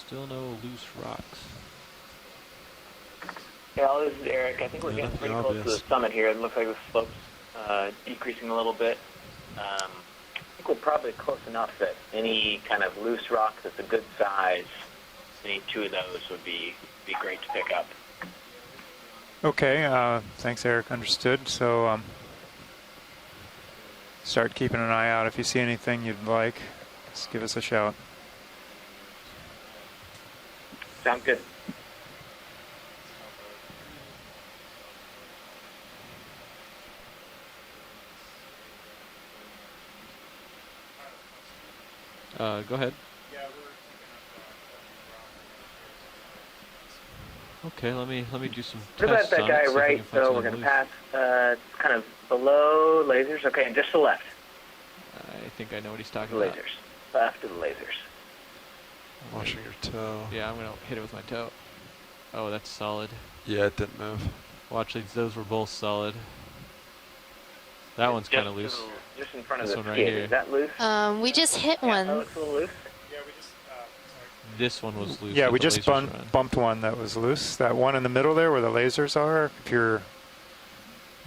Speaker 2: Still no loose rocks.
Speaker 9: Yeah, this is Eric. I think we're
Speaker 1: Yeah,
Speaker 9: getting
Speaker 1: nothing
Speaker 9: pretty close to
Speaker 1: obvious.
Speaker 9: the summit here. It looks like the slope's decreasing a little bit. I think we're probably close enough that any kind of loose rock that's a good size, any two of those would be great to pick up.
Speaker 7: Okay, thanks, Eric. Understood. So start keeping an eye out. If you see anything you'd like, just give us a shout.
Speaker 9: Sounds good.
Speaker 2: Go ahead. Okay, let me do some
Speaker 9: What about
Speaker 2: tests
Speaker 9: that
Speaker 2: on
Speaker 9: guy
Speaker 2: it, see if I
Speaker 9: right?
Speaker 2: can find
Speaker 9: So we're
Speaker 2: something
Speaker 9: going to
Speaker 2: loose.
Speaker 9: pass kind of below lasers. Okay, and just to the left.
Speaker 2: I think I know what he's talking
Speaker 9: The
Speaker 2: about.
Speaker 9: lasers. Left of the lasers.
Speaker 1: Watching your toe.
Speaker 2: Yeah, I'm gonna hit it with my toe. Oh, that's solid.
Speaker 1: Yeah, it didn't move.
Speaker 2: Watch these; those were both solid. That one's kind of
Speaker 9: Just
Speaker 2: loose.
Speaker 9: Just in front of
Speaker 2: This
Speaker 9: the
Speaker 2: one right
Speaker 9: skid.
Speaker 2: here.
Speaker 9: Is that loose?
Speaker 4: We just hit
Speaker 9: Yeah, that
Speaker 4: one.
Speaker 9: looks a little loose.
Speaker 2: This one was loose.
Speaker 7: Yeah,
Speaker 2: with
Speaker 7: we
Speaker 2: the
Speaker 7: just
Speaker 2: lasers around.
Speaker 7: bumped one that was loose. That one in the middle there where the lasers are, if you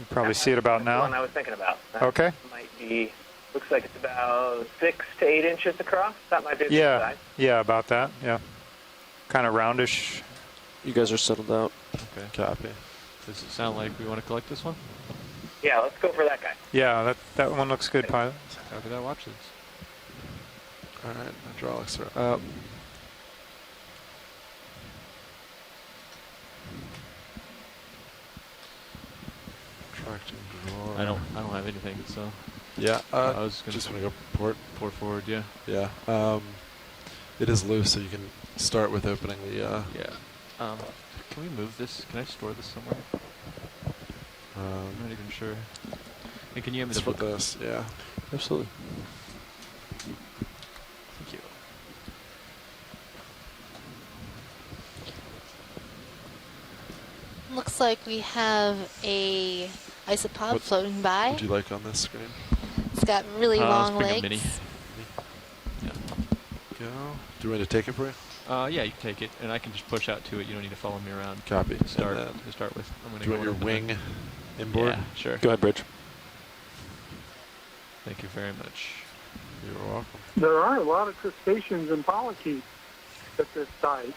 Speaker 7: probably see it about
Speaker 9: That's the one
Speaker 7: now.
Speaker 9: I was thinking about. That
Speaker 7: Okay.
Speaker 9: might be, looks like it's about 6 to 8 inches across. That might be a good
Speaker 7: Yeah,
Speaker 9: size.
Speaker 7: yeah, about that, yeah. Kind of roundish.
Speaker 8: You guys are settled out.
Speaker 2: Okay.
Speaker 1: Copy.
Speaker 2: Does it sound like we want to collect this one?
Speaker 9: Yeah, let's go for that guy.
Speaker 7: Yeah, that one looks good, pilot.
Speaker 2: Copy that. Watch this.
Speaker 1: Alright, hydraulics are up. Tracting drawer.
Speaker 2: I don't have anything, so
Speaker 1: Yeah,
Speaker 2: I was gonna
Speaker 1: just want to go port.
Speaker 2: pour forward. Yeah.
Speaker 1: Yeah. It is loose, so you can start with opening the.
Speaker 2: Yeah. Can we move this? Can I store this somewhere? I'm not even sure. Hey, can you hand me
Speaker 1: It's
Speaker 2: the
Speaker 1: for
Speaker 2: book?
Speaker 1: this. Yeah.
Speaker 8: Absolutely.
Speaker 2: Thank you.
Speaker 4: Looks like we have a isopod
Speaker 1: What
Speaker 4: floating by.
Speaker 1: Would you like on this screen?
Speaker 4: It's got really long
Speaker 2: let's pick
Speaker 4: legs.
Speaker 2: a mini. Yeah.
Speaker 1: Go. Do you want me to take it for you?
Speaker 2: Yeah, you can take it, and I can just push out to it. You don't need to follow me around.
Speaker 1: Copy.
Speaker 2: To start,
Speaker 1: And then,
Speaker 2: to start with. I'm gonna
Speaker 1: do you
Speaker 2: go
Speaker 1: want your
Speaker 2: into
Speaker 1: wing
Speaker 2: the-
Speaker 1: inboard?
Speaker 2: Yeah, sure.
Speaker 8: Go ahead, Bridge.
Speaker 2: Thank you very much.
Speaker 1: You're welcome.
Speaker 6: There are a lot of crustaceans and polychaetes at this site.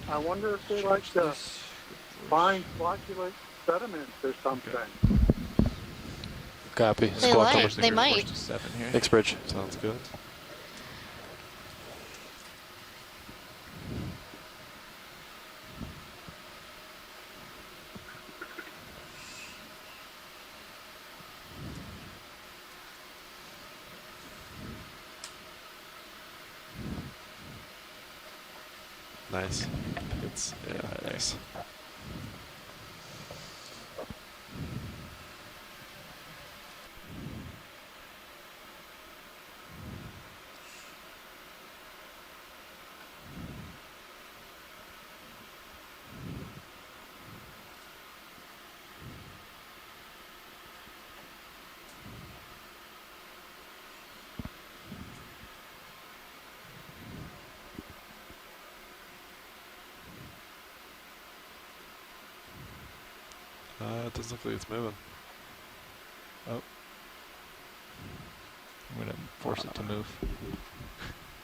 Speaker 6: I wonder if they like to find flocculate sediments or something.
Speaker 8: Copy.
Speaker 4: They
Speaker 8: Squawk
Speaker 4: like-
Speaker 8: number.
Speaker 4: they might.
Speaker 2: To 7 here.
Speaker 8: Thanks, Bridge.
Speaker 1: Sounds good. Nice. It's yeah, nice. It doesn't look like it's moving.
Speaker 2: Oh. I'm going to force it to move.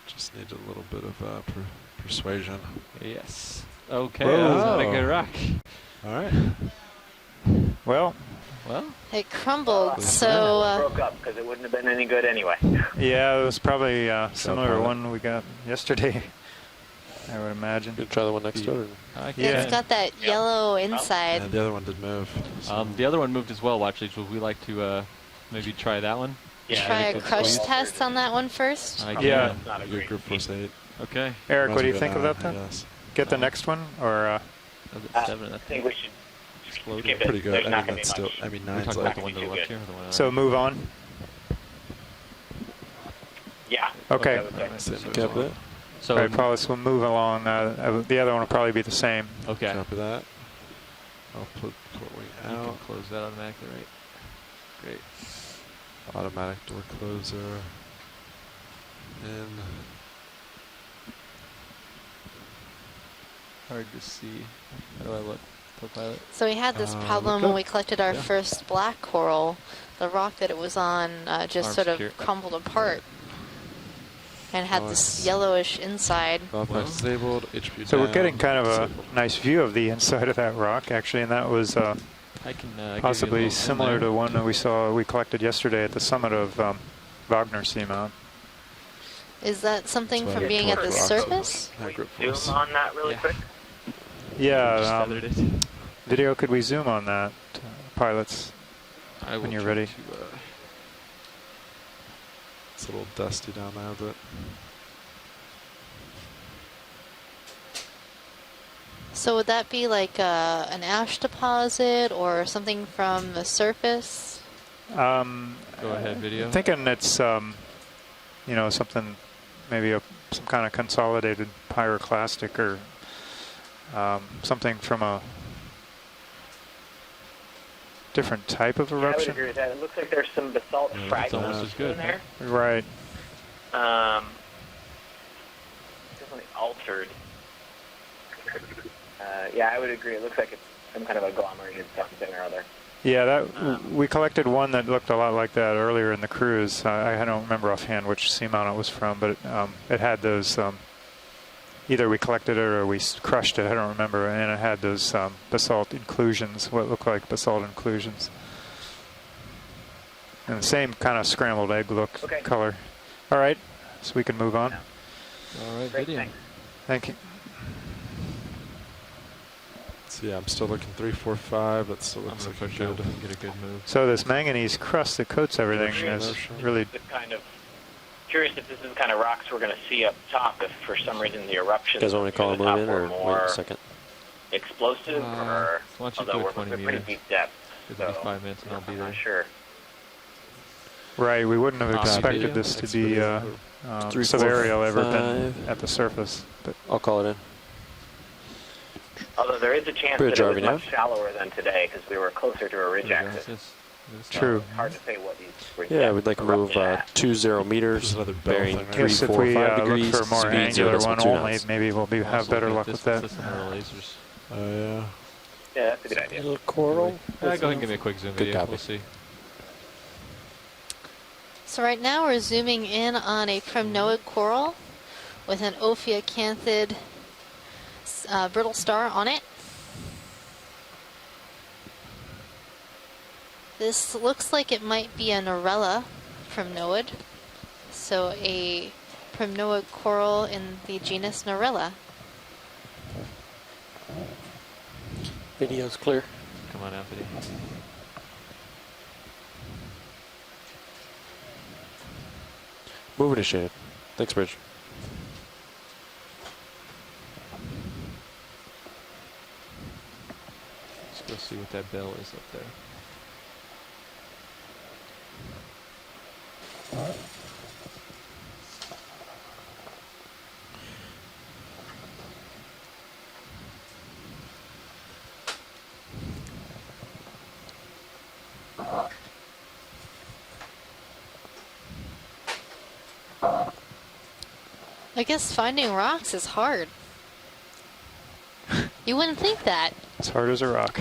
Speaker 1: Just need a little bit of persuasion.
Speaker 2: Yes. Okay,
Speaker 7: Whoa.
Speaker 2: that's not a good rock.
Speaker 1: All right.
Speaker 7: Well,
Speaker 2: Well,
Speaker 4: It crumbled, so
Speaker 9: Broke up because it wouldn't have been any good anyway.
Speaker 7: yeah, it was probably similar to
Speaker 1: pilot.
Speaker 7: one we got yesterday, I would imagine.
Speaker 8: You try the one next door.
Speaker 2: I can.
Speaker 7: Yeah.
Speaker 4: it's got that yellow inside.
Speaker 1: And the other one did move. So
Speaker 2: The other one moved as well, actually. Would we like to maybe try that one?
Speaker 4: Try a
Speaker 2: it's
Speaker 4: crush
Speaker 2: squeezed.
Speaker 4: test on that one first.
Speaker 2: I
Speaker 7: Yeah.
Speaker 2: can.
Speaker 9: Not a
Speaker 1: good
Speaker 9: great
Speaker 1: group force 8.
Speaker 2: Okay.
Speaker 7: Eric,
Speaker 1: Might
Speaker 7: what do
Speaker 1: as
Speaker 7: you
Speaker 1: well
Speaker 7: think
Speaker 1: go
Speaker 7: of
Speaker 1: now,
Speaker 7: that then?
Speaker 1: Yes.
Speaker 7: Get the next one, or
Speaker 2: I was at 7 and
Speaker 9: I
Speaker 2: that
Speaker 9: think
Speaker 2: thing
Speaker 9: we should
Speaker 2: exploded.
Speaker 9: skip it.
Speaker 1: Pretty good.
Speaker 9: There's
Speaker 1: I
Speaker 9: not
Speaker 1: mean,
Speaker 9: gonna
Speaker 1: that's
Speaker 9: be
Speaker 1: still.
Speaker 9: much.
Speaker 1: I mean,
Speaker 2: We're
Speaker 1: 9's
Speaker 2: talking
Speaker 1: like.
Speaker 2: about the one to the left here or the one on
Speaker 7: so move on?
Speaker 9: Yeah.
Speaker 7: Okay.
Speaker 2: Alright,
Speaker 1: Same
Speaker 2: so-
Speaker 1: moves
Speaker 8: Copy
Speaker 1: on.
Speaker 8: that.
Speaker 2: So,
Speaker 7: All right, probably we'll move along. The other one will probably be the same.
Speaker 2: okay.
Speaker 1: Copy that. I'll put port wing
Speaker 2: You can
Speaker 1: out.
Speaker 2: close that automatically, right? Great.
Speaker 1: Automatic door closer. In.
Speaker 2: hard to see. How do I look? Pilot?
Speaker 4: So we had this
Speaker 1: Look
Speaker 4: problem when
Speaker 1: up.
Speaker 4: we collected our
Speaker 1: Yeah.
Speaker 4: first black coral. The rock that it was on just
Speaker 2: Arms
Speaker 4: sort of
Speaker 2: secure.
Speaker 4: crumbled apart and had
Speaker 1: Oh,
Speaker 4: this
Speaker 1: it's-
Speaker 4: yellowish inside.
Speaker 1: Well, disabled, HPU
Speaker 7: So
Speaker 1: down,
Speaker 7: we're getting kind of a
Speaker 1: disabled.
Speaker 7: nice view of the inside of that rock, actually, and that was
Speaker 2: I can give you a
Speaker 7: possibly
Speaker 2: little zoom
Speaker 7: similar
Speaker 2: there.
Speaker 7: to one that we collected yesterday at the summit of Wagner Seamount.
Speaker 4: Is that something
Speaker 1: That's why
Speaker 4: from
Speaker 1: I
Speaker 4: being at the
Speaker 1: collect rocks.
Speaker 4: surface?
Speaker 1: High grip
Speaker 9: Zoom
Speaker 1: force.
Speaker 9: on that really
Speaker 2: Yeah.
Speaker 9: quick.
Speaker 2: Just
Speaker 7: Yeah,
Speaker 2: feathered it.
Speaker 7: video, could we zoom on that, pilots?
Speaker 2: I will
Speaker 7: when you're
Speaker 2: try
Speaker 7: ready.
Speaker 2: to,
Speaker 1: It's a little dusty down there, but
Speaker 4: So would that be like an ash deposit or something from the surface?
Speaker 2: Go ahead, video.
Speaker 7: I'm thinking it's, you know, something, maybe some kind of consolidated pyroclastic or something from a different type of
Speaker 9: I would
Speaker 7: eruption.
Speaker 9: agree with that. It looks like there's some basalt
Speaker 2: Yeah, that's
Speaker 9: fragments
Speaker 2: almost as good,
Speaker 9: in there.
Speaker 7: Right.
Speaker 9: Definitely altered. Yeah, I would agree. It looks like it's some kind of agglomerated something or other.
Speaker 7: Yeah, that we collected one that looked a lot like that earlier in the cruise. I don't remember offhand which seamount it was from, but it had those. Either we collected it or we crushed it. I don't remember, and it had those basalt inclusions, what looked like basalt inclusions, and the same kind of scrambled egg look
Speaker 9: Okay.
Speaker 7: color. All right, so we can move on.
Speaker 2: All right,
Speaker 9: Great,
Speaker 2: video.
Speaker 9: thanks.
Speaker 7: Thank you.
Speaker 1: so yeah, I'm still looking 3, 4, 5. That still
Speaker 2: I'm
Speaker 1: looks
Speaker 2: gonna
Speaker 1: like
Speaker 2: push
Speaker 1: a
Speaker 2: out
Speaker 1: good.
Speaker 2: and get a good move.
Speaker 7: So this manganese crust that coats everything is really
Speaker 9: The kind of curious if this is the kind of rocks we're going to see up top. If for some reason the eruptions
Speaker 8: You guys want me to call
Speaker 9: near
Speaker 8: a
Speaker 9: the
Speaker 8: move
Speaker 9: top
Speaker 8: in
Speaker 9: were
Speaker 8: or wait
Speaker 9: more
Speaker 8: a second?
Speaker 9: explosive, or
Speaker 2: why don't you
Speaker 9: although
Speaker 2: do a
Speaker 9: we're
Speaker 2: 20
Speaker 9: at pretty
Speaker 2: meters?
Speaker 9: deep depth.
Speaker 2: Give
Speaker 9: So
Speaker 2: me 5 minutes and I'll be
Speaker 9: I'm
Speaker 2: there.
Speaker 9: not sure.
Speaker 7: right. We wouldn't have
Speaker 2: Video.
Speaker 7: expected this to be
Speaker 8: 3, 4,
Speaker 7: subaerial ever been
Speaker 8: 5.
Speaker 7: at the surface, but
Speaker 8: I'll call it in.
Speaker 9: Although there is a chance
Speaker 8: Bridge
Speaker 9: that it was
Speaker 8: RV now.
Speaker 9: much shallower than today because we were closer to a ridge
Speaker 2: There you go.
Speaker 9: axis.
Speaker 2: Yes.
Speaker 7: true.
Speaker 9: It's hard to say what these ridge
Speaker 8: Yeah,
Speaker 9: axes
Speaker 8: we'd like to move
Speaker 9: erupted at.
Speaker 8: 20 meters,
Speaker 1: There's another bell
Speaker 8: bearing
Speaker 1: thing, right?
Speaker 8: 3,
Speaker 7: Yes, if
Speaker 8: 4,
Speaker 7: we
Speaker 8: 5
Speaker 7: look
Speaker 8: degrees,
Speaker 7: for a more
Speaker 8: speed
Speaker 7: angular
Speaker 8: 0.2
Speaker 7: one
Speaker 8: knots.
Speaker 7: only, maybe we'll have
Speaker 2: Also
Speaker 7: better
Speaker 2: get
Speaker 7: luck
Speaker 2: this
Speaker 7: with that.
Speaker 2: system or lasers.
Speaker 1: Oh yeah.
Speaker 9: Yeah, that's a good idea.
Speaker 3: Little coral.
Speaker 2: Go ahead and give me a quick zoom
Speaker 8: Good
Speaker 2: video.
Speaker 8: copy.
Speaker 2: We'll see.
Speaker 4: So right now we're zooming in on a primnoid coral with an Ophiocanthid brittle star on it. This looks like it might be a Norella primnoid. So a primnoid coral in the genus Norella.
Speaker 3: Video's clear.
Speaker 2: Come on out, video.
Speaker 8: Move initiated. Thanks, Bridge.
Speaker 2: Let's go see what that bell is up there.
Speaker 4: I guess finding rocks is hard. You wouldn't think that.
Speaker 7: As hard as a rock.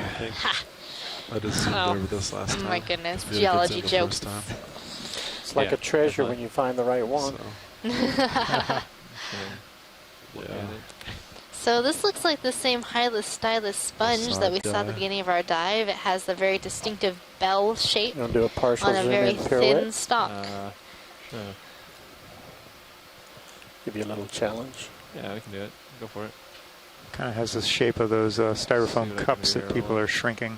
Speaker 1: I just zoomed
Speaker 4: Oh.
Speaker 1: over this last time.
Speaker 4: My goodness,
Speaker 1: Really
Speaker 4: geology
Speaker 1: good zoom the
Speaker 4: jokes.
Speaker 1: first time,
Speaker 3: It's like
Speaker 2: Yeah,
Speaker 3: a treasure
Speaker 2: definitely.
Speaker 3: when you find the right one.
Speaker 1: so,
Speaker 2: Look
Speaker 1: Yeah.
Speaker 2: at it.
Speaker 4: So this looks like the same Hylas stylus sponge that we saw at the
Speaker 1: dive.
Speaker 4: beginning of our dive. It has the very distinctive bell shape
Speaker 3: You want to do a partial
Speaker 4: on a
Speaker 3: zoom
Speaker 4: very
Speaker 3: in pirouette?
Speaker 4: thin stalk.
Speaker 2: Sure.
Speaker 3: Give you a little challenge.
Speaker 2: Yeah, we can do it. Go for it.
Speaker 7: Kind of has the shape of those
Speaker 2: See
Speaker 7: styrofoam
Speaker 2: what I can
Speaker 7: cups
Speaker 2: do
Speaker 7: that
Speaker 2: here.
Speaker 7: people are shrinking.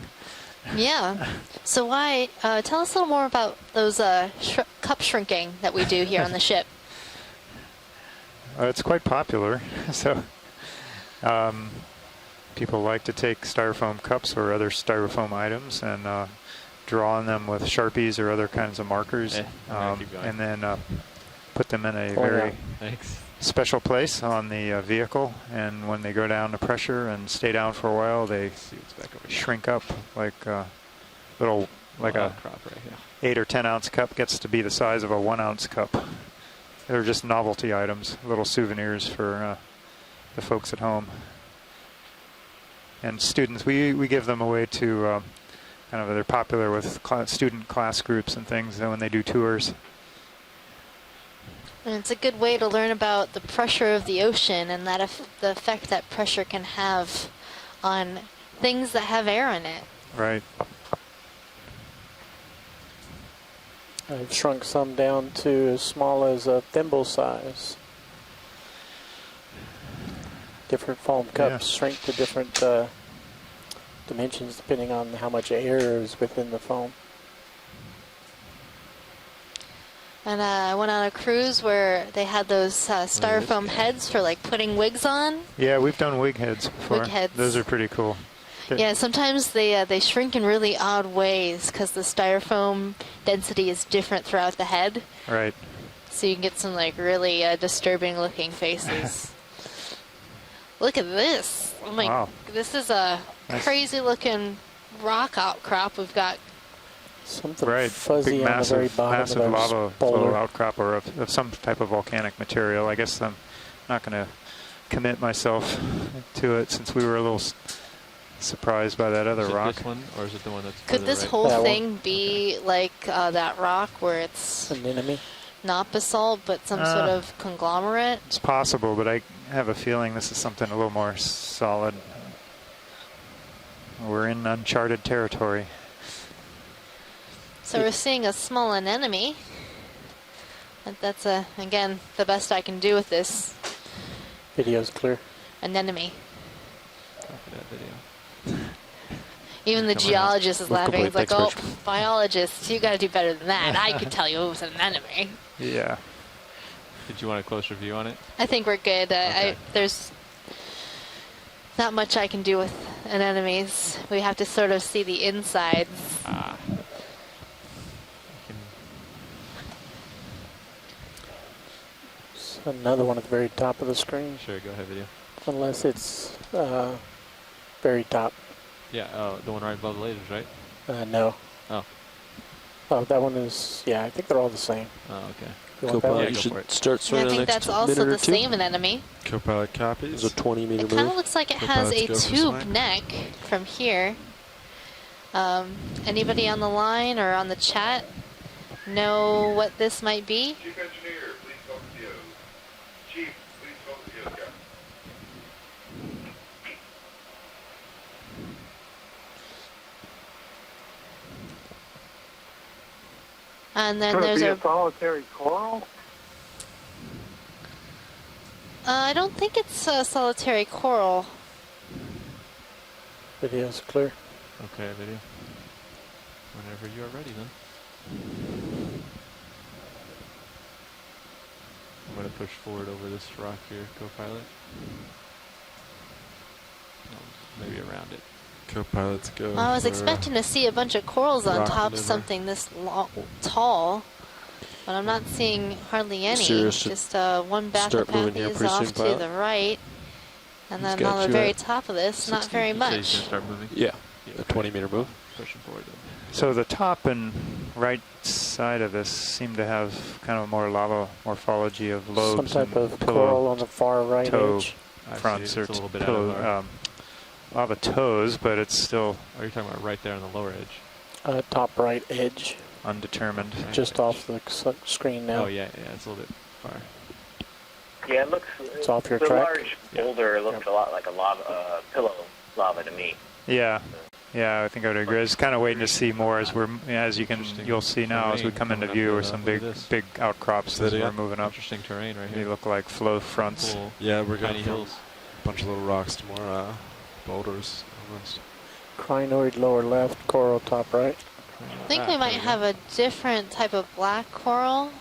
Speaker 4: Yeah. So why? Tell us a little more about those cup shrinking that we do here on the ship.
Speaker 7: It's quite popular. So people like to take styrofoam cups or other styrofoam items and draw on them with Sharpies or other kinds of markers,
Speaker 2: keep going.
Speaker 7: and then put them in a
Speaker 3: Oh,
Speaker 7: very
Speaker 3: yeah.
Speaker 2: Thanks.
Speaker 7: special place on the vehicle. And when they go down to pressure and stay down for a while, they
Speaker 2: Let's see what's back over here.
Speaker 7: shrink up like little, like
Speaker 2: Oh,
Speaker 7: a
Speaker 2: crop right here.
Speaker 7: 8 or 10 ounce cup gets to be the size of a 1 ounce cup. They're just novelty items, little souvenirs for the folks at home. and students. We give them away to kind of, they're popular with student class groups and things when they do tours.
Speaker 4: And it's a good way to learn about the pressure of the ocean and that the effect that pressure can have on things that have air in it.
Speaker 7: Right.
Speaker 3: I've shrunk some down to as small as a thimble size. Different foam cups shrink to different dimensions depending on how much air is within the foam.
Speaker 4: And I went on a cruise where they had those styrofoam heads for like putting wigs on.
Speaker 7: Yeah, we've done wig heads before.
Speaker 4: Wig heads.
Speaker 7: Those are pretty cool.
Speaker 4: Yeah, sometimes they shrink in really odd ways because the styrofoam density is different throughout the head.
Speaker 7: Right.
Speaker 4: So you can get some like really disturbing looking faces. Look at this. Oh my,
Speaker 7: wow.
Speaker 4: This is a crazy looking rock outcrop. We've got
Speaker 3: something fuzzy
Speaker 7: big,
Speaker 3: on the very bottom
Speaker 7: massive
Speaker 3: of
Speaker 7: lava
Speaker 3: boulder.
Speaker 7: flow outcrop, or of some type of volcanic material. I guess I'm not going to commit myself to it since we were a little surprised by that other
Speaker 2: is it
Speaker 7: rock.
Speaker 2: This one, or is it the one that's
Speaker 4: Could
Speaker 2: further
Speaker 4: this
Speaker 2: right?
Speaker 4: whole
Speaker 3: That
Speaker 4: thing be like that rock where it's
Speaker 3: An enemy?
Speaker 4: not basalt but some sort of conglomerate?
Speaker 7: It's possible, but I have a feeling this is something a little more solid. We're in uncharted territory.
Speaker 4: So we're seeing a small anemone. That's again the best I can do with this
Speaker 3: Video's clear.
Speaker 4: anemone.
Speaker 2: Copy that video.
Speaker 4: Even the
Speaker 2: Come on.
Speaker 4: geologist is
Speaker 8: With
Speaker 4: laughing. He's
Speaker 8: complete
Speaker 4: like,
Speaker 8: text
Speaker 4: "Oh, biologists, you got to do better than that. I could tell you it was an anemone."
Speaker 7: Yeah.
Speaker 2: Did you want a closer view on it?
Speaker 4: I think we're good.
Speaker 2: Okay.
Speaker 4: There's not much I can do with anemones. We have to sort of see the insides.
Speaker 2: Ah.
Speaker 3: Another one at the very top of the screen,
Speaker 2: Sure, go ahead, video.
Speaker 3: unless it's very top.
Speaker 2: Yeah, the one right above the lasers, right?
Speaker 3: No.
Speaker 2: Oh.
Speaker 3: Oh, that one is, yeah, I think they're all the same.
Speaker 2: Oh, okay.
Speaker 3: You want that
Speaker 8: Copilot,
Speaker 3: one?
Speaker 2: Yeah,
Speaker 8: you
Speaker 2: go
Speaker 8: should
Speaker 2: for it.
Speaker 8: start
Speaker 4: I
Speaker 8: swimming the
Speaker 4: think
Speaker 8: next
Speaker 4: that's also
Speaker 8: minute or
Speaker 4: the
Speaker 8: two.
Speaker 4: same anemone.
Speaker 1: Copilot copies.
Speaker 8: There's a 20-meter
Speaker 4: It kind of
Speaker 8: move.
Speaker 4: looks like it
Speaker 1: Go
Speaker 4: has
Speaker 1: pilots
Speaker 4: a
Speaker 1: go for
Speaker 4: tube
Speaker 1: snipe.
Speaker 4: neck from here. Anybody on the line or on the chat know what this might be?
Speaker 10: Chief engineer, please talk to the O's. Chief, please talk to the O's guy.
Speaker 4: And then
Speaker 6: Could it
Speaker 4: there's
Speaker 6: be
Speaker 4: a.
Speaker 6: a solitary coral?
Speaker 4: I don't think it's a solitary coral.
Speaker 3: Video's clear.
Speaker 2: Okay, video. Whenever you are ready, then. I'm going to push forward over this rock here, Copilot. Maybe around it.
Speaker 1: Copilot's go.
Speaker 4: I was
Speaker 1: for
Speaker 4: expecting to see a bunch of corals on
Speaker 1: rock
Speaker 4: top of
Speaker 1: maneuver.
Speaker 4: something this tall, but I'm not seeing hardly any.
Speaker 8: Sirius should
Speaker 4: Just one
Speaker 8: start moving
Speaker 4: bathypathy
Speaker 8: here
Speaker 4: is
Speaker 8: pretty
Speaker 4: off
Speaker 8: soon,
Speaker 4: to
Speaker 8: pilot.
Speaker 4: the right, and
Speaker 8: He's
Speaker 4: then
Speaker 8: got
Speaker 4: on the
Speaker 8: you
Speaker 4: very
Speaker 8: at
Speaker 4: top of this, not
Speaker 8: 60.
Speaker 4: very
Speaker 2: So he's going
Speaker 4: much.
Speaker 2: to start moving?
Speaker 8: Yeah,
Speaker 2: Yeah,
Speaker 8: a
Speaker 2: okay.
Speaker 8: 20-meter move.
Speaker 2: Pushing forward, then.
Speaker 7: So the top and right side of this seem to have kind of more lava morphology of lobes
Speaker 3: Some type
Speaker 7: and
Speaker 3: of
Speaker 7: pillow
Speaker 3: coral on the far right
Speaker 7: toe
Speaker 3: edge.
Speaker 2: I see
Speaker 7: fronts
Speaker 2: it.
Speaker 7: or
Speaker 2: It's a little bit out
Speaker 7: pillow,
Speaker 2: of our...
Speaker 7: lava toes, but it's still
Speaker 2: Oh, you're talking about right there on the lower edge.
Speaker 3: Top right edge,
Speaker 7: undetermined.
Speaker 2: Okay.
Speaker 3: just off the screen now.
Speaker 2: Oh, yeah, it's a little bit far.
Speaker 9: Yeah, it looks.
Speaker 3: It's off your
Speaker 9: the
Speaker 3: track.
Speaker 9: large boulder looked a lot like a lava, pillow lava to me.
Speaker 7: Yeah, yeah, I think I would agree. I was kind of waiting to see more as you'll see now as we come into view with some big outcrops as we're moving up.
Speaker 2: Interesting terrain right
Speaker 7: They
Speaker 2: here.
Speaker 7: look like flow fronts.
Speaker 2: Cool.
Speaker 1: Yeah, we're
Speaker 2: Tiny
Speaker 1: going
Speaker 2: hills.
Speaker 1: a bunch of little rocks to more boulders almost.
Speaker 3: Crinoid lower left, coral top right.
Speaker 4: I think we might have a different type of black coral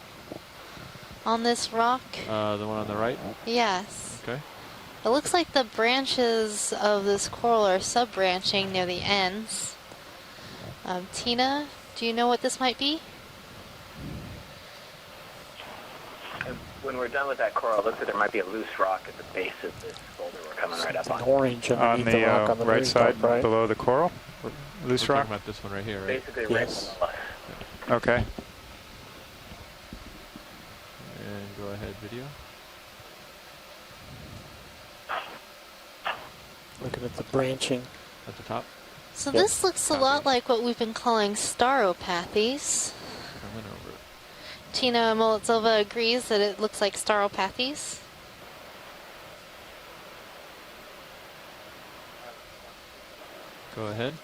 Speaker 4: on this rock.
Speaker 2: The one on the right?
Speaker 4: Yes.
Speaker 2: Okay.
Speaker 4: It looks like the branches of this coral are sub-branching near the ends. Tina, do you know what this might be?
Speaker 9: When we're done with that coral, it looks like there might be a loose rock at the base of this boulder we're coming right up
Speaker 3: An
Speaker 9: on.
Speaker 3: orange
Speaker 7: On
Speaker 3: underneath the rock on the
Speaker 7: right
Speaker 3: very
Speaker 7: side,
Speaker 3: top right.
Speaker 7: below the coral, loose
Speaker 2: We're
Speaker 7: rock.
Speaker 2: talking about this one right here, right?
Speaker 9: Basically
Speaker 3: Yes.
Speaker 9: right below us.
Speaker 7: Okay.
Speaker 2: And go ahead, video.
Speaker 3: Looking at the branching.
Speaker 2: At the top.
Speaker 4: So
Speaker 3: Yep.
Speaker 4: this looks a lot like what we've been calling staropathies.
Speaker 2: I went over it.
Speaker 4: Tina Molitsova agrees that it looks like staropathies.
Speaker 2: Go ahead.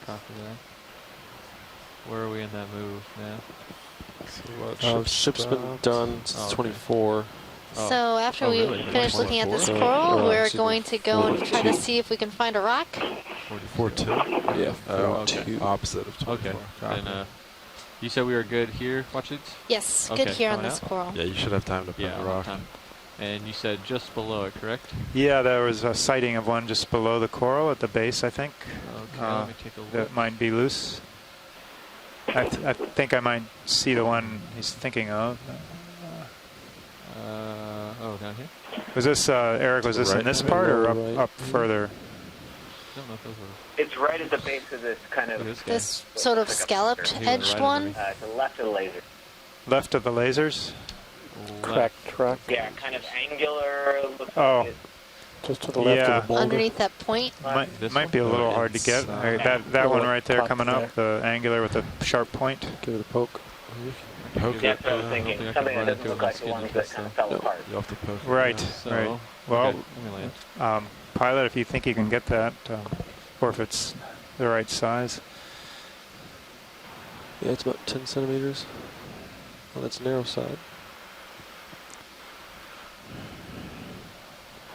Speaker 2: Copy that. Where are we in that move now?
Speaker 8: Ship's been done since
Speaker 2: Oh, okay.
Speaker 8: 24.
Speaker 2: Oh.
Speaker 4: So after
Speaker 2: Oh,
Speaker 4: we
Speaker 2: really?
Speaker 4: finish looking at this
Speaker 8: 24?
Speaker 4: coral, we're
Speaker 8: excuse me,
Speaker 4: going to go and try to
Speaker 8: 42.
Speaker 4: see if we can find a rock.
Speaker 1: 4-2.
Speaker 8: Yeah,
Speaker 1: Oh,
Speaker 8: 42.
Speaker 1: opposite of 24.
Speaker 2: Okay.
Speaker 1: Copy.
Speaker 2: Then, you said we were good here, watch it?
Speaker 4: Yes, good
Speaker 2: Okay,
Speaker 4: here on
Speaker 2: coming
Speaker 4: this
Speaker 2: out?
Speaker 4: coral.
Speaker 1: Yeah, you should have time to
Speaker 2: Yeah,
Speaker 1: find a
Speaker 2: all
Speaker 1: rock.
Speaker 2: the time. And you said just below it, correct?
Speaker 7: Yeah, there was a sighting of one just below the coral at the base, I think.
Speaker 2: Okay, let me take a look.
Speaker 7: That might be loose. I think I might see the one he's thinking of.
Speaker 2: Oh, down here?
Speaker 7: Was this, Eric, was this in
Speaker 1: Right.
Speaker 7: this part or
Speaker 8: Right.
Speaker 7: up further?
Speaker 2: I don't know if those were.
Speaker 9: It's right at the base of this kind
Speaker 2: Look at
Speaker 9: of,
Speaker 2: this guy.
Speaker 4: This sort of scalloped
Speaker 2: He went
Speaker 4: edged
Speaker 2: right
Speaker 4: one.
Speaker 2: underneath.
Speaker 9: to the left of the laser.
Speaker 7: Left of the lasers?
Speaker 2: Left.
Speaker 3: Cracked rock.
Speaker 9: Yeah, kind of angular. Looks
Speaker 7: Oh.
Speaker 9: like it.
Speaker 3: Just to the left
Speaker 7: Yeah.
Speaker 3: of the boulder.
Speaker 4: Underneath that point.
Speaker 2: This
Speaker 7: Might
Speaker 2: one?
Speaker 7: be a little
Speaker 1: Oh,
Speaker 7: hard to
Speaker 1: it's,
Speaker 7: get. That
Speaker 3: little
Speaker 7: one right there
Speaker 3: top
Speaker 7: coming up, the angular with the sharp point.
Speaker 8: Give it a poke.
Speaker 1: Poke
Speaker 9: That's
Speaker 1: it.
Speaker 9: what I was
Speaker 2: I
Speaker 9: thinking.
Speaker 2: don't think I
Speaker 9: Something
Speaker 2: can
Speaker 9: that
Speaker 2: run
Speaker 9: doesn't
Speaker 2: into
Speaker 9: look
Speaker 2: it
Speaker 9: like the
Speaker 2: and
Speaker 9: ones
Speaker 2: skin
Speaker 9: that
Speaker 2: this
Speaker 9: kind of
Speaker 2: stuff.
Speaker 9: fell apart.
Speaker 1: You have to poke it.
Speaker 7: Right,
Speaker 2: So,
Speaker 7: right. Well,
Speaker 2: okay, let me land.
Speaker 7: Pilot, if you think you can get that, or if it's the right size.
Speaker 8: Yeah, it's about 10 centimeters. On its narrow side.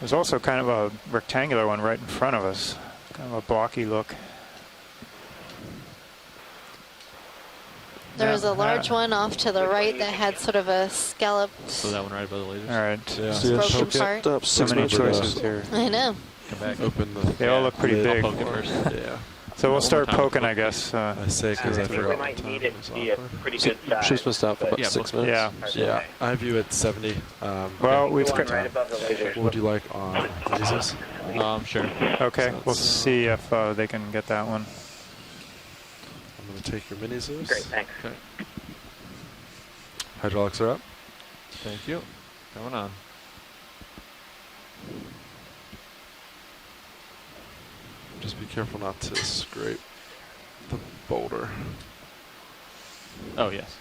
Speaker 7: There's also kind of a rectangular one right in front of us. Kind of a blocky look.
Speaker 4: There was a
Speaker 7: Yeah,
Speaker 4: large one off to the right that had sort of a scalloped.
Speaker 2: So that one right above the lasers?
Speaker 7: All right.
Speaker 1: Yeah.
Speaker 8: So yeah,
Speaker 4: Broken
Speaker 8: poke it
Speaker 4: part.
Speaker 8: up
Speaker 7: So
Speaker 8: 6
Speaker 7: many
Speaker 8: meters.
Speaker 7: choices here.
Speaker 4: I know.
Speaker 2: Come back.
Speaker 1: Open the.
Speaker 7: They all look pretty
Speaker 1: lid.
Speaker 7: big.
Speaker 2: I'll poke it first.
Speaker 1: Yeah.
Speaker 7: So we'll
Speaker 2: One
Speaker 7: start
Speaker 2: more time.
Speaker 7: poking, I guess.
Speaker 1: I say because I
Speaker 9: I think
Speaker 1: forgot
Speaker 9: we
Speaker 1: what
Speaker 9: might
Speaker 1: time
Speaker 9: need
Speaker 1: it
Speaker 9: it
Speaker 1: was
Speaker 9: to be a
Speaker 1: awkward.
Speaker 9: pretty good size.
Speaker 8: Ship's been stopped for
Speaker 9: but
Speaker 8: about
Speaker 2: Yeah,
Speaker 8: 6
Speaker 2: book-
Speaker 8: minutes.
Speaker 7: Yeah.
Speaker 9: hard to
Speaker 1: Yeah,
Speaker 9: say.
Speaker 1: I have you at 70.
Speaker 7: Well,
Speaker 9: The
Speaker 7: we've
Speaker 9: one
Speaker 7: got.
Speaker 9: right above the lasers.
Speaker 1: What would you like on lasers?
Speaker 2: Sure.
Speaker 7: Okay, we'll see if they can get that one.
Speaker 1: I'm going to take your mini Zeus.
Speaker 9: Great, thanks.
Speaker 2: Okay.
Speaker 1: Hydraulics are up.
Speaker 2: Thank you. Going on.
Speaker 1: Just be careful not to scrape the boulder.
Speaker 2: Oh, yes.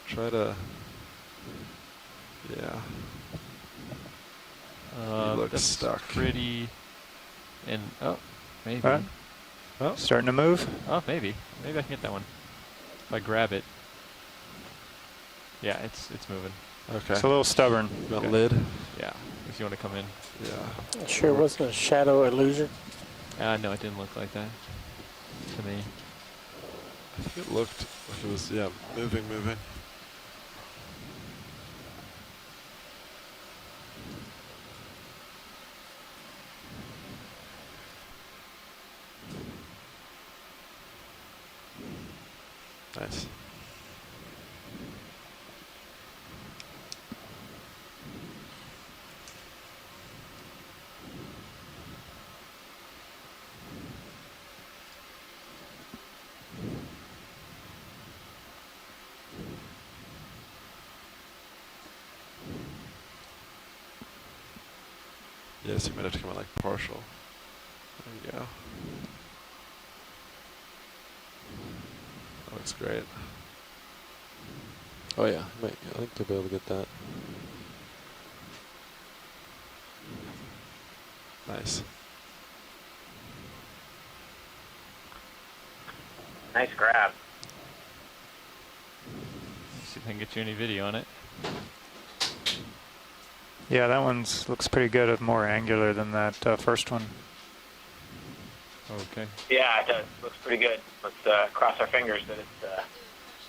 Speaker 1: Try to. Yeah. Looks
Speaker 2: That's
Speaker 1: stuck.
Speaker 2: pretty. And oh, maybe.
Speaker 7: All right.
Speaker 1: Oh,
Speaker 7: Starting to move.
Speaker 2: Oh, maybe. Maybe I can get that one. If I grab it. Yeah, it's moving.
Speaker 1: okay.
Speaker 7: It's a little stubborn.
Speaker 1: Got
Speaker 2: Okay.
Speaker 1: lid.
Speaker 2: Yeah. If you want to come in.
Speaker 1: Yeah.
Speaker 3: Sure wasn't a shadow illusion.
Speaker 2: No, it didn't look like that to me.
Speaker 1: I think it looked like it was, yeah, moving. Nice. Yes, you might have to come in like partial. There you go. That looks great.
Speaker 8: Oh yeah, I think they'll be able to get that.
Speaker 1: Nice.
Speaker 9: Nice grab.
Speaker 2: See if I can get you any video on it.
Speaker 7: Yeah, that one looks pretty good. More angular than that first one.
Speaker 2: Okay.
Speaker 9: Yeah, it does. Looks pretty good. Let's cross our fingers that it's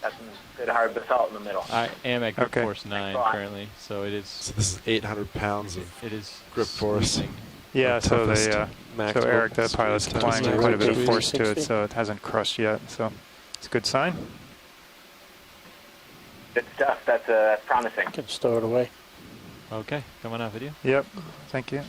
Speaker 9: got some good hard basalt in the middle.
Speaker 2: I am at grip
Speaker 7: Okay.
Speaker 2: force 9
Speaker 9: Thanks a lot.
Speaker 2: currently, so it is.
Speaker 1: So this is 800 pounds of
Speaker 2: It is
Speaker 1: grip force.
Speaker 2: sweeping.
Speaker 7: Yeah,
Speaker 1: Our
Speaker 7: so
Speaker 1: toughest
Speaker 7: so
Speaker 8: maximum
Speaker 7: Eric, the
Speaker 1: squeeze
Speaker 7: pilot's
Speaker 1: test.
Speaker 7: applying
Speaker 8: Squeeze.
Speaker 7: quite a bit of
Speaker 8: Squeeze.
Speaker 7: force to it,
Speaker 3: 60.
Speaker 7: so it hasn't crushed yet. So it's a good sign.
Speaker 9: Good stuff. That's promising.
Speaker 3: Can stow it away.
Speaker 2: Okay, coming out video.
Speaker 7: Yep. Thank you.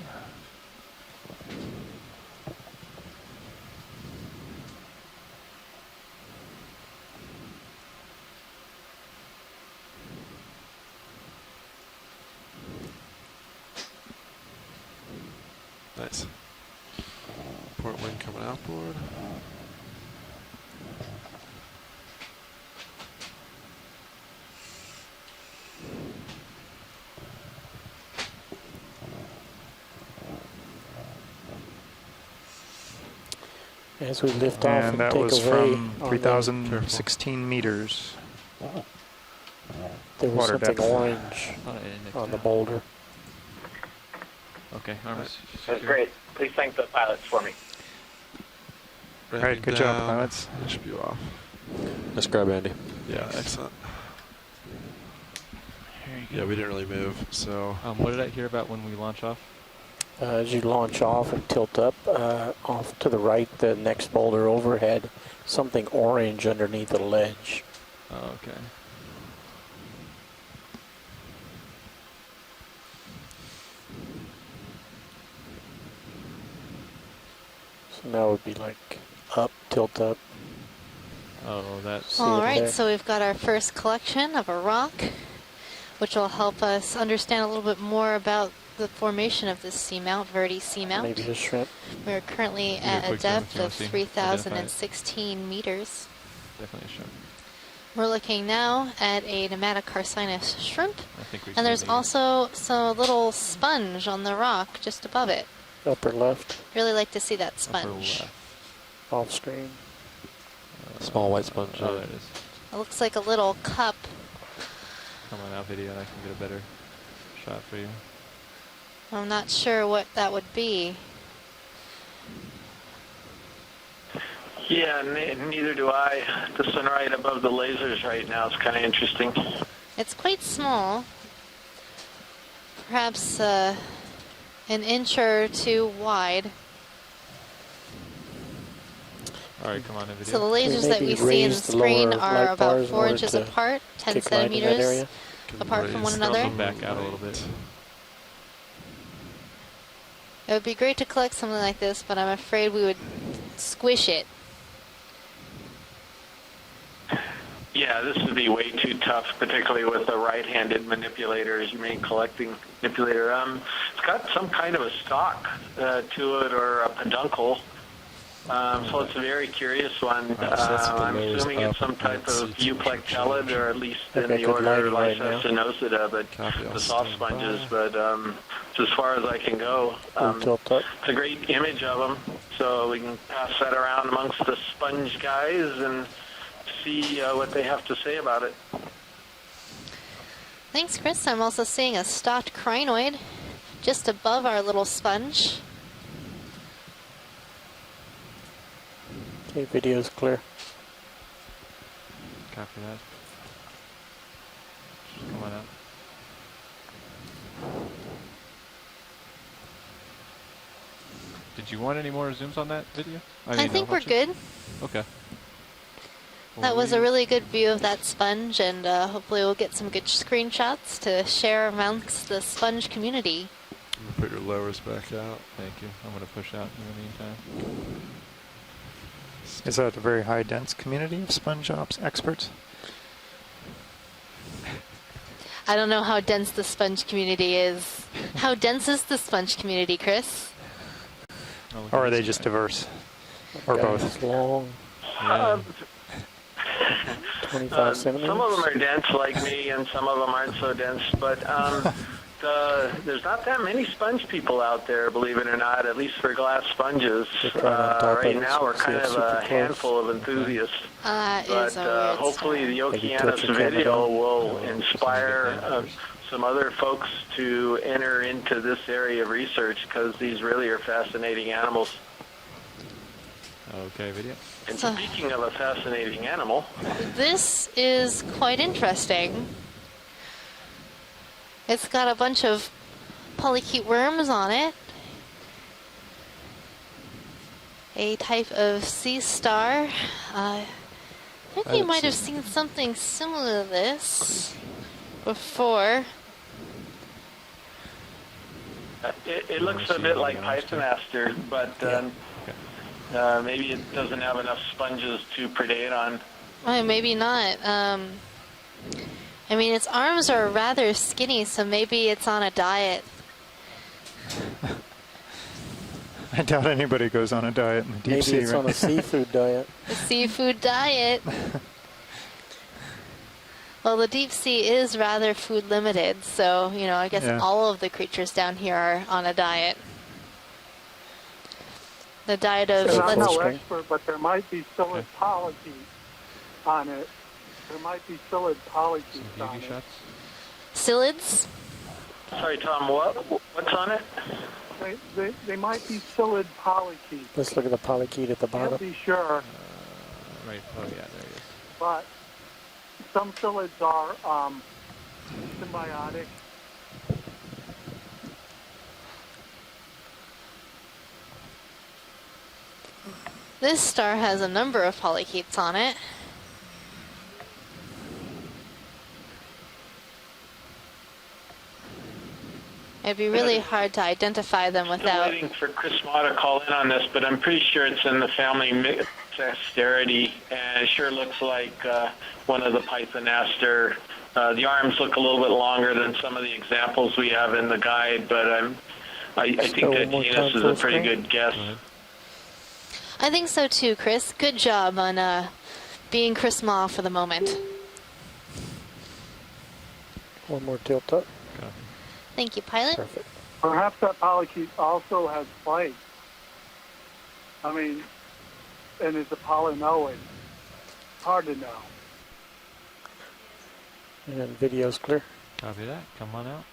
Speaker 1: Nice. Port wind coming outboard.
Speaker 3: As we lift off
Speaker 7: And
Speaker 3: and
Speaker 7: that
Speaker 3: take
Speaker 7: was
Speaker 3: away
Speaker 7: from
Speaker 3: on
Speaker 7: 3,016 meters.
Speaker 3: there was
Speaker 7: water
Speaker 3: something
Speaker 7: depth.
Speaker 3: orange on the boulder.
Speaker 2: Okay, arms.
Speaker 9: That's great. Please thank the pilots for me.
Speaker 7: All right, good job, pilots.
Speaker 1: It should be off.
Speaker 8: Nice grab, Andy.
Speaker 1: Yeah, excellent. Yeah, we didn't really move, so.
Speaker 2: What did I hear about when we launch off?
Speaker 3: As you launch off and tilt up, off to the right, the next boulder overhead, something orange underneath the ledge.
Speaker 2: Oh, okay.
Speaker 3: So now it would be like up, tilt up.
Speaker 2: Oh, that's...
Speaker 3: See it
Speaker 4: All right,
Speaker 3: there?
Speaker 4: so we've got our first collection of a rock, which will help us understand a little bit more about the formation of this seamount, Verde seamount.
Speaker 3: Maybe a shrimp.
Speaker 4: We're currently
Speaker 2: a
Speaker 4: at a
Speaker 2: quick jump if
Speaker 4: depth
Speaker 2: you wanna
Speaker 4: of
Speaker 2: see.
Speaker 4: 3,016 meters.
Speaker 2: Definitely a shrimp.
Speaker 4: We're looking now at a nematocarcinus shrimp,
Speaker 2: I think we
Speaker 4: and there's
Speaker 2: see
Speaker 4: also some little sponge on the rock just above it.
Speaker 3: Upper left,
Speaker 4: Really like to see that
Speaker 2: upper
Speaker 4: sponge.
Speaker 2: left.
Speaker 3: off screen.
Speaker 8: Small white sponge.
Speaker 2: Oh, there it is.
Speaker 4: It looks like a little cup.
Speaker 2: Come on out video and I can get a better shot for you.
Speaker 4: I'm not sure what that would be.
Speaker 5: Yeah, neither do I. The sun right above the lasers right now is kind of interesting.
Speaker 4: It's quite small, perhaps an inch or two wide.
Speaker 2: All right, come on in video.
Speaker 4: So the lasers that
Speaker 3: maybe
Speaker 4: we see in the
Speaker 3: raise the
Speaker 4: screen
Speaker 3: lower
Speaker 4: are
Speaker 3: light
Speaker 4: about
Speaker 3: bars in
Speaker 4: 4
Speaker 3: order
Speaker 4: inches
Speaker 3: to
Speaker 4: apart, 10
Speaker 3: kick light in that
Speaker 4: centimeters
Speaker 3: area?
Speaker 4: apart from one
Speaker 1: Raise
Speaker 4: another.
Speaker 2: Come back out a little bit.
Speaker 4: It would be great to collect something like this, but I'm afraid we would squish it.
Speaker 5: Yeah, this would be way too tough, particularly with a right-handed manipulator as your main collecting manipulator. It's got some kind of a stalk to it or a peduncle. So it's a very curious one.
Speaker 1: so that's what the
Speaker 5: I'm
Speaker 1: lowers
Speaker 5: assuming it's
Speaker 1: up
Speaker 5: some type
Speaker 1: and
Speaker 5: of
Speaker 1: see
Speaker 5: euplectellid, or at least
Speaker 3: I've
Speaker 5: in
Speaker 3: got
Speaker 5: the
Speaker 3: good
Speaker 5: order
Speaker 3: lighting right now.
Speaker 5: Lysocenosida, but
Speaker 1: Copy, I'll
Speaker 5: the soft
Speaker 1: stand
Speaker 5: sponges.
Speaker 1: by.
Speaker 5: But it's as far as I can go.
Speaker 3: We'll tilt up.
Speaker 5: It's a great image of them, so we can pass that around amongst the sponge guys and see what they have to say about it.
Speaker 4: Thanks, Chris. I'm also seeing a stalked crinoid just above our little sponge.
Speaker 3: Okay, video's clear.
Speaker 2: Copy that. Just come on out. Did you want any more zooms on that video?
Speaker 4: I think we're
Speaker 2: picture?
Speaker 4: good.
Speaker 2: Okay.
Speaker 4: That was a really good view of that sponge, and hopefully we'll get some good screenshots to share amongst the sponge community.
Speaker 1: I'm gonna put your lowers back out.
Speaker 2: Thank you. I'm going to push out in the meantime.
Speaker 7: Is that a very high dense community of sponge ops experts?
Speaker 4: I don't know how dense the sponge community is. How dense is the sponge community, Chris?
Speaker 2: Oh, look
Speaker 7: Or
Speaker 2: at
Speaker 7: are they
Speaker 2: this
Speaker 7: just
Speaker 2: guy.
Speaker 7: diverse? Or
Speaker 3: Guys,
Speaker 7: both?
Speaker 3: long,
Speaker 2: Yeah.
Speaker 3: 25 centimeters.
Speaker 5: Some of them are dense like me, and some of them aren't so dense. But there's not that many sponge people out there, believe it or not, at least for glass sponges.
Speaker 3: They're trying on top of
Speaker 5: Right
Speaker 3: it,
Speaker 5: now, we're
Speaker 3: so
Speaker 5: kind
Speaker 3: it's
Speaker 5: of
Speaker 3: super
Speaker 5: a
Speaker 3: close.
Speaker 5: handful of enthusiasts.
Speaker 4: Is
Speaker 5: But
Speaker 4: a weird
Speaker 5: hopefully the
Speaker 3: Maybe
Speaker 5: Okeanos
Speaker 3: touch your camera
Speaker 5: video
Speaker 3: down.
Speaker 5: will inspire some other folks to enter into this area of research, because these really are fascinating animals.
Speaker 2: Okay, video.
Speaker 5: And
Speaker 4: So-
Speaker 5: speaking of a fascinating animal,
Speaker 4: This is quite interesting. It's got a bunch of polychaete worms on it. A type of sea star. I think we might have seen something similar to this before.
Speaker 5: It looks a bit like pythonaster, but maybe it doesn't have enough sponges to predate on.
Speaker 4: Oh, maybe not. I mean, its arms are rather skinny, so maybe it's on a diet.
Speaker 7: I doubt anybody goes on a diet in the deep sea.
Speaker 3: Maybe it's on a seafood diet.
Speaker 4: A seafood diet. Well, the deep sea is rather food limited, so, you know, I guess all of the creatures down here are on a diet. The diet of...
Speaker 6: I'm no expert, but there might be psyllid polychaetes on it. There might be psyllid polychaetes on it.
Speaker 4: Psyllids?
Speaker 5: Sorry, Tom, what's on it?
Speaker 6: They might be psyllid polychaetes.
Speaker 3: Let's look at the polychaete at the bottom.
Speaker 6: Can't be sure.
Speaker 2: Right. Oh yeah, there it is.
Speaker 6: But some psyllids are symbiotic.
Speaker 4: This star has a number of polychaetes on it. It'd be really hard to identify them
Speaker 5: Still
Speaker 4: without...
Speaker 5: waiting for Chris Ma to call in on this, but I'm pretty sure it's in the family Myxasterity, and it sure looks like one of the pythonaster. The arms look a little bit longer than some of the examples we have in the guide, but I think that genus is a pretty good guess.
Speaker 4: I think so too, Chris. Good job on being Chris Ma for the moment.
Speaker 3: One more tilt up.
Speaker 4: Thank you, pilot.
Speaker 3: Perfect.
Speaker 6: Perhaps that polychaete also has spikes. I mean, and is a polynoid. Hard to know.
Speaker 3: And video's clear.
Speaker 2: Copy that. Come on out.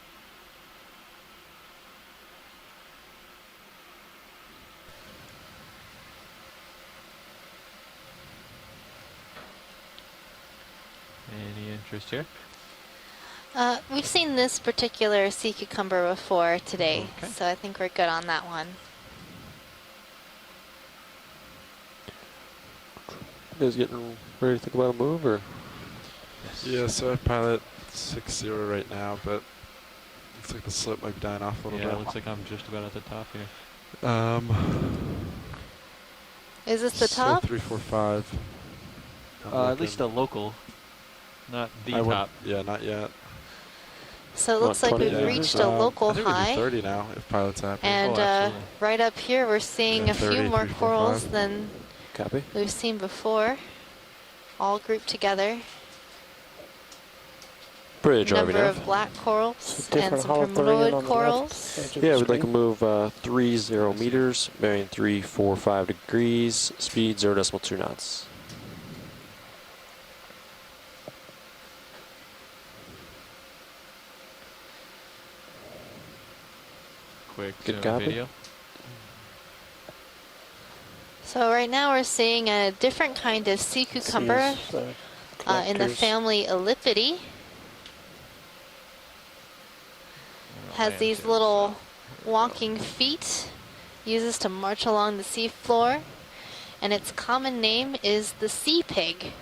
Speaker 2: Any interest here?
Speaker 4: We've seen this particular sea cucumber before today,
Speaker 2: Okay.
Speaker 4: so I think we're good on that one.
Speaker 8: You guys getting ready to think about a move, or?
Speaker 1: Yeah, so I pilot 6-0 right now, but looks like the slip might be dying off a little
Speaker 2: Yeah,
Speaker 1: bit.
Speaker 2: it looks like I'm just about at the top here.
Speaker 4: Is this the
Speaker 1: so
Speaker 4: top?
Speaker 1: 3, 4, 5.
Speaker 2: At least a local, not the top.
Speaker 1: Yeah, not yet.
Speaker 4: So it looks like
Speaker 8: 20
Speaker 4: we've
Speaker 8: yeah.
Speaker 4: reached a local
Speaker 1: I think we do
Speaker 4: high.
Speaker 1: 30 now if pilot's happy.
Speaker 4: And
Speaker 2: absolutely.
Speaker 4: right up here, we're seeing
Speaker 1: Yeah,
Speaker 4: a few
Speaker 1: 30,
Speaker 4: more
Speaker 1: 3, 4,
Speaker 4: corals
Speaker 1: 5.
Speaker 4: than
Speaker 8: Copy.
Speaker 4: we've seen before, all grouped together.
Speaker 8: Bridge, are we
Speaker 4: Number
Speaker 8: now?
Speaker 4: of black corals
Speaker 3: Some
Speaker 4: and
Speaker 3: different
Speaker 4: some
Speaker 3: holothurian
Speaker 4: primaloid
Speaker 3: on the
Speaker 4: corals.
Speaker 3: left edge of
Speaker 8: Yeah,
Speaker 3: the
Speaker 8: we'd like to
Speaker 3: screen.
Speaker 8: move 30 meters, bearing 345 degrees, speed 0.2 knots.
Speaker 2: Quick
Speaker 8: Good copy.
Speaker 2: video.
Speaker 4: So right now we're seeing a different kind of sea cucumber
Speaker 3: Seas,
Speaker 4: in the
Speaker 3: collectors.
Speaker 4: family Elliphidae. Has these little walking feet, uses to march along the sea floor, and its common name is the sea pig.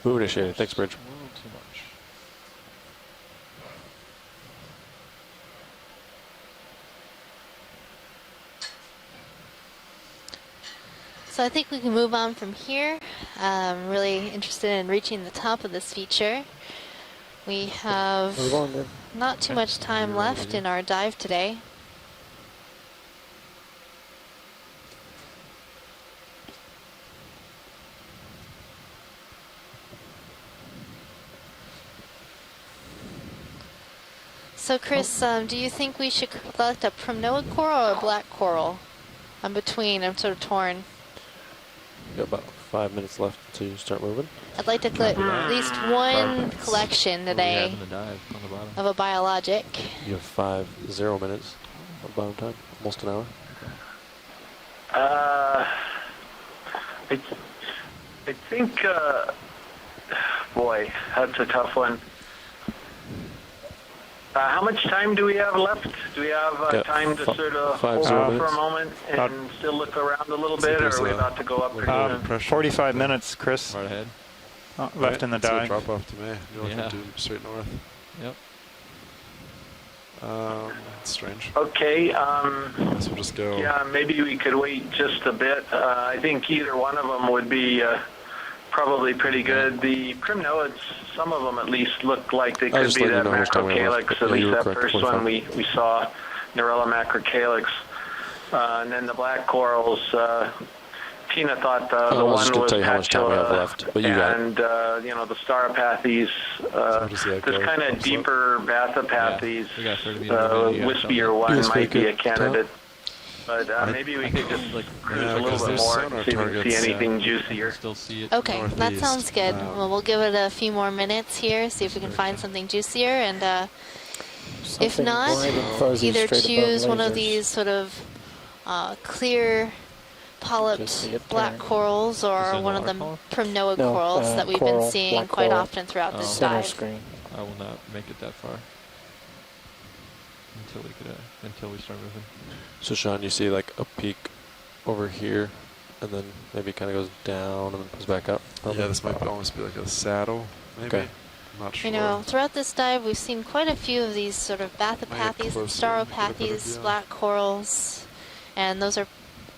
Speaker 8: Move initiated. Thanks, Bridge.
Speaker 2: A little too much.
Speaker 4: So I think we can move on from here. I'm really interested in reaching the top of this feature. We have
Speaker 3: Move on then.
Speaker 4: not too much time left in our dive today. So Chris, do you think we should collect a primnoid coral or a black coral? I'm between, I'm sort of torn.
Speaker 8: Got about 5 minutes left until you start moving.
Speaker 4: I'd like to collect at least one collection
Speaker 2: What do we have
Speaker 4: today
Speaker 2: in the dive on the bottom?
Speaker 4: of a biologic.
Speaker 8: You have 0 minutes of bottom time, almost an hour.
Speaker 5: I think, boy, that's a tough one. How much time do we have left? Do we have
Speaker 8: Got
Speaker 5: time to sort of hold
Speaker 8: 5-0
Speaker 5: on for
Speaker 8: minutes.
Speaker 5: a moment and still look around a little bit, or are we about to go up pretty soon?
Speaker 7: 45 minutes, Chris,
Speaker 2: Right ahead.
Speaker 7: left in the
Speaker 1: It's a
Speaker 7: dive.
Speaker 1: drop off to me. You want
Speaker 2: Yeah.
Speaker 1: to do straight north.
Speaker 2: Yep.
Speaker 1: That's strange.
Speaker 5: Okay.
Speaker 1: Guess we'll just go.
Speaker 5: Yeah, maybe we could wait just a bit. I think either one of them would be probably pretty good. The primnoids, some of them at least look like they
Speaker 8: I was
Speaker 5: could
Speaker 8: just
Speaker 5: be
Speaker 8: letting you
Speaker 5: that
Speaker 8: know how much time we have
Speaker 5: macrocalyx,
Speaker 8: left.
Speaker 5: at
Speaker 8: Yeah, you
Speaker 5: least
Speaker 8: were
Speaker 5: that
Speaker 8: correct,
Speaker 5: first
Speaker 8: 25.
Speaker 5: one we saw, Narella macrocalyx. And then the black corals, Tina thought the
Speaker 8: I was
Speaker 5: one
Speaker 8: just going
Speaker 5: was
Speaker 8: to tell you how much time we have left, but you got it.
Speaker 5: and the Staropathes,
Speaker 1: does that
Speaker 5: this
Speaker 1: go?
Speaker 5: kind of
Speaker 1: Thumbs up?
Speaker 5: deeper Bathopathes,
Speaker 2: We got 30 meters in, you got
Speaker 5: wispier one
Speaker 8: Yes,
Speaker 5: might be a
Speaker 8: good.
Speaker 5: candidate. But maybe we could just cruise a little bit more and see if we can see anything juicier.
Speaker 2: Still see it.
Speaker 4: Okay, that
Speaker 1: Northeast.
Speaker 4: sounds good. Well, we'll give it a few more minutes here, see if we can find something juicier, and if
Speaker 3: Something
Speaker 4: not,
Speaker 3: bright and fuzzy
Speaker 4: either
Speaker 3: straight above
Speaker 4: choose one of
Speaker 3: lasers.
Speaker 4: these sort of clear
Speaker 3: Just
Speaker 4: polyped
Speaker 3: see it
Speaker 4: black
Speaker 3: there.
Speaker 4: corals
Speaker 2: Is
Speaker 4: or
Speaker 2: it
Speaker 4: one of the
Speaker 2: watercolor?
Speaker 4: primnoid
Speaker 3: No,
Speaker 4: corals that we've
Speaker 3: coral,
Speaker 4: been seeing
Speaker 3: black
Speaker 4: quite
Speaker 3: coral.
Speaker 4: often throughout this
Speaker 3: Center
Speaker 4: dive.
Speaker 3: screen.
Speaker 2: I will not make it that far until we start moving.
Speaker 8: So Sean, you see like a peak over here, and then maybe kind of goes down and then comes back up. Probably.
Speaker 1: Yeah, this might almost be like a saddle, maybe.
Speaker 8: Okay.
Speaker 1: I'm not sure.
Speaker 4: You know, throughout this dive, we've seen quite a few of these sort of Bathopathes,
Speaker 1: closer and get a better
Speaker 4: Staropathes,
Speaker 1: view.
Speaker 4: black corals, and those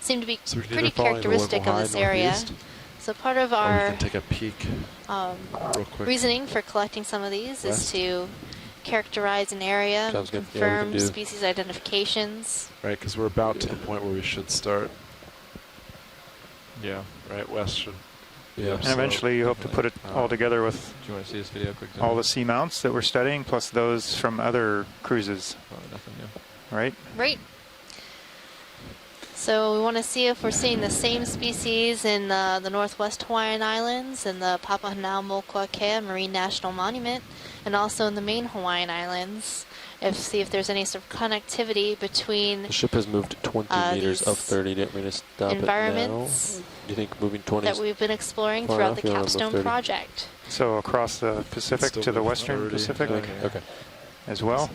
Speaker 4: seem to be
Speaker 1: So we can
Speaker 4: pretty
Speaker 1: either follow the
Speaker 4: characteristic
Speaker 1: local
Speaker 4: of
Speaker 1: high
Speaker 4: this area.
Speaker 1: northeast,
Speaker 4: So part of
Speaker 1: or we
Speaker 4: our
Speaker 1: can take a peek real quick.
Speaker 4: reasoning for collecting some of these is
Speaker 1: West.
Speaker 4: to characterize an area,
Speaker 8: Sounds good. Yeah, we
Speaker 4: confirm
Speaker 8: can do-
Speaker 4: species identifications.
Speaker 1: Right, because we're about to the point where we should start.
Speaker 2: Yeah.
Speaker 1: Right, west should.
Speaker 8: Yeah.
Speaker 7: And eventually you hope to put it all together with
Speaker 2: Do you want to see this video quick?
Speaker 7: all the seamounts that we're studying, plus those from other cruises,
Speaker 2: Probably nothing new.
Speaker 7: right?
Speaker 4: Right. So we want to see if we're seeing the same species in the Northwest Hawaiian Islands and the Papahanaumokuakea Marine National Monument, and also in the main Hawaiian Islands. See if there's any sort of connectivity between
Speaker 8: The ship has moved 20 meters
Speaker 4: these
Speaker 8: up 30. Didn't mean to stop it now.
Speaker 4: environments
Speaker 8: Do you think moving 20
Speaker 4: that
Speaker 8: is
Speaker 4: we've been exploring
Speaker 8: far
Speaker 4: throughout
Speaker 8: enough?
Speaker 4: the
Speaker 8: You wanna move
Speaker 4: Capstone
Speaker 8: 30?
Speaker 4: project.
Speaker 7: So across the Pacific
Speaker 1: Still
Speaker 7: to the
Speaker 1: moving
Speaker 7: Western
Speaker 1: 30.
Speaker 7: Pacific
Speaker 8: Okay.
Speaker 7: as well.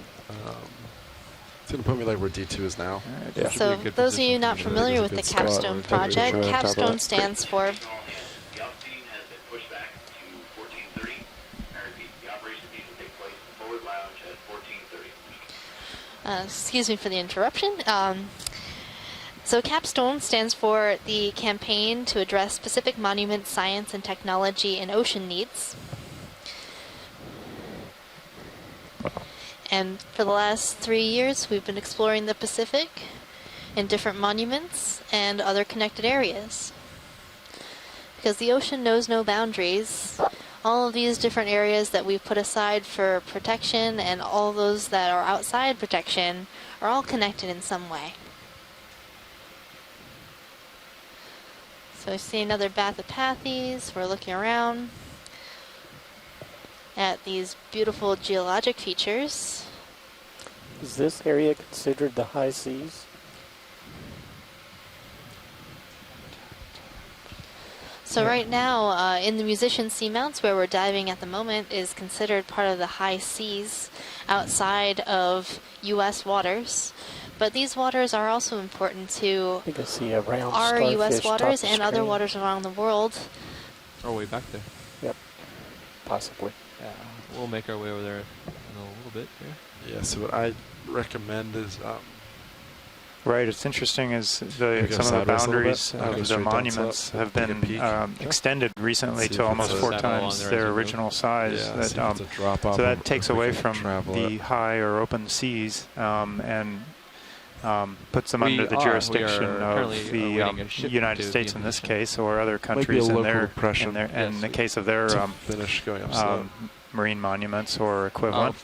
Speaker 1: It's going to put me like where D2 is now.
Speaker 8: Yeah.
Speaker 4: So
Speaker 2: a good
Speaker 4: those of you
Speaker 2: position.
Speaker 4: not
Speaker 1: Yeah,
Speaker 4: familiar
Speaker 1: there's
Speaker 4: with
Speaker 1: a
Speaker 4: the
Speaker 1: good spot.
Speaker 4: Capstone
Speaker 1: We're taking
Speaker 4: project,
Speaker 8: picture on top of
Speaker 4: Capstone
Speaker 8: that.
Speaker 4: stands for
Speaker 10: The ops team has been pushed back to 14:30. I repeat, the operation meeting will take place in the forward lounge at 14:30.
Speaker 4: excuse me for the interruption. So Capstone stands for the Campaign to Address Pacific Monument Science and Technology and Ocean Needs. And for the last 3 years, we've been exploring the Pacific in different monuments and other connected areas. Because the ocean knows no boundaries, all of these different areas that we've put aside for protection and all those that are outside protection are all connected in some way. So I see another Bathopathes. We're looking around at these beautiful geologic features.
Speaker 3: Is this area considered the high seas?
Speaker 4: So right now, in the Musician Seamounts, where we're diving at the moment, is considered part of the high seas outside of U.S. waters. But these waters are also important to
Speaker 3: I think I see a round
Speaker 4: our
Speaker 3: starfish
Speaker 4: U.S.
Speaker 3: top
Speaker 4: waters
Speaker 3: of
Speaker 4: and other
Speaker 3: screen.
Speaker 4: waters around the world.
Speaker 2: Oh, way back there.
Speaker 3: Yep, possibly.
Speaker 2: Yeah. We'll make our way over there in a little bit here.
Speaker 1: Yeah, so what I recommend is
Speaker 7: Right. It's interesting is
Speaker 1: We
Speaker 7: some
Speaker 1: go
Speaker 7: of the
Speaker 1: sideways a little
Speaker 7: boundaries
Speaker 1: bit. Go
Speaker 7: of the
Speaker 1: straight down
Speaker 7: monuments
Speaker 1: top,
Speaker 7: have
Speaker 1: take a
Speaker 7: been
Speaker 1: peek.
Speaker 7: extended recently
Speaker 1: See
Speaker 7: to
Speaker 1: if
Speaker 7: almost
Speaker 1: it's a
Speaker 7: 4
Speaker 2: saddle
Speaker 7: times
Speaker 2: on there as
Speaker 7: their
Speaker 2: we go.
Speaker 7: original size.
Speaker 1: yeah,
Speaker 7: That,
Speaker 1: see if it's a drop off
Speaker 7: so
Speaker 1: or
Speaker 7: that takes
Speaker 1: if we
Speaker 7: away
Speaker 1: can
Speaker 7: from
Speaker 1: travel
Speaker 7: the
Speaker 1: it.
Speaker 7: high or open seas and puts them
Speaker 2: We
Speaker 7: under the
Speaker 2: are
Speaker 7: jurisdiction
Speaker 2: currently
Speaker 7: of the
Speaker 2: awaiting a ship
Speaker 7: United
Speaker 2: to
Speaker 7: States
Speaker 2: be
Speaker 7: in
Speaker 2: in
Speaker 7: this
Speaker 2: position.
Speaker 7: case, or other
Speaker 1: Might be a
Speaker 7: countries in
Speaker 1: local
Speaker 7: their
Speaker 1: impression.
Speaker 7: in
Speaker 2: Yes.
Speaker 7: the case of their
Speaker 1: to finish going up slow.
Speaker 7: marine monuments or equivalent.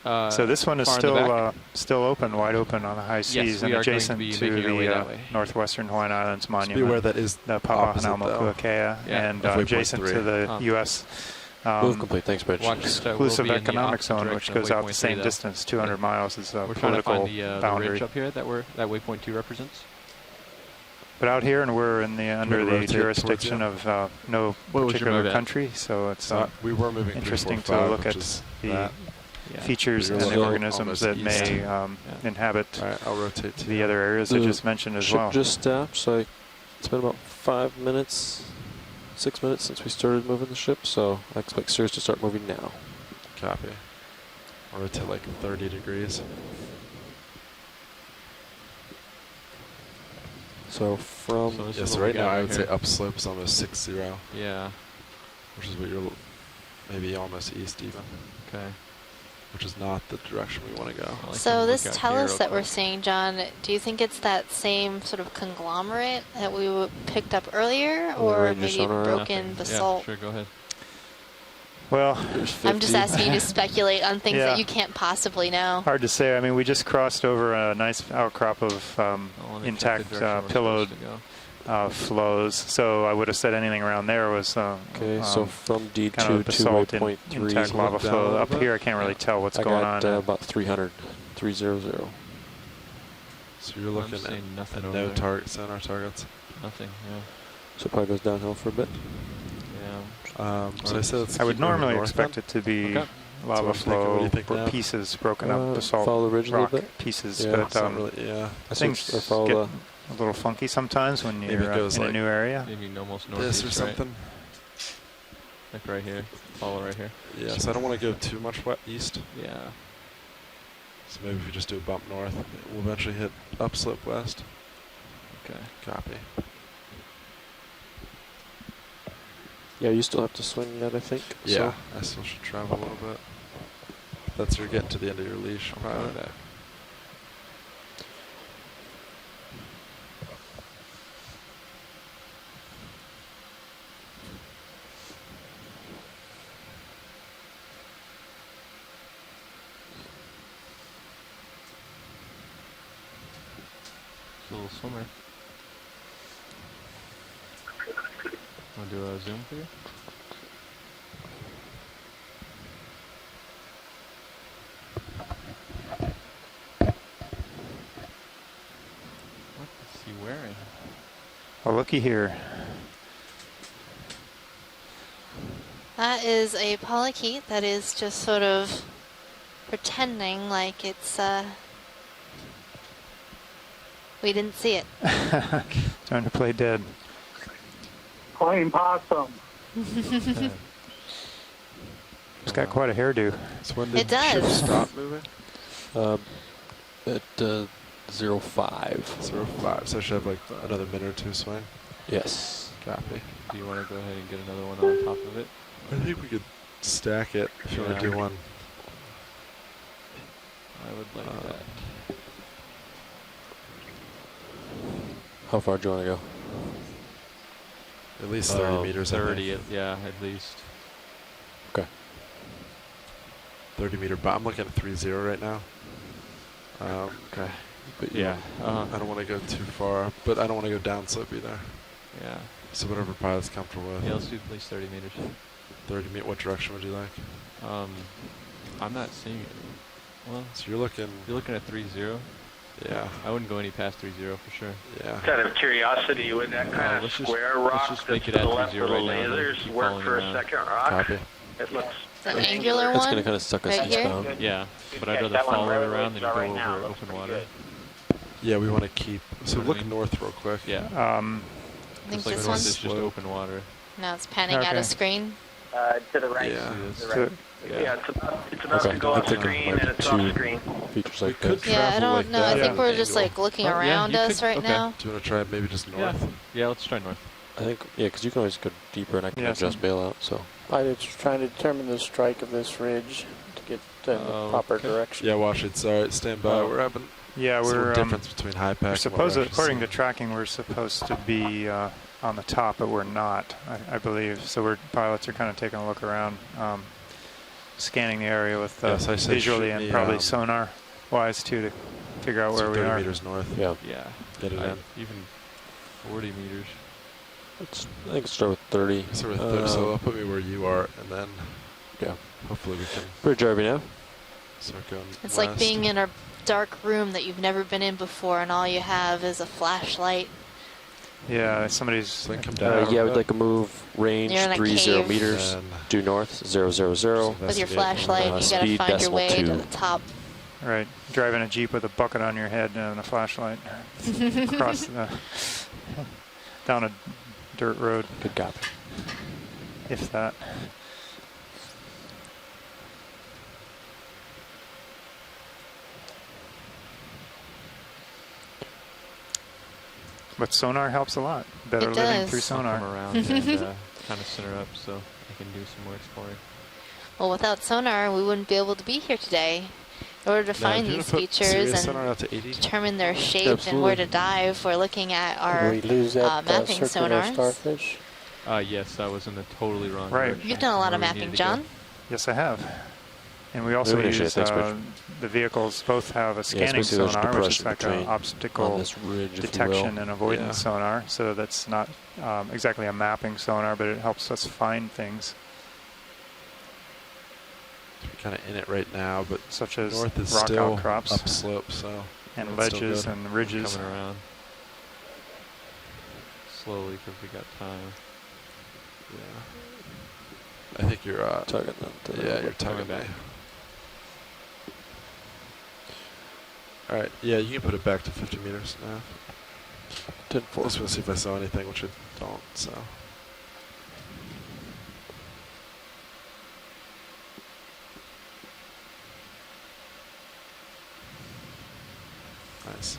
Speaker 2: So
Speaker 7: So this one is
Speaker 2: far in the back.
Speaker 7: still open, wide open on the high seas,
Speaker 2: we
Speaker 7: and
Speaker 2: are going to
Speaker 7: adjacent
Speaker 2: be
Speaker 7: to
Speaker 2: making our way
Speaker 7: the
Speaker 2: that way.
Speaker 7: northwestern Hawaiian Islands
Speaker 1: Just be aware
Speaker 7: monument,
Speaker 1: that is
Speaker 7: the
Speaker 1: opposite, though.
Speaker 7: Papahanaumokuakea,
Speaker 2: Yeah.
Speaker 7: and
Speaker 1: Of
Speaker 7: adjacent to
Speaker 1: 3.3.
Speaker 7: the U.S.
Speaker 8: Move complete. Thanks, Rich.
Speaker 2: Watch,
Speaker 7: exclusive
Speaker 2: we'll be in the
Speaker 7: economic
Speaker 2: opposite
Speaker 7: zone, which
Speaker 2: direction of
Speaker 7: goes out the
Speaker 2: waypoint
Speaker 7: same
Speaker 2: 3, though.
Speaker 7: distance, 200 miles, is a
Speaker 2: We're trying to
Speaker 7: political
Speaker 2: find the
Speaker 7: boundary.
Speaker 2: ridge up here that waypoint 2 represents.
Speaker 7: But out here, and we're in the under the
Speaker 1: rotate towards
Speaker 7: jurisdiction
Speaker 1: you?
Speaker 7: of no
Speaker 2: What was your
Speaker 7: particular
Speaker 2: move at?
Speaker 7: country, so it's
Speaker 1: So we were moving
Speaker 7: interesting to
Speaker 1: 345,
Speaker 7: look
Speaker 1: which
Speaker 7: at
Speaker 1: is
Speaker 7: the
Speaker 1: that.
Speaker 2: Yeah.
Speaker 7: features
Speaker 1: You're
Speaker 7: and
Speaker 1: looking
Speaker 7: organisms that
Speaker 1: almost
Speaker 7: may
Speaker 1: east.
Speaker 7: inhabit
Speaker 1: Alright, I'll rotate to
Speaker 7: the other areas I
Speaker 8: The
Speaker 7: just mentioned as
Speaker 8: ship
Speaker 7: well.
Speaker 8: just stopped, so it's been about 5 minutes, 6 minutes since we started moving the ship, so I expect Cirrus to start moving now.
Speaker 1: Copy. I'll rotate like 30 degrees.
Speaker 8: So from
Speaker 2: So this
Speaker 1: Yeah,
Speaker 2: is
Speaker 1: so
Speaker 2: what we
Speaker 1: right now
Speaker 2: got
Speaker 1: I would say
Speaker 2: here.
Speaker 1: upslope is almost 6-0,
Speaker 2: Yeah.
Speaker 1: which is what you're maybe almost east even,
Speaker 2: Okay.
Speaker 1: which is not the direction we want to go.
Speaker 2: Well, I
Speaker 4: So
Speaker 2: can
Speaker 4: this
Speaker 2: look out
Speaker 4: tell
Speaker 2: here
Speaker 4: us
Speaker 2: real
Speaker 4: that we're
Speaker 2: quick.
Speaker 4: seeing, John, do you think it's that same sort of conglomerate that we picked up earlier,
Speaker 8: Oh, the
Speaker 4: or
Speaker 8: Ranger
Speaker 4: maybe
Speaker 8: sonar,
Speaker 4: broken
Speaker 2: Nothing.
Speaker 4: basalt?
Speaker 2: Yeah, sure, go ahead.
Speaker 7: Well,
Speaker 8: there's 50.
Speaker 4: I'm just asking you to speculate on things
Speaker 7: Yeah.
Speaker 4: that you can't possibly know.
Speaker 7: hard to say. I mean, we just crossed over a nice outcrop of
Speaker 2: I'll only check
Speaker 7: intact
Speaker 2: the direction we're
Speaker 7: pillowed
Speaker 2: supposed to go.
Speaker 7: flows, so I would have said anything around there was
Speaker 8: Okay, so from D2
Speaker 7: kind of
Speaker 8: to
Speaker 7: basalt in,
Speaker 8: waypoint 3.
Speaker 7: intact
Speaker 1: Look
Speaker 7: lava
Speaker 1: down a
Speaker 7: flow.
Speaker 1: little
Speaker 7: Up
Speaker 1: bit.
Speaker 7: here, I can't really tell what's
Speaker 8: I
Speaker 7: going
Speaker 8: got
Speaker 7: on.
Speaker 8: about 300, 300.
Speaker 1: So you're
Speaker 2: I'm
Speaker 1: looking
Speaker 2: seeing
Speaker 1: at
Speaker 2: nothing over
Speaker 1: no
Speaker 2: there.
Speaker 1: targets on our targets.
Speaker 2: Nothing, yeah.
Speaker 8: So it probably goes downhill for a bit.
Speaker 2: Yeah.
Speaker 1: So I said let's
Speaker 7: I would
Speaker 1: keep moving
Speaker 7: normally
Speaker 1: north
Speaker 7: expect
Speaker 1: then.
Speaker 7: it to be
Speaker 2: Okay.
Speaker 7: lava
Speaker 1: So I'm thinking, what do
Speaker 7: flow
Speaker 1: you think
Speaker 7: or
Speaker 1: now?
Speaker 7: pieces, broken up basalt
Speaker 8: Follow the ridge a little
Speaker 7: rock
Speaker 8: bit.
Speaker 7: pieces,
Speaker 8: Yeah,
Speaker 7: but
Speaker 1: It's not really, yeah.
Speaker 8: I
Speaker 7: things
Speaker 8: switched- I follow
Speaker 7: get a little funky sometimes when
Speaker 1: Maybe
Speaker 7: you're
Speaker 1: it goes
Speaker 7: in a
Speaker 1: like
Speaker 7: new area.
Speaker 2: Maybe almost
Speaker 1: This
Speaker 2: northeast,
Speaker 1: or something.
Speaker 2: Right? Like right here. Follow right here.
Speaker 1: Yeah, so I don't want to go too much east.
Speaker 2: Yeah.
Speaker 1: So maybe if we just do a bump north, we'll eventually hit upslope west.
Speaker 2: Okay.
Speaker 1: Copy.
Speaker 8: Yeah, you still have to swing that, I think.
Speaker 1: Yeah,
Speaker 8: So.
Speaker 1: I still should travel a little bit. That's you're getting to the end of your leash.
Speaker 2: I'm fine with that. It's a little swimmer. Want to do a zoom for you? What is he wearing?
Speaker 7: Oh, looky here.
Speaker 4: That is a polychaete that is just sort of pretending like it's, we didn't see it.
Speaker 7: Time to play dead.
Speaker 6: Plain possum.
Speaker 7: It's got quite a hairdo.
Speaker 1: So when
Speaker 4: It
Speaker 1: did the ship
Speaker 4: does.
Speaker 1: stop moving?
Speaker 8: At 05.
Speaker 1: 05. So I should have like another minute or two swing.
Speaker 8: Yes.
Speaker 1: Copy.
Speaker 2: Do you want to go ahead and get another one on top of it?
Speaker 1: I think we could stack it if you want
Speaker 2: Yeah.
Speaker 1: to do one.
Speaker 2: I would like that.
Speaker 8: How far do you want to go?
Speaker 1: At least 30 meters. I
Speaker 2: 30,
Speaker 1: think.
Speaker 2: yeah, at least.
Speaker 8: Okay.
Speaker 1: 30 meter. But I'm looking at 3-0 right now.
Speaker 2: Okay.
Speaker 8: But
Speaker 2: Yeah.
Speaker 1: I don't want to go too far, but I don't want to go down slope either.
Speaker 2: Yeah.
Speaker 1: So whatever pilot's comfortable with.
Speaker 2: Yeah, let's do at least 30 meters.
Speaker 1: 30 meter. What direction would you like?
Speaker 2: I'm not seeing it. Well,
Speaker 1: So you're looking.
Speaker 2: at 3-0.
Speaker 1: Yeah.
Speaker 2: I wouldn't go any past 3-0 for sure.
Speaker 1: Yeah.
Speaker 5: Just out of curiosity, would that kind of
Speaker 2: let's just-
Speaker 5: square
Speaker 2: let's
Speaker 5: rock
Speaker 2: just
Speaker 5: that's
Speaker 2: make
Speaker 5: to
Speaker 2: it at
Speaker 5: the left
Speaker 2: 3-0
Speaker 5: of the
Speaker 2: right now, and then
Speaker 5: lasers
Speaker 2: keep
Speaker 5: work
Speaker 2: following
Speaker 5: for
Speaker 2: around.
Speaker 5: a second rock?
Speaker 1: Copy.
Speaker 5: It looks
Speaker 4: The
Speaker 5: pretty
Speaker 4: angular
Speaker 8: It's
Speaker 4: one?
Speaker 8: going to kind of suck us
Speaker 4: Right here?
Speaker 8: eastbound.
Speaker 2: Yeah, but I'd
Speaker 9: Yeah,
Speaker 2: rather
Speaker 9: that one
Speaker 2: follow it
Speaker 9: right
Speaker 2: around than
Speaker 9: where
Speaker 2: go
Speaker 9: it's at right now
Speaker 2: over
Speaker 9: looks
Speaker 2: open
Speaker 9: pretty
Speaker 2: water.
Speaker 9: good.
Speaker 1: Yeah, we want to keep. So
Speaker 2: know what I
Speaker 1: look
Speaker 2: mean?
Speaker 1: north real quick.
Speaker 2: Yeah.
Speaker 4: I think
Speaker 2: Just like
Speaker 4: this
Speaker 2: north
Speaker 4: one's,
Speaker 2: is just open water.
Speaker 4: now it's panning out
Speaker 7: Okay.
Speaker 4: of screen.
Speaker 9: To the right.
Speaker 1: Yeah.
Speaker 9: To the
Speaker 7: So-
Speaker 9: right.
Speaker 5: Yeah, it's about
Speaker 8: Okay.
Speaker 5: to go
Speaker 8: I
Speaker 5: off
Speaker 8: think
Speaker 5: screen
Speaker 8: like
Speaker 5: and it's
Speaker 8: two
Speaker 5: off screen.
Speaker 8: features
Speaker 1: We
Speaker 8: like
Speaker 1: could
Speaker 8: this.
Speaker 1: try-
Speaker 4: Yeah, I
Speaker 1: Travel
Speaker 4: don't
Speaker 1: like
Speaker 4: know. I
Speaker 1: that
Speaker 4: think
Speaker 1: at
Speaker 4: we're
Speaker 1: an
Speaker 4: just
Speaker 1: angle.
Speaker 4: like looking
Speaker 2: Oh, yeah,
Speaker 4: around
Speaker 2: you
Speaker 4: us
Speaker 2: could-
Speaker 4: right
Speaker 2: okay.
Speaker 4: now.
Speaker 1: Do you want to try maybe just
Speaker 2: Yeah.
Speaker 1: north?
Speaker 2: Yeah, let's try north.
Speaker 8: I think, yeah, because you can always go deeper and I can
Speaker 7: Yeah,
Speaker 8: adjust
Speaker 7: some-
Speaker 8: bailout, so.
Speaker 3: I was trying to determine the strike of this ridge to get in the
Speaker 2: Oh,
Speaker 3: proper
Speaker 2: okay.
Speaker 3: direction.
Speaker 1: Yeah, watch it. Sorry, stand by.
Speaker 2: Oh.
Speaker 1: We're having
Speaker 7: Yeah,
Speaker 1: some
Speaker 7: we're
Speaker 1: difference between high pack.
Speaker 7: we're
Speaker 1: and what
Speaker 7: supposed,
Speaker 1: we're actually
Speaker 7: according to
Speaker 1: seeing.
Speaker 7: tracking, we're supposed to be on the top, but we're not, I believe. So pilots are kind of taking a look around, scanning the area with
Speaker 1: Yes, I said
Speaker 7: visually
Speaker 1: shoot
Speaker 7: and
Speaker 1: me,
Speaker 7: probably sonar-wise too to figure out
Speaker 1: So
Speaker 7: where we
Speaker 1: 30
Speaker 7: are.
Speaker 1: meters north.
Speaker 8: Yeah,
Speaker 2: Yeah.
Speaker 1: Get it in.
Speaker 2: Even 40 meters.
Speaker 8: I think start with 30.
Speaker 1: So, so I'll put me where you are, and then
Speaker 8: Yeah.
Speaker 1: hopefully we can
Speaker 8: Bridge RV now.
Speaker 1: start going.
Speaker 4: It's
Speaker 1: west.
Speaker 4: like being in a dark room that you've never been in before and all you have is a flashlight.
Speaker 7: Yeah, somebody's.
Speaker 1: So then come down.
Speaker 8: yeah, we'd like a move range
Speaker 4: You're in a
Speaker 8: 30
Speaker 4: cave.
Speaker 8: meters
Speaker 1: And
Speaker 8: due north 000.
Speaker 4: With your
Speaker 1: investigate.
Speaker 4: flashlight, you gotta
Speaker 8: Speed
Speaker 4: find your
Speaker 8: decimal
Speaker 4: way to
Speaker 8: 2.
Speaker 4: the top.
Speaker 7: Right, driving a Jeep with a bucket on your head and a flashlight across the down a dirt road,
Speaker 8: Good copy.
Speaker 7: if that. But sonar helps a lot. Better
Speaker 4: It
Speaker 7: living
Speaker 4: does.
Speaker 7: through
Speaker 2: I'll
Speaker 7: sonar.
Speaker 2: come around and kind of center up so I can do some more exploring.
Speaker 4: Well, without sonar, we wouldn't be able to be here today. In order to find
Speaker 1: do you
Speaker 4: these
Speaker 1: wanna put
Speaker 4: features
Speaker 1: Sirius
Speaker 4: and
Speaker 1: sonar out to 80?
Speaker 4: determine their shape and where to dive, we're looking at our
Speaker 3: Did we lose that
Speaker 4: mapping
Speaker 3: circular
Speaker 4: sonars.
Speaker 3: starfish?
Speaker 2: Yes, I was in the totally wrong
Speaker 7: Right.
Speaker 2: direction.
Speaker 4: You've done a lot of
Speaker 2: Where we
Speaker 4: mapping,
Speaker 2: needed to go.
Speaker 4: John.
Speaker 7: Yes, I have. And we also
Speaker 8: Maybe I should
Speaker 7: use
Speaker 8: have switched.
Speaker 7: the vehicles both have a scanning
Speaker 8: basically there's
Speaker 7: sonar, which is
Speaker 8: depression
Speaker 7: like an
Speaker 8: between on
Speaker 7: obstacle
Speaker 8: this ridge, if you
Speaker 7: detection
Speaker 8: will.
Speaker 7: and avoidance sonar. So that's not exactly a mapping sonar, but it helps us find things
Speaker 1: We're kind of in it right now, but
Speaker 7: such as
Speaker 1: north is
Speaker 7: rock
Speaker 1: still
Speaker 7: outcrops
Speaker 1: upslope, so
Speaker 7: and
Speaker 1: that's still
Speaker 7: ledges
Speaker 1: good.
Speaker 7: and ridges.
Speaker 2: Coming around slowly because we got time.
Speaker 1: Yeah. I think you're
Speaker 8: Tugging that.
Speaker 1: yeah, you're tugging
Speaker 2: back.
Speaker 1: me. All right, yeah, you can put it back to 50 meters now.
Speaker 8: 10-4.
Speaker 1: I just want to see if I saw anything, which I don't. So. Nice.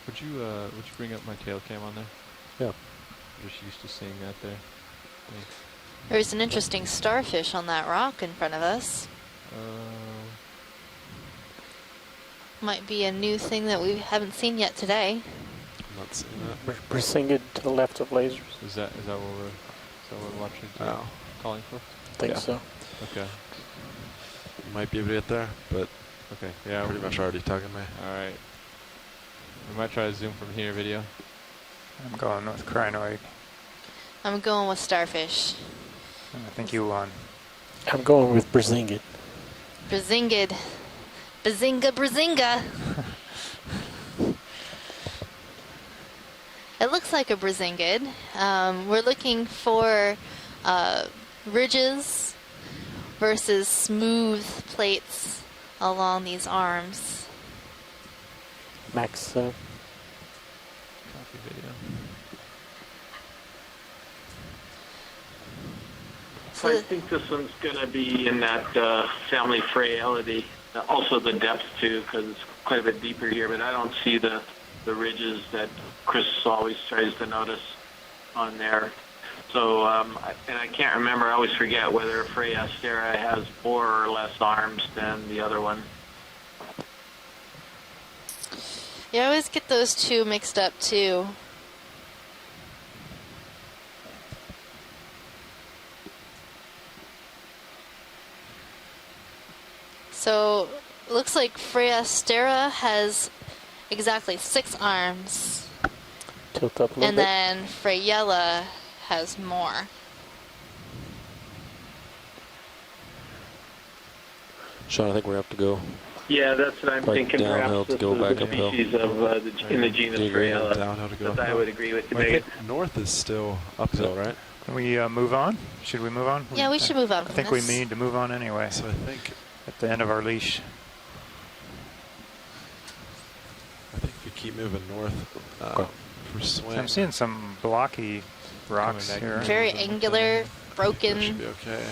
Speaker 2: Would you bring up my tail cam on there?
Speaker 8: Yeah.
Speaker 2: I'm just used to seeing that there. Thanks.
Speaker 4: There's an interesting starfish on that rock in front of us. Might be a new thing that we haven't seen yet today.
Speaker 1: I'm not seeing that.
Speaker 3: Brisingid to the left of lasers.
Speaker 2: Is that what we're watching?
Speaker 1: Oh.
Speaker 2: Calling for?
Speaker 3: I think
Speaker 1: Yeah.
Speaker 3: so.
Speaker 2: Okay.
Speaker 1: You might be able to get there, but
Speaker 2: Okay. Yeah.
Speaker 1: pretty much already tugging me.
Speaker 2: All right. We might try to zoom from here, video.
Speaker 7: I'm going with crinoid.
Speaker 4: I'm going with starfish.
Speaker 7: And I think you won.
Speaker 3: I'm going with Brisingid.
Speaker 4: Brazingid. Bazinga, Brazinga. It looks like a Brazingid. We're looking for ridges versus smooth plates along these arms.
Speaker 3: Max,
Speaker 2: Copy video.
Speaker 5: So I think this one's going to be in that family frailty. Also the depth too, because it's quite a bit deeper here. But I don't see the ridges that Chris always tries to notice on there. So and I can't remember. I always forget whether Freya Astera has 4 or less arms than the other one.
Speaker 4: You always get those two mixed up too. So, looks like Freya Astera has exactly 6 arms.
Speaker 3: tilt up a little
Speaker 4: And
Speaker 3: bit.
Speaker 4: then Freyella has more.
Speaker 8: Sean, I think we have to go.
Speaker 5: Yeah, that's what I'm
Speaker 8: Like
Speaker 5: thinking.
Speaker 8: downhill
Speaker 5: Perhaps
Speaker 8: to
Speaker 5: this
Speaker 8: go
Speaker 5: is
Speaker 8: back
Speaker 5: the
Speaker 8: uphill.
Speaker 5: species of in the genus
Speaker 8: Do you agree?
Speaker 5: Freyella.
Speaker 1: Downhill to go
Speaker 5: That I
Speaker 1: uphill.
Speaker 5: would agree with you.
Speaker 1: Well, I
Speaker 5: Megan.
Speaker 1: think north is still uphill, right?
Speaker 7: Can we move on? Should we move on?
Speaker 4: Yeah, we should move on
Speaker 7: I
Speaker 4: from
Speaker 7: think
Speaker 4: this.
Speaker 7: we need to move on anyway.
Speaker 1: So I think
Speaker 7: At the end of our leash.
Speaker 1: if we keep moving north for swing,
Speaker 7: I'm seeing some blocky rocks
Speaker 2: back
Speaker 7: here.
Speaker 4: Very angular,
Speaker 1: that should
Speaker 4: broken.
Speaker 1: be okay.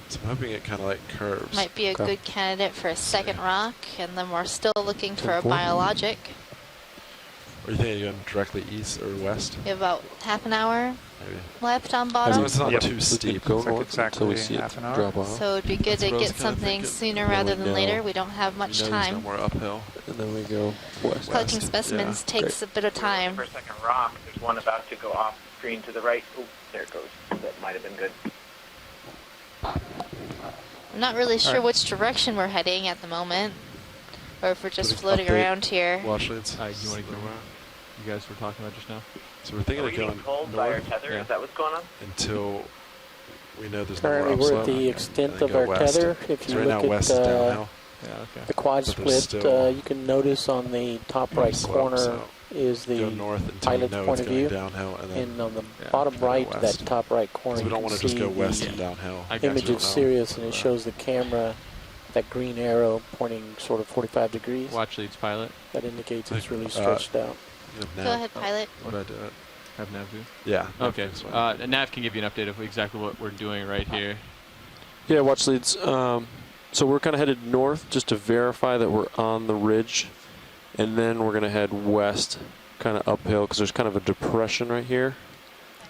Speaker 1: So I'm hoping it kind of like curves.
Speaker 4: Might be a
Speaker 8: Okay.
Speaker 4: good candidate for a second rock, and then we're still looking for a
Speaker 8: 10-4.
Speaker 4: biologic.
Speaker 1: Or you think you're going directly east or west?
Speaker 4: We have about half an hour
Speaker 1: Maybe.
Speaker 4: left on
Speaker 1: As long
Speaker 4: bottom.
Speaker 1: as it's not
Speaker 7: Yep.
Speaker 1: too
Speaker 8: We
Speaker 1: steep.
Speaker 8: could go
Speaker 7: Looks like
Speaker 8: north
Speaker 7: exactly
Speaker 8: until we see
Speaker 7: half
Speaker 8: it
Speaker 7: an hour.
Speaker 8: drop off.
Speaker 4: So it'd be good
Speaker 1: That's
Speaker 4: to
Speaker 1: what I was
Speaker 4: get
Speaker 1: kinda
Speaker 4: something
Speaker 1: thinking.
Speaker 4: sooner
Speaker 8: Then
Speaker 4: rather
Speaker 8: we
Speaker 4: than
Speaker 8: go-
Speaker 4: later. We don't have much
Speaker 1: You know there's no
Speaker 4: time.
Speaker 1: more uphill.
Speaker 8: and then we go west.
Speaker 4: Collecting
Speaker 1: west.
Speaker 4: specimens
Speaker 1: Yeah.
Speaker 4: takes a bit of time.
Speaker 9: For a second rock, there's one about to go off screen to the right. Oh, there it goes. That might have been good.
Speaker 4: I'm not really sure
Speaker 7: Alright.
Speaker 4: which direction we're heading at the moment, or if we're just
Speaker 1: Putting
Speaker 4: floating
Speaker 1: update.
Speaker 4: around here.
Speaker 1: Watch leads.
Speaker 2: You want to get you guys were talking about just now?
Speaker 1: So we're thinking
Speaker 9: Are we
Speaker 1: of
Speaker 9: getting
Speaker 1: going
Speaker 9: pulled by our
Speaker 1: north
Speaker 9: tether?
Speaker 2: Yeah.
Speaker 9: Is that what's going on?
Speaker 1: until We know there's
Speaker 3: Currently,
Speaker 1: no more
Speaker 3: we're
Speaker 1: upslope.
Speaker 3: at the
Speaker 1: and
Speaker 3: extent
Speaker 1: then
Speaker 3: of
Speaker 1: go
Speaker 3: our
Speaker 1: west.
Speaker 3: tether. If
Speaker 1: So
Speaker 3: you
Speaker 1: right now
Speaker 3: look
Speaker 1: west is
Speaker 3: at
Speaker 1: downhill.
Speaker 2: Yeah, okay.
Speaker 3: the quad
Speaker 1: But there's
Speaker 3: split,
Speaker 1: still
Speaker 3: you can notice on the top right
Speaker 1: slope,
Speaker 3: corner
Speaker 1: so
Speaker 3: is
Speaker 1: go
Speaker 3: the
Speaker 1: north until you
Speaker 3: pilot's
Speaker 1: know
Speaker 3: point
Speaker 1: it's
Speaker 3: of
Speaker 1: going
Speaker 3: view.
Speaker 1: downhill, and then
Speaker 3: And on the
Speaker 2: Yeah,
Speaker 3: bottom
Speaker 1: and then
Speaker 3: right,
Speaker 1: west.
Speaker 3: that top right corner,
Speaker 1: because we don't
Speaker 3: you
Speaker 1: want
Speaker 3: can
Speaker 1: to just
Speaker 3: see
Speaker 1: go west
Speaker 3: the
Speaker 1: and downhill.
Speaker 2: I got
Speaker 3: image
Speaker 2: you.
Speaker 3: is serious, and it shows the camera, that green arrow pointing sort of 45 degrees.
Speaker 2: Watch leads pilot.
Speaker 3: That indicates it's really
Speaker 1: Uh,
Speaker 3: stretched out.
Speaker 4: Go ahead, pilot.
Speaker 1: Would I do it?
Speaker 2: Have nav view.
Speaker 1: Yeah.
Speaker 2: Okay.
Speaker 1: that's fine.
Speaker 2: Nav can give you an update of exactly what we're doing right here.
Speaker 8: Yeah, watch leads. So we're kind of headed north just to verify that we're on the ridge. And then we're going to head west, kind of uphill, because there's kind of a depression right here.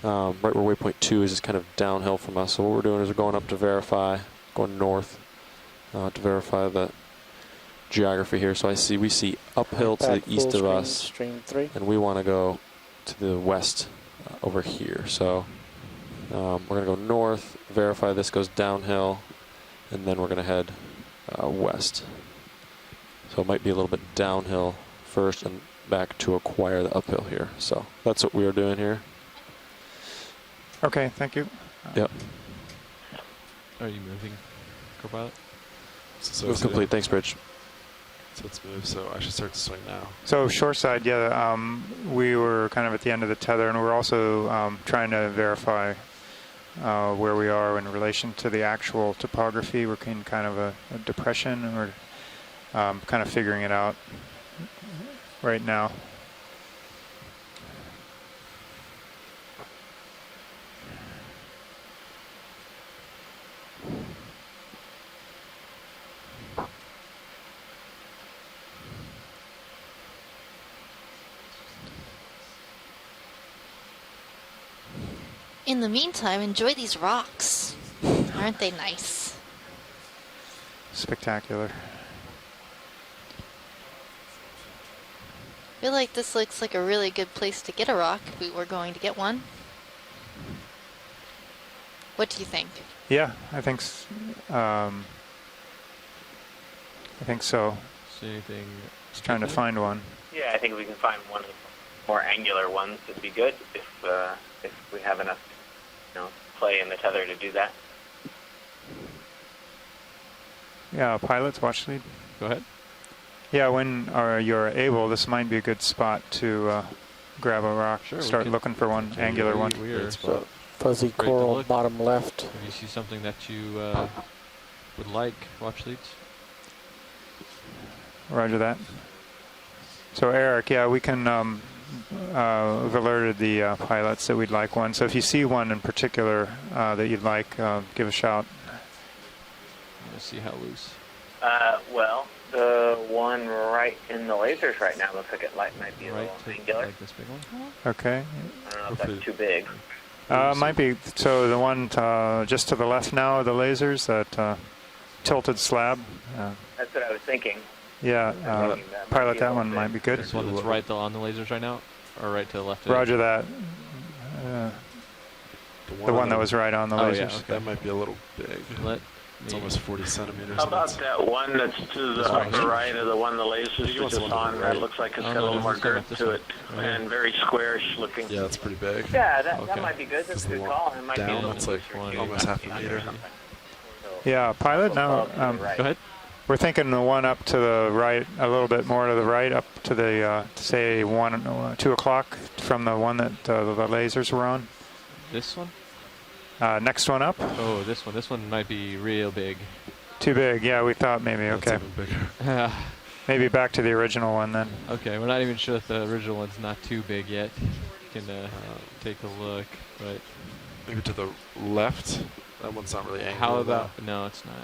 Speaker 8: Right where waypoint 2 is kind of downhill from us. So what we're doing is we're going up to verify, going north to verify the geography here. So we see uphill to
Speaker 3: Back
Speaker 8: the east
Speaker 3: full
Speaker 8: of
Speaker 3: screen,
Speaker 8: us,
Speaker 3: Stream 3.
Speaker 8: and we want to go to the west over here. So we're going to go north, verify this goes downhill, and then we're going to head west. So it might be a little bit downhill first and back to acquire the uphill here. So that's what we are doing here.
Speaker 7: Okay, thank you.
Speaker 8: Yep.
Speaker 2: Are you moving, co-pilot?
Speaker 1: So
Speaker 8: Move
Speaker 1: it's
Speaker 8: complete. Thanks, Bridge.
Speaker 1: So it's moved. So I should start to swing now.
Speaker 7: So shoreside, yeah, we were kind of at the end of the tether, and we're also trying to verify where we are in relation to the actual topography. We're in kind of a depression, and we're kind of figuring it out right now.
Speaker 4: In the meantime, enjoy these rocks. Aren't they nice?
Speaker 7: Spectacular.
Speaker 4: I feel like this looks like a really good place to get a rock if we were going to get one. What do you think?
Speaker 7: Yeah, I think so.
Speaker 2: See anything?
Speaker 7: Just trying to find one.
Speaker 9: Yeah, I think we can find one of the more angular ones. It'd be good if we have enough, play in the tether to do that.
Speaker 7: Yeah, pilots, watch lead.
Speaker 2: Go ahead.
Speaker 7: Yeah, when you're able, this might be a good spot to grab a rock.
Speaker 2: Sure, we
Speaker 7: start
Speaker 2: can-
Speaker 7: looking for one, angular one.
Speaker 2: We are.
Speaker 3: So fuzzy
Speaker 2: Great to
Speaker 3: coral
Speaker 2: look.
Speaker 3: bottom left.
Speaker 2: If you see something that you would like, watch leads.
Speaker 7: Roger that. So Eric, yeah, we can we've alerted the pilots that we'd like one. So if you see one in particular that you'd like, give a shout.
Speaker 2: Let's see how loose.
Speaker 9: Well, the one right in the lasers right now looks like it might be a
Speaker 2: Right,
Speaker 9: little
Speaker 2: to,
Speaker 9: angular.
Speaker 2: like this big one.
Speaker 7: Okay.
Speaker 9: I don't know if that's too big.
Speaker 7: Might be. So the one just to the left now of the lasers, that tilted slab.
Speaker 9: That's what I was thinking.
Speaker 7: Yeah,
Speaker 9: I'm thinking that might
Speaker 7: pilot
Speaker 9: be a
Speaker 7: that
Speaker 9: little
Speaker 7: one
Speaker 9: big.
Speaker 7: might be good.
Speaker 2: This one that's right on the lasers right now, or right to the left. of it?
Speaker 7: Roger that. The one that was right on the
Speaker 2: Oh, yeah,
Speaker 7: lasers.
Speaker 2: okay.
Speaker 1: That might be a little big. It's almost 40 centimeters.
Speaker 5: How about that one that's to the upper right of the one the lasers
Speaker 1: You
Speaker 5: were
Speaker 1: want
Speaker 5: just
Speaker 1: someone to
Speaker 5: on?
Speaker 1: the
Speaker 5: That
Speaker 1: right.
Speaker 5: looks like it's
Speaker 2: Oh,
Speaker 5: got a
Speaker 2: no,
Speaker 5: little more
Speaker 2: this one,
Speaker 5: girth
Speaker 2: this
Speaker 5: to
Speaker 2: one.
Speaker 5: it
Speaker 2: Right.
Speaker 5: and very squarish looking.
Speaker 1: Yeah, that's pretty big.
Speaker 9: Yeah, that
Speaker 2: Okay.
Speaker 9: might be good. That's a good
Speaker 1: the
Speaker 9: call. It might be a
Speaker 1: down,
Speaker 9: little
Speaker 1: that's like
Speaker 9: looser, too.
Speaker 1: almost half a
Speaker 9: Maybe
Speaker 1: meter.
Speaker 9: or something. So,
Speaker 7: Yeah, pilot. Now
Speaker 9: above to the right.
Speaker 2: Go ahead.
Speaker 7: we're thinking the one up to the right, a little bit more to the right, up to the say 2 o'clock from the one that the lasers were on.
Speaker 2: This one?
Speaker 7: Next one up.
Speaker 2: Oh, this one. This one might be real big.
Speaker 7: Too big. Yeah, we thought maybe.
Speaker 1: That's
Speaker 7: Okay,
Speaker 1: even bigger.
Speaker 7: maybe back to the original one then.
Speaker 2: Okay, we're not even sure if the original one's not too big yet. You can take a look, but
Speaker 1: Maybe to the left. That one's not really angled.
Speaker 2: how
Speaker 1: though.
Speaker 2: about? No, it's not.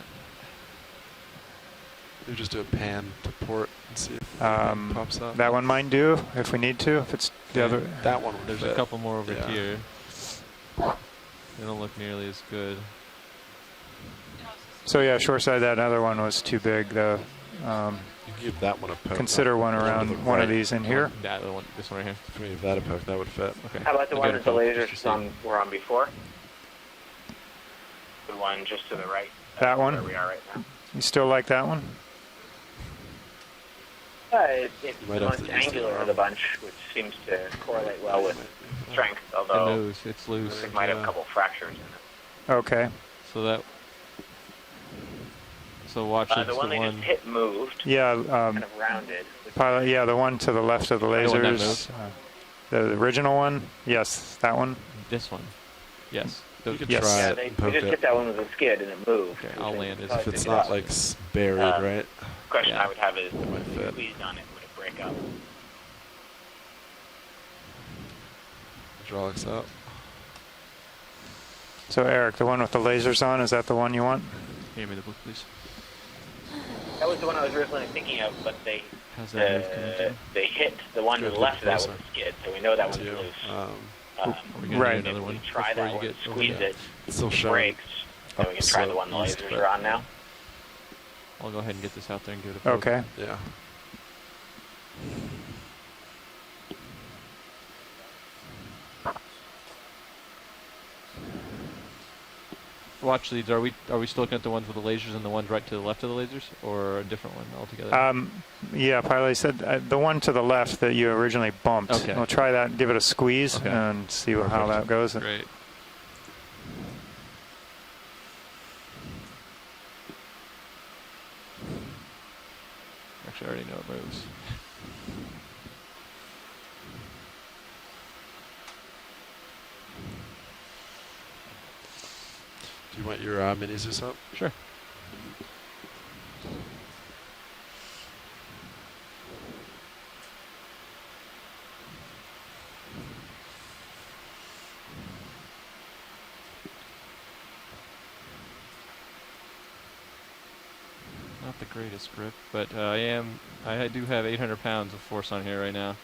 Speaker 1: Maybe just do a pan to port and see if
Speaker 7: Um,
Speaker 1: it pops up.
Speaker 7: That one might do if we need to. If it's the
Speaker 2: Okay.
Speaker 7: other.
Speaker 1: That one would
Speaker 2: There's
Speaker 1: fit.
Speaker 2: a couple more over
Speaker 1: Yeah.
Speaker 2: here. They don't look nearly as good.
Speaker 7: So yeah, shoreside. That other one was too big.
Speaker 1: You can give that one a poke.
Speaker 7: Consider one
Speaker 1: to the
Speaker 7: around one of
Speaker 1: right.
Speaker 7: these in here.
Speaker 2: That one, this one right here.
Speaker 1: If we give that a poke, that would fit.
Speaker 2: Okay.
Speaker 9: How about the
Speaker 2: I'll
Speaker 9: one
Speaker 2: give
Speaker 9: that
Speaker 2: it
Speaker 9: the
Speaker 2: a poke just to
Speaker 9: lasers
Speaker 2: see.
Speaker 9: were on before? The one just to the right.
Speaker 7: That one?
Speaker 9: Where we are right now.
Speaker 7: You still like that one?
Speaker 9: It's
Speaker 1: You
Speaker 9: the
Speaker 1: might have
Speaker 9: most
Speaker 1: to use the
Speaker 9: angular of
Speaker 1: arm.
Speaker 9: the bunch, which seems to correlate well with strength,
Speaker 2: The
Speaker 9: although
Speaker 2: nose, it's loose.
Speaker 9: it might have a couple fractures in it.
Speaker 7: Okay.
Speaker 2: So that. So watch
Speaker 9: The one they just hit moved.
Speaker 7: Yeah.
Speaker 9: Kind of rounded.
Speaker 7: Pilot. Yeah, the one to the left of the
Speaker 2: The one that
Speaker 7: lasers. The original one. Yes, that one.
Speaker 2: This one. Yes.
Speaker 1: You could
Speaker 7: Yes.
Speaker 1: try
Speaker 9: Yeah,
Speaker 1: it
Speaker 9: they
Speaker 1: and poke
Speaker 9: just
Speaker 1: it.
Speaker 9: hit that one with a skid and it moved.
Speaker 2: Okay, I'll land it.
Speaker 1: If it's not like buried, right?
Speaker 9: Question
Speaker 2: Yeah.
Speaker 9: I would have is,
Speaker 1: It might
Speaker 9: if you
Speaker 1: fit.
Speaker 9: squeezed on it, would it break up?
Speaker 1: Hydraulics up.
Speaker 7: So Eric, the one with the lasers on, is that the one you want?
Speaker 2: Hand me the book, please.
Speaker 9: That was the one I was originally thinking of, but they
Speaker 2: How's that move coming through?
Speaker 9: they hit the one to the
Speaker 1: Good,
Speaker 9: left of that
Speaker 1: closer.
Speaker 9: with a skid, so we know that one's
Speaker 1: To you.
Speaker 9: loose.
Speaker 2: Are we gonna
Speaker 7: Right.
Speaker 2: do another one
Speaker 9: Try
Speaker 2: before
Speaker 9: that
Speaker 2: you
Speaker 9: one,
Speaker 2: get over
Speaker 9: squeeze
Speaker 2: there?
Speaker 9: it,
Speaker 1: It's still
Speaker 9: it
Speaker 1: showing.
Speaker 9: breaks, then we can try the
Speaker 1: up
Speaker 9: one the
Speaker 1: east,
Speaker 9: lasers
Speaker 1: but-
Speaker 9: are on now.
Speaker 2: I'll go ahead and get this out there and give it a poke.
Speaker 7: Okay.
Speaker 1: Yeah.
Speaker 2: Watch leads. Are we still looking at the ones with the lasers and the ones right to the left of the lasers, or a different one altogether?
Speaker 7: Yeah, pilot said the one to the left that you originally bumped.
Speaker 2: Okay.
Speaker 7: We'll try that, give it a squeeze,
Speaker 2: Okay.
Speaker 7: and see how
Speaker 1: Perfect.
Speaker 7: that goes.
Speaker 2: Great. Actually, I already know it moves.
Speaker 1: Do you want your mini Zeus up?
Speaker 2: Sure. Not the greatest grip, but I do have 800 pounds of force on here right now.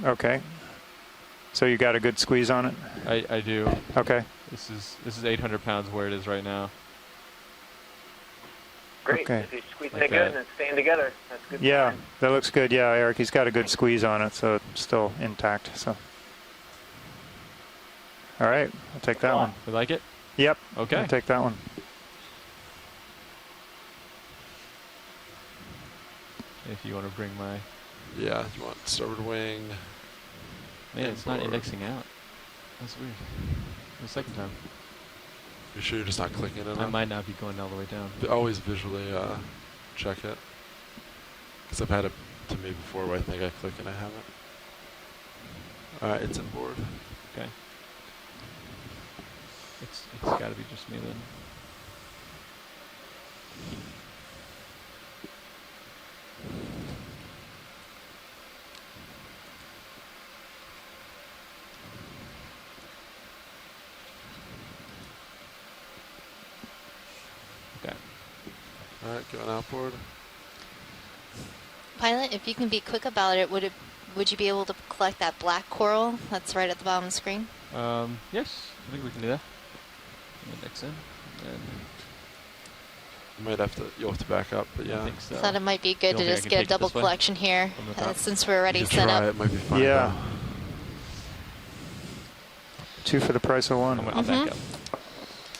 Speaker 7: Okay. So you got a good squeeze on it?
Speaker 2: I do.
Speaker 7: Okay.
Speaker 2: This is 800 pounds where it is right now.
Speaker 9: Great,
Speaker 7: Okay.
Speaker 9: if you squeeze
Speaker 2: Like
Speaker 9: it good
Speaker 2: that.
Speaker 9: and it's staying together, that's good.
Speaker 7: Yeah,
Speaker 9: sign.
Speaker 7: that looks good. Yeah, Eric, he's got a good squeeze on it, so it's still intact. So. All right, I'll take that one.
Speaker 2: We like it?
Speaker 7: Yep.
Speaker 2: Okay.
Speaker 7: I'll take that one.
Speaker 2: If you want to bring my...
Speaker 1: Yeah. You want starboard wing.
Speaker 2: Man, it's not
Speaker 1: forward.
Speaker 2: indexing out. That's weird. The second time.
Speaker 1: You sure you're just not clicking it
Speaker 2: I
Speaker 1: enough?
Speaker 2: might not be going all the way down.
Speaker 1: But always visually check it. Because I've had it to me before where I think I click and I haven't. Alright, it's inboard.
Speaker 2: Okay. It's got to be just me then. Okay.
Speaker 1: Alright, going outboard.
Speaker 4: Pilot, if you can be quick about it, would you be able to collect that black coral that's right at the bottom of the screen?
Speaker 2: Yes, I think we can do that. Index in. And
Speaker 1: You might have to, you'll have to back up, but
Speaker 2: I
Speaker 1: yeah.
Speaker 2: think so.
Speaker 4: Thought it might be good
Speaker 2: You
Speaker 4: to
Speaker 2: don't think I
Speaker 4: just
Speaker 2: can
Speaker 4: get a
Speaker 2: take it
Speaker 4: double
Speaker 2: this way?
Speaker 4: collection here,
Speaker 2: From the top?
Speaker 4: since we're already
Speaker 1: You
Speaker 4: set
Speaker 1: try
Speaker 4: up.
Speaker 1: it might be fine.
Speaker 7: Yeah.
Speaker 1: though.
Speaker 7: 2 for the price of one.
Speaker 2: I'll back
Speaker 4: Mhm.
Speaker 2: up.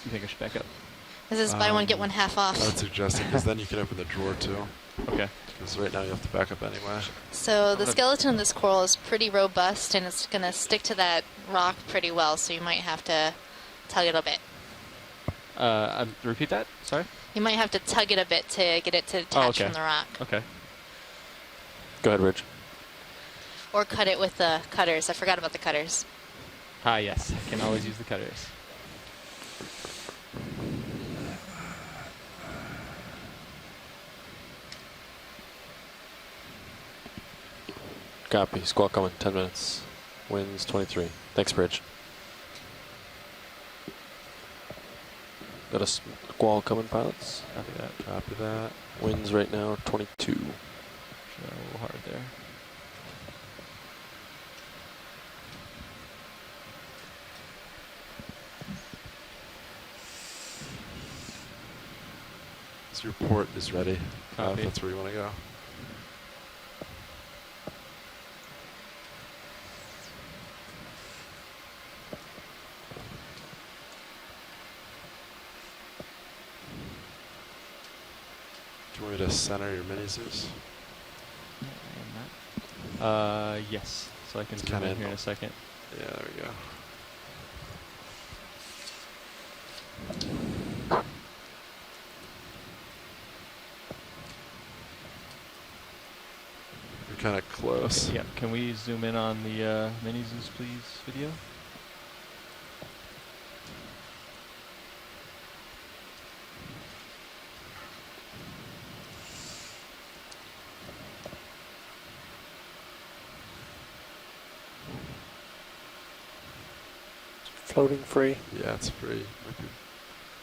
Speaker 2: You think I should back up?
Speaker 4: This is buy one, get one half off.
Speaker 1: I would suggest it because then you can open the drawer too.
Speaker 2: Okay.
Speaker 1: Because right now you have to back up anyway.
Speaker 4: So the
Speaker 2: Okay.
Speaker 4: skeleton of this coral is pretty robust, and it's going to stick to that rock pretty well, so you might have to tug it a bit.
Speaker 2: Repeat that? Sorry?
Speaker 4: You might have to tug it a bit to get it to detach
Speaker 2: okay.
Speaker 4: from the rock.
Speaker 2: Okay.
Speaker 8: Go ahead, Rich.
Speaker 4: Or cut it with the cutters. I forgot about the cutters.
Speaker 2: Ah, yes. I can always use the cutters.
Speaker 8: Copy. Squall coming. 10 minutes. Winds 23. Thanks, Bridge. Got a squall coming, pilots.
Speaker 2: Copy that.
Speaker 1: Copy that.
Speaker 8: Winds right now 22.
Speaker 2: Should have a little hard there.
Speaker 1: So your port is ready. If
Speaker 2: Copy.
Speaker 1: that's where you want to go. Do you want me to center your mini Zeus?
Speaker 2: Yes. So I can
Speaker 1: It's
Speaker 2: zoom
Speaker 1: kinda
Speaker 2: in here in
Speaker 1: in-
Speaker 2: a second.
Speaker 1: Yeah, there we go. kind of close.
Speaker 2: Yeah, can we zoom in on the mini Zeus, please, video?
Speaker 3: Floating free.
Speaker 1: Yeah, it's free. Okay.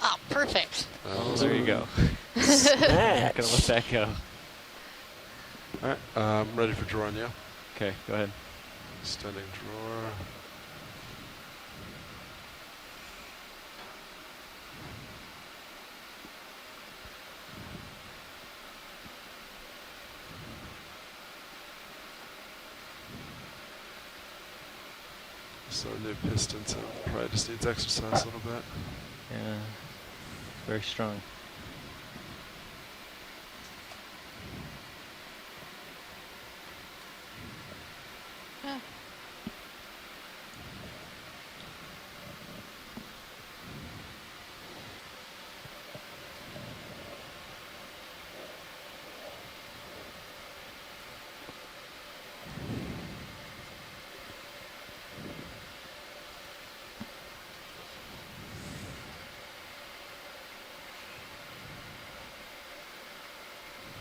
Speaker 4: Oh, perfect.
Speaker 2: Oh, there you go. Not
Speaker 3: Snatch.
Speaker 2: gonna let that go.
Speaker 1: All right, I'm ready for drawing. Yeah.
Speaker 2: Okay, go ahead.
Speaker 1: Extending drawer. So new piston, so probably just needs exercise a little bit.
Speaker 2: Yeah, very strong.
Speaker 4: Yeah.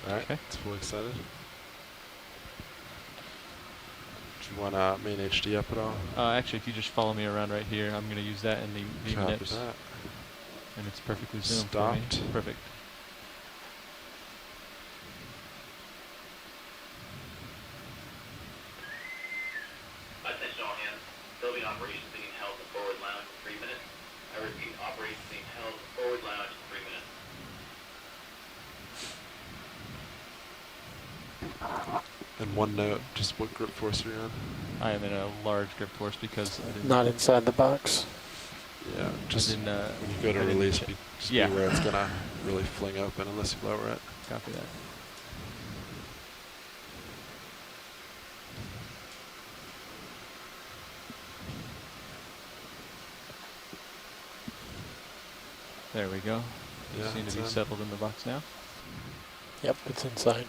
Speaker 1: All right,
Speaker 2: Okay.
Speaker 1: it's fully excited. Do you want main HD up at all?
Speaker 2: Actually, if you just follow me around right here, I'm gonna use that in the
Speaker 1: Copy
Speaker 2: nips,
Speaker 1: that.
Speaker 2: and it's perfectly zoomed
Speaker 1: Stopped.
Speaker 2: for me. Perfect.
Speaker 10: Attention all hands. Building operations being held in forward lounge for 3 minutes. I repeat, operations being held in forward lounge for 3 minutes.
Speaker 1: And one note, just what grip force are you on?
Speaker 2: I am in a large grip force because I didn't.
Speaker 3: Not inside the box.
Speaker 1: Yeah, just
Speaker 2: didn't,
Speaker 1: when you go to
Speaker 2: I didn't
Speaker 1: release,
Speaker 2: check.
Speaker 1: just
Speaker 2: Yeah.
Speaker 1: be where it's gonna really fling open unless you lower it.
Speaker 2: Copy that. There we go.
Speaker 1: Yeah,
Speaker 2: Seem
Speaker 1: it's
Speaker 2: to be
Speaker 1: in.
Speaker 2: settled in the box now.
Speaker 3: Yep, it's inside.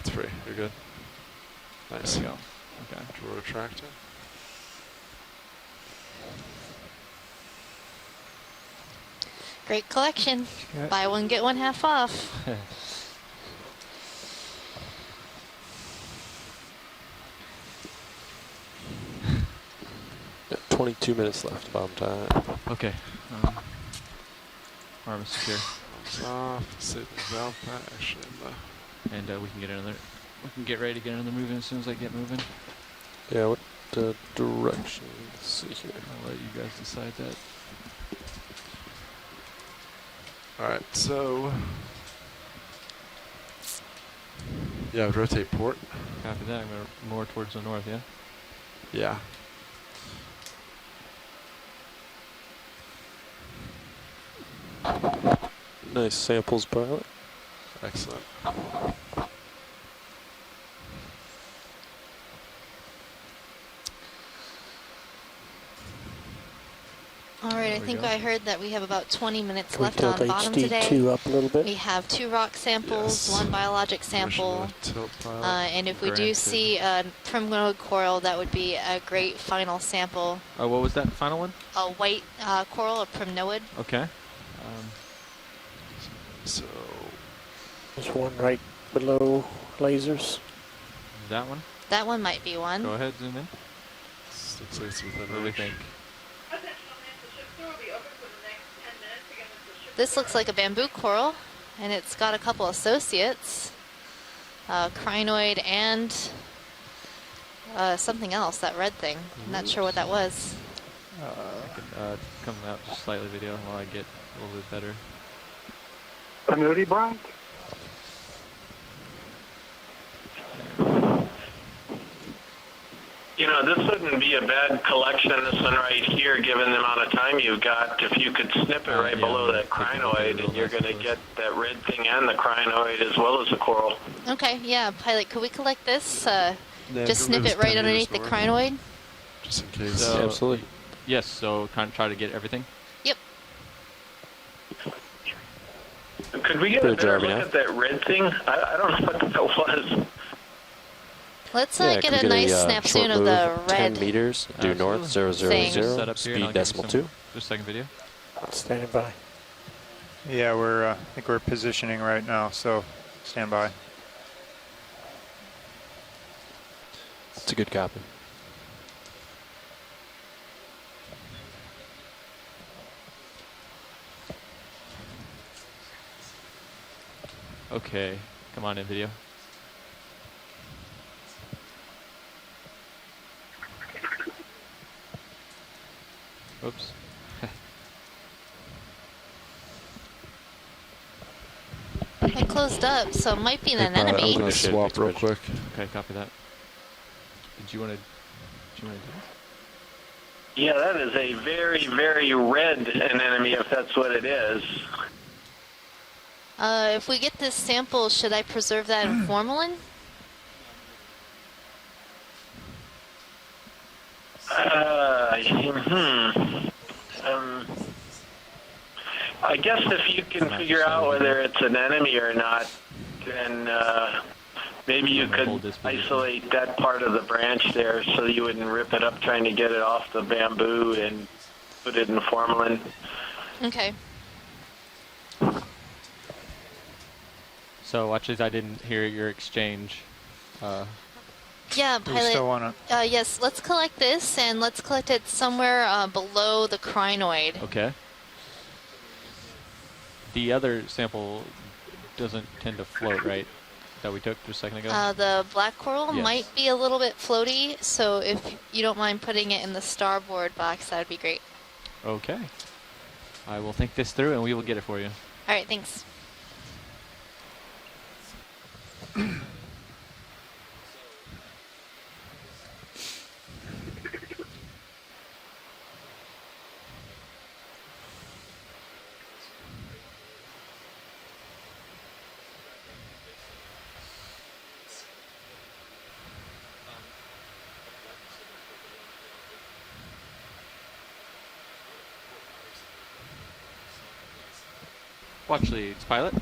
Speaker 1: It's free. You're good. Nice.
Speaker 2: There we go. Okay.
Speaker 1: Drawer retractor.
Speaker 4: Great collection.
Speaker 2: Okay.
Speaker 4: Buy one, get one half off.
Speaker 8: Yeah, 22 minutes left. Bottom time.
Speaker 2: Okay. Arm is secure,
Speaker 1: Arms off. Save the valve pack. Actually, in the
Speaker 2: and we can get another. We can get ready to get another move in as soon as I get moving.
Speaker 8: Yeah, what direction? Let's see here.
Speaker 2: I'll let you guys decide that.
Speaker 1: All right, so yeah, rotate port.
Speaker 2: Copy that. I'm going more towards the north, yeah?
Speaker 1: Yeah.
Speaker 8: Nice samples, pilot.
Speaker 1: Excellent.
Speaker 4: All right, I
Speaker 2: There we
Speaker 4: think
Speaker 2: go.
Speaker 4: I heard that we have about 20 minutes
Speaker 3: Can we
Speaker 4: left
Speaker 3: tilt
Speaker 4: on bottom
Speaker 3: HD2
Speaker 4: today.
Speaker 3: up a little bit?
Speaker 4: We have 2 rock samples,
Speaker 1: Yes.
Speaker 4: 1 biologic
Speaker 1: Permission
Speaker 4: sample,
Speaker 1: to tilt pilot.
Speaker 4: and if we do
Speaker 2: Granted.
Speaker 4: see a primrose coral, that would be a great final sample.
Speaker 2: Oh, what was that final one?
Speaker 4: A white coral, a primnoid.
Speaker 2: Okay.
Speaker 1: So
Speaker 3: There's one right below lasers.
Speaker 2: That one?
Speaker 4: That one might be one.
Speaker 2: Go ahead, zoom in.
Speaker 1: this looks like it's within
Speaker 2: What do we
Speaker 1: range.
Speaker 2: think?
Speaker 4: This looks like a bamboo coral, and it's got a couple associates, crinoid and something else, that red thing. I'm not sure what that was.
Speaker 2: I can come out just slightly video while I get a little bit better.
Speaker 6: A nudibranch?
Speaker 5: You know, this wouldn't be a bad collection, this one right here, given the amount of time you've got. If you could snip it right
Speaker 2: yeah,
Speaker 5: below
Speaker 2: we'll
Speaker 5: that
Speaker 2: take a look at it
Speaker 5: crinoid,
Speaker 2: real
Speaker 5: and you're
Speaker 2: nice
Speaker 5: going to
Speaker 2: close.
Speaker 5: get that red thing and the crinoid as well as the coral.
Speaker 4: Okay, yeah, pilot, could we collect this?
Speaker 1: Yeah,
Speaker 4: Just snip
Speaker 1: move
Speaker 4: it right
Speaker 1: 10 meters
Speaker 4: underneath the
Speaker 1: north,
Speaker 4: crinoid?
Speaker 1: just in case.
Speaker 2: So,
Speaker 8: Yeah, absolutely.
Speaker 2: Yes, so kind of try to get everything.
Speaker 4: Yep.
Speaker 5: Could we get
Speaker 8: Pretty
Speaker 5: a better
Speaker 8: jarby
Speaker 5: look
Speaker 8: now.
Speaker 5: at that red thing? I don't know what that was.
Speaker 4: Let's
Speaker 8: Yeah,
Speaker 4: get
Speaker 8: can
Speaker 4: a
Speaker 8: we
Speaker 4: nice
Speaker 8: short
Speaker 4: snap-soon of
Speaker 8: move,
Speaker 4: the
Speaker 8: 10
Speaker 4: red.
Speaker 8: meters, due north,
Speaker 2: Absolutely.
Speaker 8: 000,
Speaker 2: Set up here and I'll
Speaker 8: speed
Speaker 2: give you
Speaker 8: decimal
Speaker 2: some-
Speaker 8: 2.
Speaker 2: Just a second video.
Speaker 3: Standing by.
Speaker 7: Yeah, I think we're positioning right now, so stand by.
Speaker 8: It's a good copy.
Speaker 2: Okay, come on in video. Oops.
Speaker 4: It closed up, so it might be an
Speaker 1: Hey, pilot, I was
Speaker 4: enemy.
Speaker 1: going to
Speaker 8: Shit,
Speaker 1: swap
Speaker 8: fixed
Speaker 1: real
Speaker 8: bridge.
Speaker 1: quick.
Speaker 2: Okay, copy that. Did you want to do this?
Speaker 5: Yeah, that is a very, very red anemone, if that's what it is.
Speaker 4: If we get this sample, should I preserve that in formalin?
Speaker 5: I guess if you can figure out whether it's an enemy or not, then maybe you could
Speaker 2: Hold this position.
Speaker 5: isolate that part of the branch there so you wouldn't rip it up trying to get it off the bamboo and put it in formalin.
Speaker 4: Okay.
Speaker 2: So actually, I didn't hear your exchange.
Speaker 4: Yeah,
Speaker 7: Do we still
Speaker 4: pilot.
Speaker 7: want to?
Speaker 4: Yes, let's collect this, and let's collect it somewhere below the crinoid.
Speaker 2: Okay. The other sample doesn't tend to float, right? That we took just a second ago?
Speaker 4: The black coral
Speaker 2: Yes.
Speaker 4: might be a little bit floaty, so if you don't mind putting it in the starboard box, that would be great.
Speaker 2: Okay. I will think this through and we will get it for you.
Speaker 4: All right, thanks.
Speaker 2: Well, actually, it's pilot.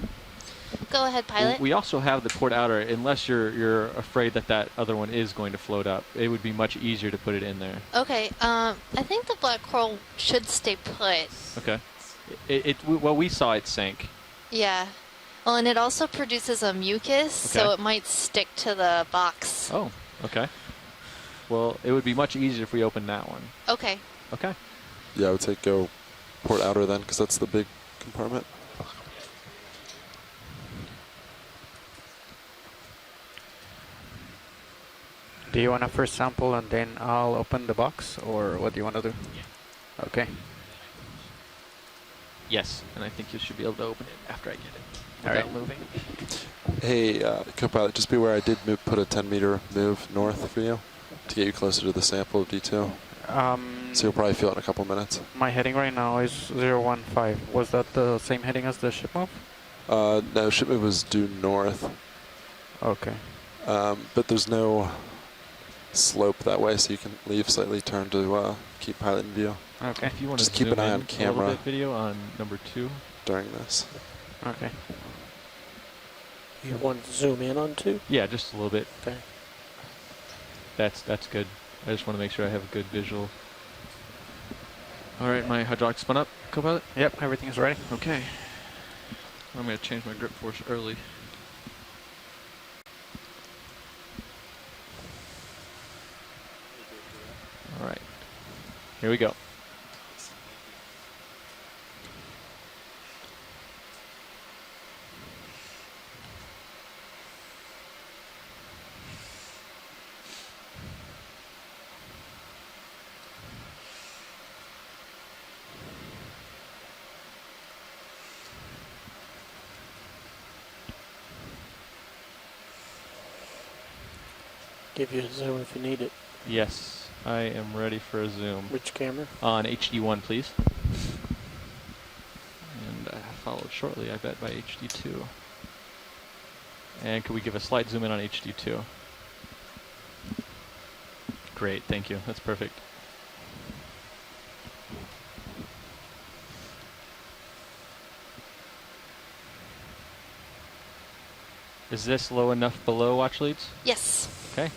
Speaker 4: Go ahead, pilot.
Speaker 2: We also have the port outer, unless you're afraid that that other one is going to float up. It would be much easier to put it in there.
Speaker 4: Okay, I think the black coral should stay put.
Speaker 2: Okay. Well, we saw it sank.
Speaker 4: Yeah. Well, and it also produces a mucus, so
Speaker 2: Okay.
Speaker 4: it might stick to the box.
Speaker 2: Oh, okay. Well, it would be much easier if we opened that one.
Speaker 4: Okay.
Speaker 2: Okay.
Speaker 1: Yeah, I would say go port outer then, because that's the big compartment.
Speaker 3: Do you want to first sample and then I'll open the box, or what do you want to do? Okay.
Speaker 2: Yes, and I think you should be able to open it after I get it.
Speaker 3: All right.
Speaker 2: Without moving.
Speaker 1: Hey, co-pilot, just be aware I did put a 10-meter move north for you to get you closer to the sample of D2. So you'll probably feel it in a couple minutes.
Speaker 3: My heading right now is 015. Was that the same heading as the ship move?
Speaker 1: No, ship move was due north,
Speaker 3: Okay.
Speaker 1: but there's no slope that way, so you can leave slightly, turn to keep pilot in view
Speaker 3: Okay.
Speaker 2: If you want
Speaker 1: Just
Speaker 2: to
Speaker 1: keep
Speaker 2: zoom
Speaker 1: an eye
Speaker 2: in
Speaker 1: on
Speaker 2: a little
Speaker 1: camera.
Speaker 2: bit video on number 2.
Speaker 1: during this.
Speaker 3: Okay. You want to zoom in on 2?
Speaker 2: Yeah, just a little bit.
Speaker 3: Okay.
Speaker 2: That's good. I just want to make sure I have a good visual. All right, my hydraulic spun up, co-pilot.
Speaker 3: Yep, everything's ready.
Speaker 2: Okay. I'm going to change my grip force early. All right. Here we go.
Speaker 3: Give you a zoom if you need it.
Speaker 2: Yes, I am ready for a zoom.
Speaker 3: Which camera?
Speaker 2: On HD1, please. And followed shortly, I bet, by HD2. And could we give a slight zoom in on HD2? Great, thank you. That's perfect. Is this low enough below watch leads?
Speaker 4: Yes.
Speaker 2: Okay.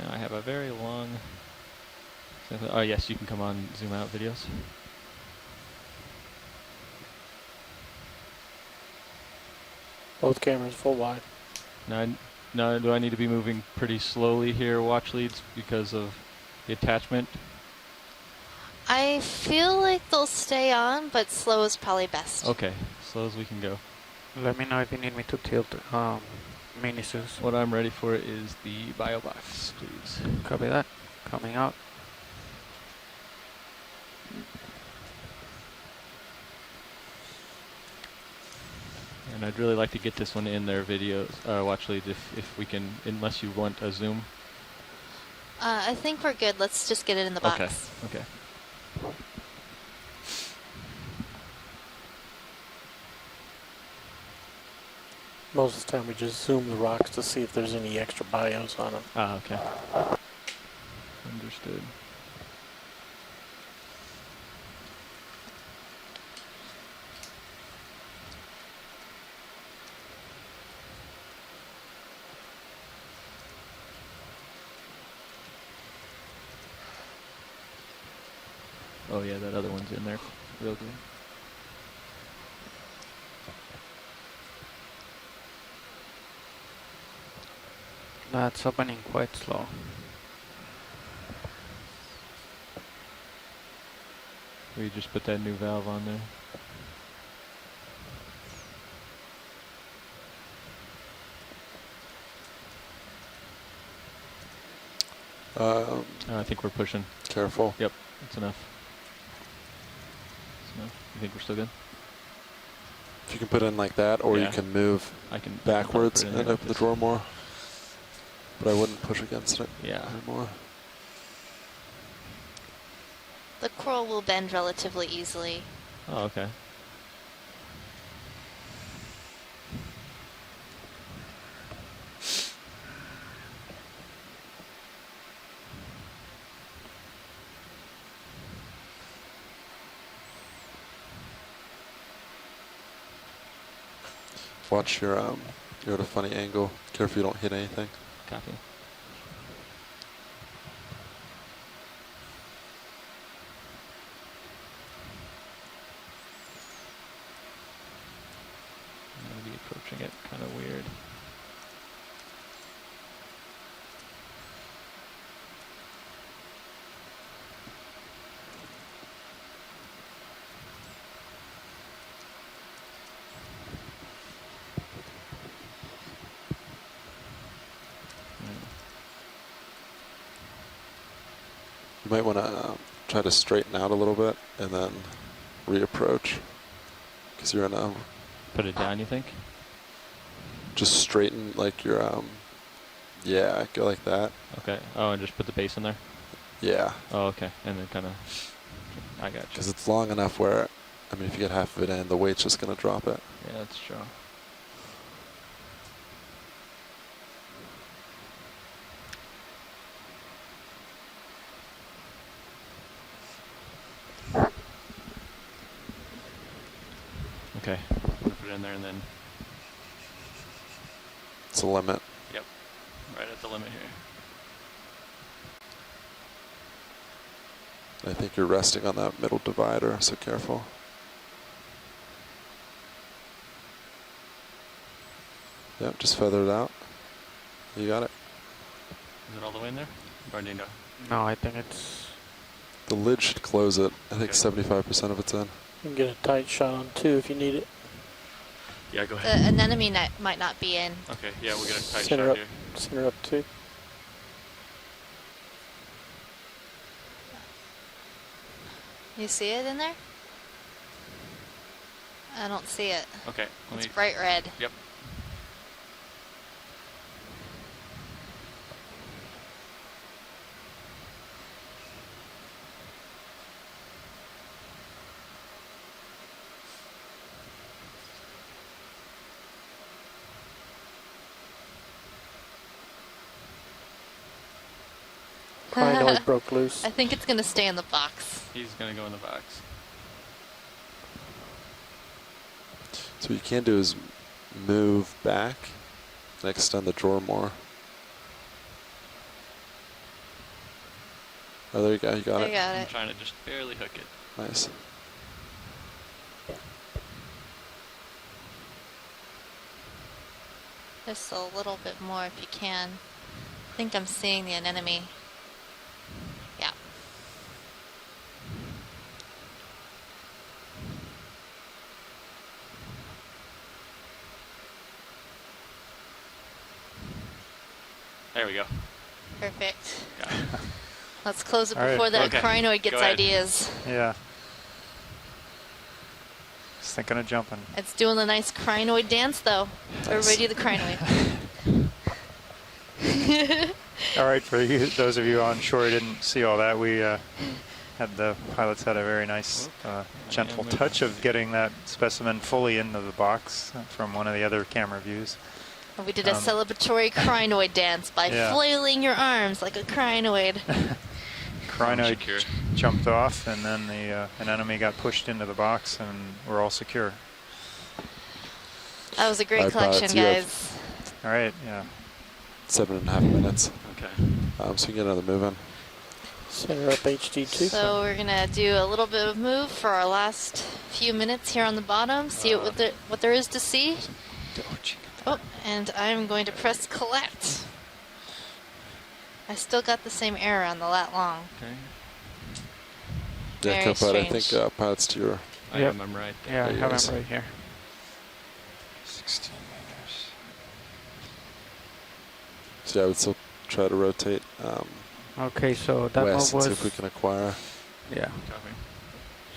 Speaker 2: Now I have a very long... Oh yes, you can come on zoom out videos.
Speaker 3: Both cameras full wide.
Speaker 2: Now, do I need to be moving pretty slowly here, watch leads, because of the attachment?
Speaker 4: I feel like they'll stay on, but slow is probably best.
Speaker 2: Okay, slow as we can go.
Speaker 3: Let me know if you need me to tilt mini Zeus.
Speaker 2: What I'm ready for is the bio box, please.
Speaker 3: Copy that. Coming out.
Speaker 2: And I'd really like to get this one in their videos, watch leads, if we can, unless you want a zoom.
Speaker 4: I think we're good. Let's just get it in the box.
Speaker 2: Okay, okay.
Speaker 3: Most of the time we just zoom the rocks to see if there's any extra bios on them.
Speaker 2: Ah, okay. Understood. Oh yeah, that other one's in there. Real good.
Speaker 3: That's opening quite slow.
Speaker 2: We just put that new valve on there. I think we're pushing.
Speaker 8: Careful.
Speaker 2: Yep, that's enough. That's enough. You think we're still good?
Speaker 8: If you can put in like that, or
Speaker 2: Yeah.
Speaker 8: you can move
Speaker 2: I can
Speaker 8: backwards
Speaker 2: put it in
Speaker 8: and
Speaker 2: there
Speaker 8: open the
Speaker 2: like
Speaker 8: drawer more. But I wouldn't push against it
Speaker 2: this. Yeah.
Speaker 8: anymore.
Speaker 4: The coral will bend relatively easily.
Speaker 2: Oh, okay.
Speaker 8: Watch your you're at a funny angle. Careful you don't hit anything.
Speaker 2: Copy. I'm going to be approaching it kind of weird.
Speaker 8: You might want to try to straighten out a little bit and then reapproach. Because you're in a...
Speaker 2: Put it down, you think?
Speaker 8: Just straighten like your... yeah, go like that.
Speaker 2: Okay. Oh, and just put the base in there?
Speaker 8: Yeah.
Speaker 2: Oh, okay. And then kind of... I got you.
Speaker 8: Because it's long enough where, I mean, if you get half of it in, the weight's just going to drop it.
Speaker 2: Yeah, that's true. Okay. Put it in there and then...
Speaker 8: It's a limit.
Speaker 2: Yep. Right at the limit here.
Speaker 8: I think you're resting on that middle divider, so careful. Yep, just feather it out. You got it.
Speaker 2: Is it all the way in there? Or do you know?
Speaker 3: No, I think it's...
Speaker 8: The lid should close it. I think
Speaker 2: Okay.
Speaker 8: 75% of it's in.
Speaker 3: You can get a tight shot on two if you need it.
Speaker 2: Yeah, go
Speaker 4: The
Speaker 2: ahead.
Speaker 4: anemone might not be in.
Speaker 2: Okay, yeah, we'll get a tight
Speaker 3: Center
Speaker 2: shot
Speaker 3: up.
Speaker 2: here.
Speaker 3: Center up two.
Speaker 4: You see it in there? I don't see it.
Speaker 2: Okay.
Speaker 4: It's bright red.
Speaker 2: Yep.
Speaker 3: Crinoid broke loose.
Speaker 4: I think it's gonna stay in the box.
Speaker 2: He's gonna go in the box.
Speaker 8: So what you can do is move back and extend the drawer more. Oh, there you go. You got
Speaker 4: I
Speaker 8: it.
Speaker 4: got
Speaker 2: I'm
Speaker 4: it.
Speaker 2: trying to just barely hook it.
Speaker 8: Nice.
Speaker 4: Just a little bit more if you can. I think I'm seeing the anemone. Yeah.
Speaker 2: There we go.
Speaker 4: Perfect.
Speaker 2: Got it.
Speaker 4: Let's close it
Speaker 7: All right.
Speaker 4: before that
Speaker 2: Okay.
Speaker 4: crinoid gets
Speaker 2: Go ahead.
Speaker 4: ideas.
Speaker 7: Yeah. Just thinking of jumping.
Speaker 4: It's doing the nice crinoid dance, though. Everybody do the crinoid.
Speaker 7: All right, for you, those of you on shore who didn't see all that, we had the pilots had a very nice, gentle touch of getting that specimen fully into the box from one of the other camera views.
Speaker 4: And we did a celebratory crinoid dance by
Speaker 7: Yeah.
Speaker 4: flailing your arms like a crinoid.
Speaker 7: Crinoid
Speaker 2: Secure.
Speaker 7: jumped off, and then the anemone got pushed into the box, and we're all secure.
Speaker 4: That was a great
Speaker 8: All right,
Speaker 4: collection,
Speaker 8: pilots, you have-
Speaker 4: guys.
Speaker 7: All right, yeah.
Speaker 8: 7.5 minutes.
Speaker 2: Okay.
Speaker 8: So we can get another move in.
Speaker 3: Center up HD2.
Speaker 4: So we're gonna do a little bit of move for our last few minutes here on the bottom. See what there is to see. Oh, and I'm going to press collect. I still got the same error on the lat long.
Speaker 2: Okay.
Speaker 8: Yeah,
Speaker 4: Very
Speaker 8: Copilot, I
Speaker 4: strange.
Speaker 8: think pilots to your.
Speaker 3: Yep.
Speaker 2: I'm right there.
Speaker 3: Yeah, I
Speaker 8: There you
Speaker 3: have
Speaker 8: guys.
Speaker 3: it right here.
Speaker 7: 16 meters.
Speaker 8: So yeah, I would still try to rotate
Speaker 3: Okay, so that one
Speaker 8: west
Speaker 3: was.
Speaker 8: and see if we can acquire.
Speaker 3: Yeah.
Speaker 2: Copy.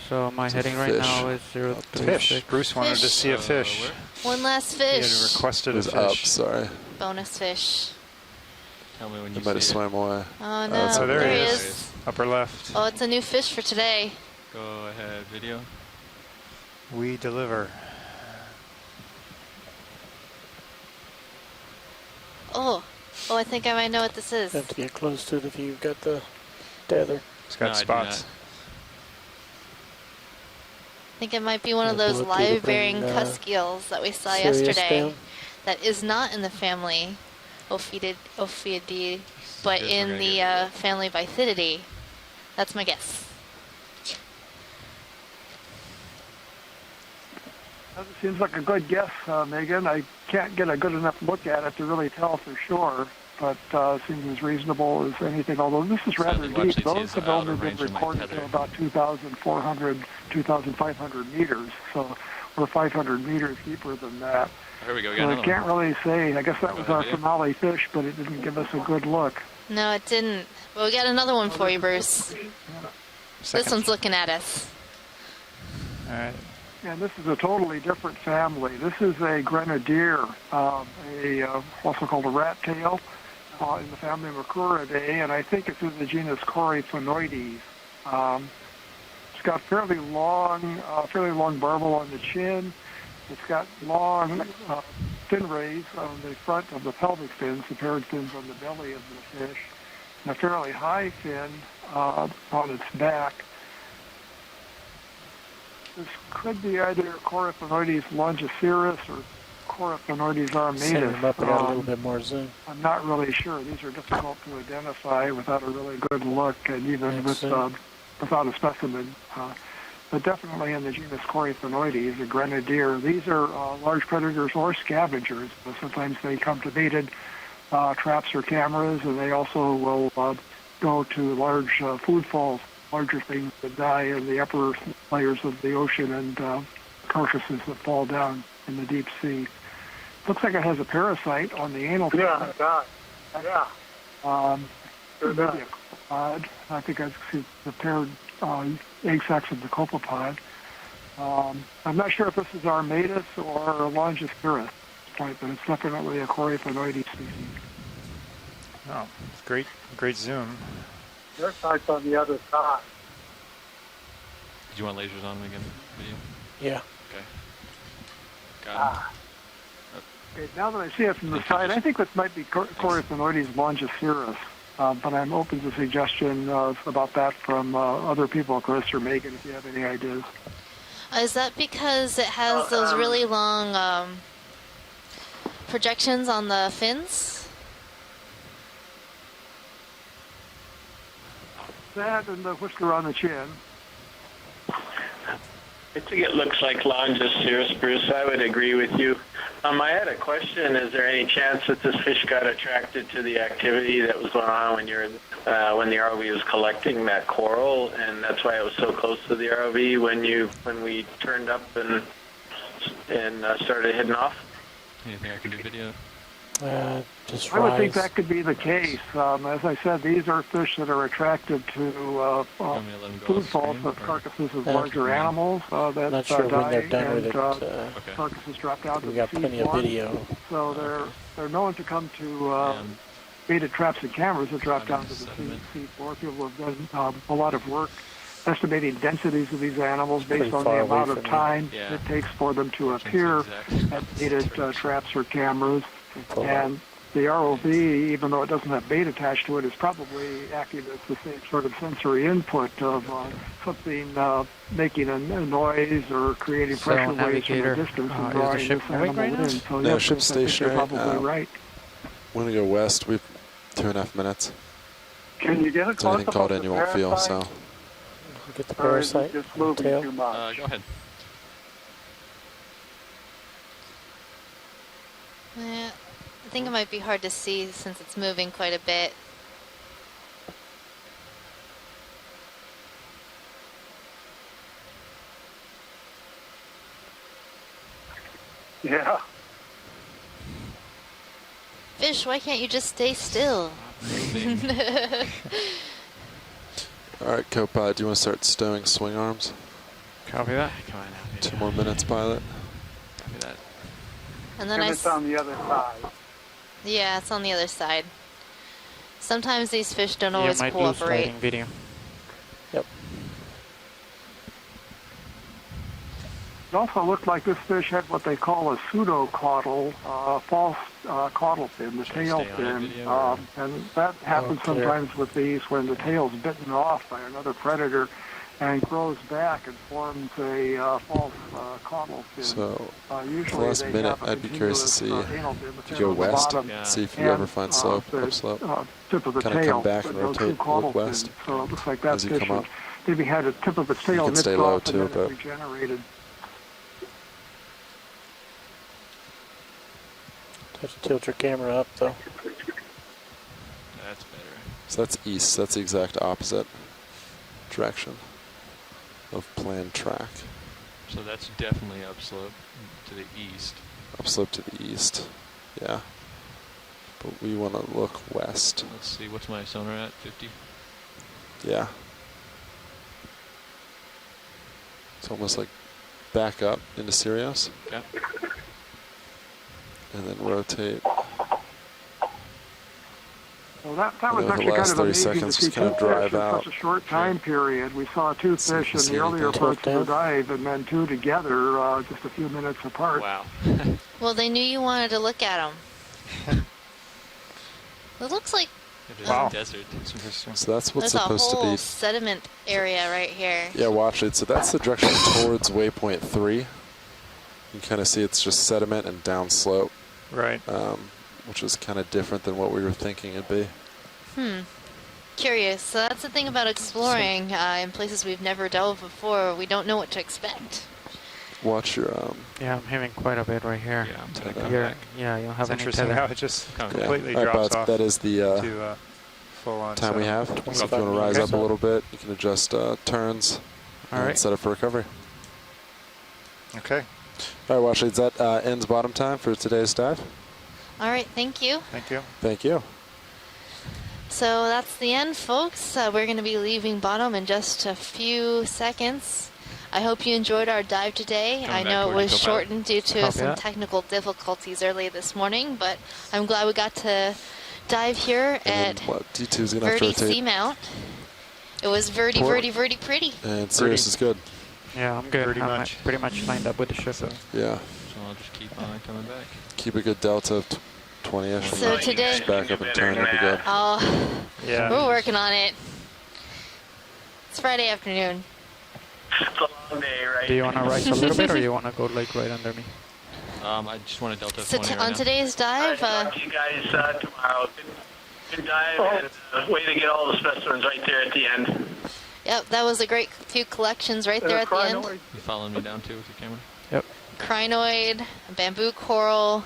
Speaker 3: So my
Speaker 8: It's a
Speaker 3: heading right
Speaker 8: fish.
Speaker 3: now is
Speaker 7: Fish.
Speaker 3: 036.
Speaker 7: Bruce wanted to
Speaker 4: Fish.
Speaker 7: see a fish.
Speaker 2: Where?
Speaker 4: One last
Speaker 7: He had
Speaker 4: fish.
Speaker 7: requested
Speaker 8: It
Speaker 7: a
Speaker 8: was
Speaker 7: fish.
Speaker 8: up, sorry.
Speaker 4: Bonus fish.
Speaker 2: Tell me when you
Speaker 8: It might have
Speaker 2: see it.
Speaker 8: swam away.
Speaker 4: Oh no,
Speaker 8: it's
Speaker 7: Oh, there
Speaker 4: there
Speaker 7: he
Speaker 4: he
Speaker 7: is.
Speaker 4: is.
Speaker 7: Upper left.
Speaker 4: Oh, it's a new fish for today.
Speaker 2: Go ahead, video.
Speaker 7: We deliver.
Speaker 4: Oh, I think I might know what this is.
Speaker 3: Have to get close to it if you've got the tether.
Speaker 7: It's got
Speaker 2: No, I do
Speaker 7: spots.
Speaker 2: not.
Speaker 4: I think it might be one of
Speaker 3: We'll
Speaker 4: those
Speaker 3: do it through the
Speaker 4: live-bearing
Speaker 3: bring,
Speaker 4: cusk eels that we saw
Speaker 3: Sirius
Speaker 4: yesterday.
Speaker 3: down.
Speaker 4: That is not in the family Ophidiidae, but
Speaker 2: Good, we're
Speaker 4: in
Speaker 2: gonna
Speaker 4: the
Speaker 2: get
Speaker 4: family Bithydidae. That's my guess.
Speaker 6: That seems like a good guess, Megan. I can't get a good enough look at it to really tell for sure, but seems as reasonable as anything, although this is rather
Speaker 2: Sadly, watch
Speaker 6: deep.
Speaker 2: these
Speaker 6: Those
Speaker 2: is
Speaker 6: have
Speaker 2: out
Speaker 6: only
Speaker 2: of
Speaker 6: been
Speaker 2: range of my
Speaker 6: recorded
Speaker 2: tether.
Speaker 6: to about 2,400, 2,500 meters, so we're 500 meters deeper than that.
Speaker 2: Here we go. We got
Speaker 6: So I
Speaker 2: another
Speaker 6: can't
Speaker 2: one.
Speaker 6: really say. I guess that
Speaker 2: Go
Speaker 6: was
Speaker 2: ahead,
Speaker 6: our
Speaker 2: Leah.
Speaker 6: finale fish, but it didn't give us a good look.
Speaker 4: No, it didn't. But we got another one for you, Bruce. This
Speaker 7: Second.
Speaker 4: one's looking at us.
Speaker 7: All right.
Speaker 6: And this is a totally different family. This is a grenadier, also called a rat tail, in the family Macrouridae, and I think it's in the genus Coryphonoides. It's got fairly long barbel on the chin. It's got long fin rays on the front of the pelvic fins, the paired fins on the belly of the fish, and a fairly high fin on its back. This could be either Coryphonoides longiceros or Coryphonoides
Speaker 3: Send them up and got a little
Speaker 6: armatus.
Speaker 3: bit more zoom.
Speaker 6: I'm not really sure. These are difficult to identify without a really good look, and even without a specimen. But definitely in the genus Coryphonoides, a grenadier. These are large predators or scavengers. Sometimes they come to baited traps or cameras, and they also will go to large food falls, larger things that die in the upper layers of the ocean, and carcasses that fall down in the deep sea. Looks like it has a parasite on the anal fin. Maybe a quad. I think I see the paired egg sacs of the copepod. I'm not sure if this is Armatus or Longispirus type, but it's definitely a Coryphonoides species.
Speaker 7: Oh, great zoom.
Speaker 6: Their side's on the other side.
Speaker 2: Do you want lasers on them again? Video?
Speaker 3: Yeah.
Speaker 2: Okay. Got him.
Speaker 6: Okay, now that I see it from the side, I think this might be Coryphonoides Longispirus, but I'm open to suggestion about that from other people, Chris or Megan, if you have any ideas.
Speaker 4: Is that because it has those really long projections on the fins?
Speaker 6: That and the whisker on the chin.
Speaker 5: I think it looks like Longispirus, Bruce. I would agree with you. I had a question. Is there any chance that this fish got attracted to the activity that was going on when when the ROV was collecting that coral, and that's why it was so close to the ROV when we turned up and started heading off?
Speaker 2: Anything I can do video?
Speaker 3: Just
Speaker 6: I would think
Speaker 3: rise.
Speaker 6: that could be the case. As I said, these are fish that are attracted to
Speaker 2: Want me to let 'em go
Speaker 6: food
Speaker 2: off
Speaker 6: falls
Speaker 2: screen,
Speaker 6: of
Speaker 2: or-
Speaker 6: carcasses of larger animals that
Speaker 3: Not sure when
Speaker 6: die
Speaker 3: they're done
Speaker 6: and
Speaker 3: with it.
Speaker 2: Okay.
Speaker 6: carcasses drop down to
Speaker 3: We
Speaker 6: the
Speaker 3: got plenty of
Speaker 6: seafloor.
Speaker 3: video.
Speaker 6: So they're known to come to
Speaker 2: And
Speaker 6: baited traps and cameras that drop down to the
Speaker 2: sediment.
Speaker 6: seafloor. People have done a lot of work estimating densities of these animals based
Speaker 3: Pretty
Speaker 6: on the
Speaker 3: far away
Speaker 6: amount of
Speaker 3: from you.
Speaker 6: time
Speaker 2: Yeah.
Speaker 6: it takes for them to
Speaker 2: Which one's
Speaker 6: appear
Speaker 2: exact?
Speaker 6: at baited traps or cameras.
Speaker 3: Pull up.
Speaker 6: And the ROV, even though it doesn't have bait attached to it, is probably acting as the same sort of sensory input of something making a noise or creating
Speaker 11: So,
Speaker 6: pressure waves from a
Speaker 11: navigator,
Speaker 6: distance
Speaker 11: is
Speaker 6: and
Speaker 11: the
Speaker 6: drawing
Speaker 11: ship
Speaker 6: this
Speaker 11: moving
Speaker 6: animal
Speaker 11: right now?
Speaker 6: in. So
Speaker 8: No,
Speaker 6: yes,
Speaker 8: ship's
Speaker 6: I think you're
Speaker 8: stationary.
Speaker 6: probably right.
Speaker 8: We're gonna go west. We've 2.5 minutes.
Speaker 6: Can you get a
Speaker 8: Is anything
Speaker 6: close-up
Speaker 8: called
Speaker 6: of
Speaker 8: in
Speaker 6: the
Speaker 8: you won't feel,
Speaker 6: parasite?
Speaker 8: so.
Speaker 3: Get the
Speaker 6: Or is it
Speaker 3: parasite
Speaker 6: just moving
Speaker 3: tail.
Speaker 6: too much?
Speaker 2: Go ahead.
Speaker 4: Yeah, I think it might be hard to see since it's moving quite a bit.
Speaker 6: Yeah.
Speaker 4: Fish, why can't you just stay still?
Speaker 8: Alright, Copilot, do you want to start stowing swing arms?
Speaker 11: Copy that.
Speaker 2: Come on now.
Speaker 8: 2 more minutes, pilot.
Speaker 2: Copy that.
Speaker 4: And then
Speaker 6: And
Speaker 4: I
Speaker 6: it's on the other side.
Speaker 4: yeah, it's on the other side. Sometimes these fish don't
Speaker 11: You
Speaker 4: always
Speaker 11: might lose
Speaker 4: cooperate.
Speaker 11: lighting video.
Speaker 6: It also looked like this fish had what they call a pseudo-caudal, false caudal fin, the
Speaker 2: Should I
Speaker 6: tail
Speaker 2: stay on
Speaker 6: fin.
Speaker 2: that video, or-
Speaker 6: And that happens
Speaker 3: clear.
Speaker 6: sometimes with these when the tail's bitten off by another predator and grows back and forms a false caudal fin.
Speaker 8: So,
Speaker 6: Usually
Speaker 8: last
Speaker 6: they
Speaker 8: minute,
Speaker 6: have a
Speaker 8: I'd be curious to
Speaker 6: continuous,
Speaker 8: see
Speaker 6: anal fin, the
Speaker 8: if
Speaker 6: fin
Speaker 8: you go
Speaker 6: on the
Speaker 8: west,
Speaker 6: bottom
Speaker 2: Yeah.
Speaker 8: see if you
Speaker 6: and,
Speaker 8: ever find slope,
Speaker 6: the
Speaker 8: upslope.
Speaker 6: tip of the
Speaker 8: Kinda
Speaker 6: tail.
Speaker 8: come back
Speaker 6: that
Speaker 8: and
Speaker 6: goes
Speaker 8: rotate,
Speaker 6: through caudal
Speaker 8: look west
Speaker 6: fin. So it looks like that
Speaker 8: as you
Speaker 6: fish
Speaker 8: come up.
Speaker 6: maybe had a tip of its tail
Speaker 8: can
Speaker 6: nipped
Speaker 8: stay low
Speaker 6: off
Speaker 8: too,
Speaker 6: and then
Speaker 8: but-
Speaker 6: it regenerated.
Speaker 3: Have to tilt your camera up though.
Speaker 2: That's better.
Speaker 8: So that's east. That's the exact opposite direction of planned track.
Speaker 2: So that's definitely upslope to the east.
Speaker 8: Upslope to the east. Yeah. But we want to look west.
Speaker 2: Let's see, what's my sonar at? 50?
Speaker 8: Yeah. It's almost like back up into Sirius
Speaker 2: Okay.
Speaker 8: and then rotate.
Speaker 6: Well, that
Speaker 8: I
Speaker 6: was
Speaker 8: know the
Speaker 6: actually
Speaker 8: last
Speaker 6: kind of
Speaker 8: 30
Speaker 6: amazing to
Speaker 8: seconds
Speaker 6: see
Speaker 8: just kind
Speaker 6: two
Speaker 8: of drive
Speaker 6: fish in
Speaker 8: out.
Speaker 6: such a short time period. We saw two
Speaker 8: See if
Speaker 6: fish
Speaker 8: you
Speaker 6: in
Speaker 8: see
Speaker 6: the earlier
Speaker 8: anything.
Speaker 6: parts of the
Speaker 3: Tilt down.
Speaker 6: dive and then two together just a few minutes apart.
Speaker 2: Wow.
Speaker 4: Well, they knew you wanted to look at them. It looks like
Speaker 2: It is
Speaker 11: Wow.
Speaker 2: a desert.
Speaker 11: That's interesting.
Speaker 8: So that's what's
Speaker 4: there's a
Speaker 8: supposed to
Speaker 4: whole
Speaker 8: be.
Speaker 4: sediment area right here.
Speaker 8: Yeah, watch it. So that's the direction towards waypoint 3. You can kind of see it's just sediment and down slope,
Speaker 7: Right.
Speaker 8: which is kind of different than what we were thinking it'd be.
Speaker 4: Curious. So that's the thing about exploring in places we've never delved before. We don't know what to expect.
Speaker 8: Watch your
Speaker 11: Yeah, I'm having quite a bit right here.
Speaker 2: Yeah, I'm
Speaker 8: Tether.
Speaker 2: gonna come
Speaker 11: You're,
Speaker 2: back.
Speaker 11: yeah, you don't have
Speaker 7: It's
Speaker 11: any
Speaker 7: interesting
Speaker 11: tether.
Speaker 7: how it just
Speaker 2: Come
Speaker 8: yeah.
Speaker 7: completely
Speaker 8: All right,
Speaker 7: drops
Speaker 8: Bods,
Speaker 7: off
Speaker 8: that is the
Speaker 7: to full on
Speaker 8: time we
Speaker 7: settle.
Speaker 8: have. So if you
Speaker 3: 25
Speaker 8: want to rise
Speaker 3: minutes.
Speaker 8: up a little bit, you can adjust turns
Speaker 11: All
Speaker 8: and
Speaker 11: right.
Speaker 8: set up for recovery.
Speaker 7: Okay.
Speaker 8: All right, watch leads. That ends bottom time for today's dive.
Speaker 4: All right, thank you.
Speaker 7: Thank you.
Speaker 8: Thank you.
Speaker 4: So that's the end, folks. We're going to be leaving bottom in just a few seconds. I hope you enjoyed our dive today.
Speaker 2: Coming
Speaker 4: I
Speaker 2: back
Speaker 4: know it
Speaker 2: toward
Speaker 4: was
Speaker 2: the co-pilot.
Speaker 4: shortened due to
Speaker 11: Copy
Speaker 4: some
Speaker 11: that.
Speaker 4: technical difficulties early this morning, but I'm glad we got to dive here
Speaker 8: And
Speaker 4: at
Speaker 8: then what? D2's gonna have to
Speaker 4: Verdi
Speaker 8: rotate.
Speaker 4: Seamount. It was Verdi,
Speaker 8: Port.
Speaker 4: Verdi, Verdi pretty.
Speaker 8: And Sirius is good.
Speaker 11: Yeah, I'm good.
Speaker 7: Pretty
Speaker 11: I'm
Speaker 7: much.
Speaker 11: pretty much lined up with the ship.
Speaker 7: So,
Speaker 8: Yeah.
Speaker 2: So I'll just keep on coming back.
Speaker 8: Keep a good delta of 20-ish.
Speaker 4: So
Speaker 8: and then
Speaker 4: today-
Speaker 8: just back up and turn. It'll be good.
Speaker 4: Oh,
Speaker 7: yeah.
Speaker 4: we're working on it. It's Friday afternoon.
Speaker 5: It's a long day, right?
Speaker 11: Do you want to rise a little bit, or you want to go like right under me?
Speaker 2: I just want to delta
Speaker 4: So
Speaker 2: 20 right
Speaker 4: on
Speaker 2: now.
Speaker 4: today's dive,
Speaker 5: Talk to you guys tomorrow. Good dive and way to get all the specimens right there at the end.
Speaker 4: yep, that was a great few collections right there at the end.
Speaker 2: You following me down too with your camera?
Speaker 4: Crinoid, bamboo coral,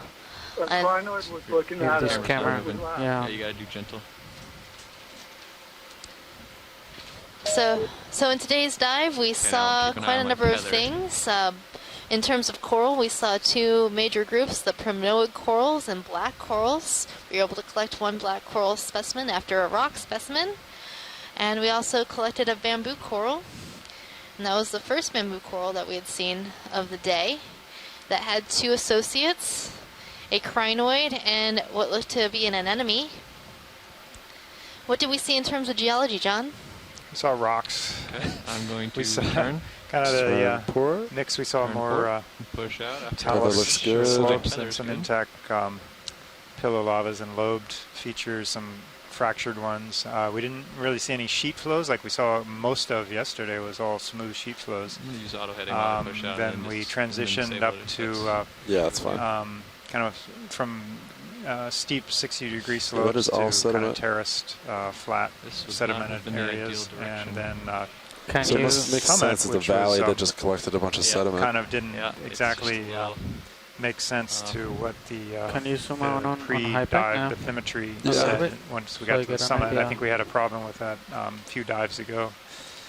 Speaker 4: and
Speaker 6: Crinoid was looking
Speaker 11: If
Speaker 6: at
Speaker 11: this
Speaker 6: it.
Speaker 11: camera,
Speaker 2: Yeah,
Speaker 11: yeah.
Speaker 2: you gotta do gentle.
Speaker 4: so in today's dive we saw
Speaker 2: keep an eye
Speaker 4: quite a
Speaker 2: on my
Speaker 4: number of
Speaker 2: tether.
Speaker 4: things. In terms of coral, we saw two major groups, the primnoid corals and black corals. We were able to collect one black coral specimen after a rock specimen. And we also collected a bamboo coral. And that was the first bamboo coral that we had seen of the day that had two associates, a crinoid and what looked to be an anemone. What did we see in terms of geology, John?
Speaker 7: We saw rocks.
Speaker 2: Okay, I'm going to
Speaker 7: We saw
Speaker 2: turn,
Speaker 7: kind of the
Speaker 8: Port.
Speaker 7: mix. We saw
Speaker 2: Turn
Speaker 7: more
Speaker 2: port. push out. After
Speaker 8: Tether
Speaker 7: talus
Speaker 8: looks good.
Speaker 7: slopes
Speaker 2: Tether's
Speaker 7: and some
Speaker 2: good.
Speaker 7: intact pillow lavas and lobed features, some fractured ones. We didn't really see any sheet flows like we saw most of yesterday. Was all smooth sheet flows.
Speaker 2: I'm gonna use auto heading while I push out.
Speaker 7: Then
Speaker 2: and
Speaker 7: we
Speaker 2: just- and then
Speaker 7: transitioned
Speaker 2: disable
Speaker 7: up
Speaker 2: it if
Speaker 7: to
Speaker 2: that's-
Speaker 8: Yeah, that's fine.
Speaker 7: kind of from steep 60-degree
Speaker 8: what
Speaker 7: slopes
Speaker 8: is
Speaker 7: to
Speaker 8: all
Speaker 7: kind
Speaker 8: sediment?
Speaker 7: of terraced, flat,
Speaker 2: This would not have
Speaker 7: sedimented
Speaker 2: been the ideal
Speaker 7: areas,
Speaker 2: direction.
Speaker 7: and then
Speaker 11: Can
Speaker 8: So it
Speaker 11: you?
Speaker 8: must make
Speaker 7: Summit,
Speaker 8: sense as the
Speaker 7: which was,
Speaker 8: valley that just collected a bunch of
Speaker 2: Yeah,
Speaker 8: sediment.
Speaker 7: kind of didn't
Speaker 2: Yeah, it's
Speaker 7: exactly
Speaker 2: just a little-
Speaker 7: make sense to what the
Speaker 11: Can you zoom out on high back now?
Speaker 7: pre-dive bathymetry
Speaker 8: Yeah.
Speaker 7: said once we
Speaker 11: So
Speaker 7: got
Speaker 11: you
Speaker 7: to the
Speaker 11: get an
Speaker 7: summit. I
Speaker 11: idea.
Speaker 7: think we had a problem with that few dives ago.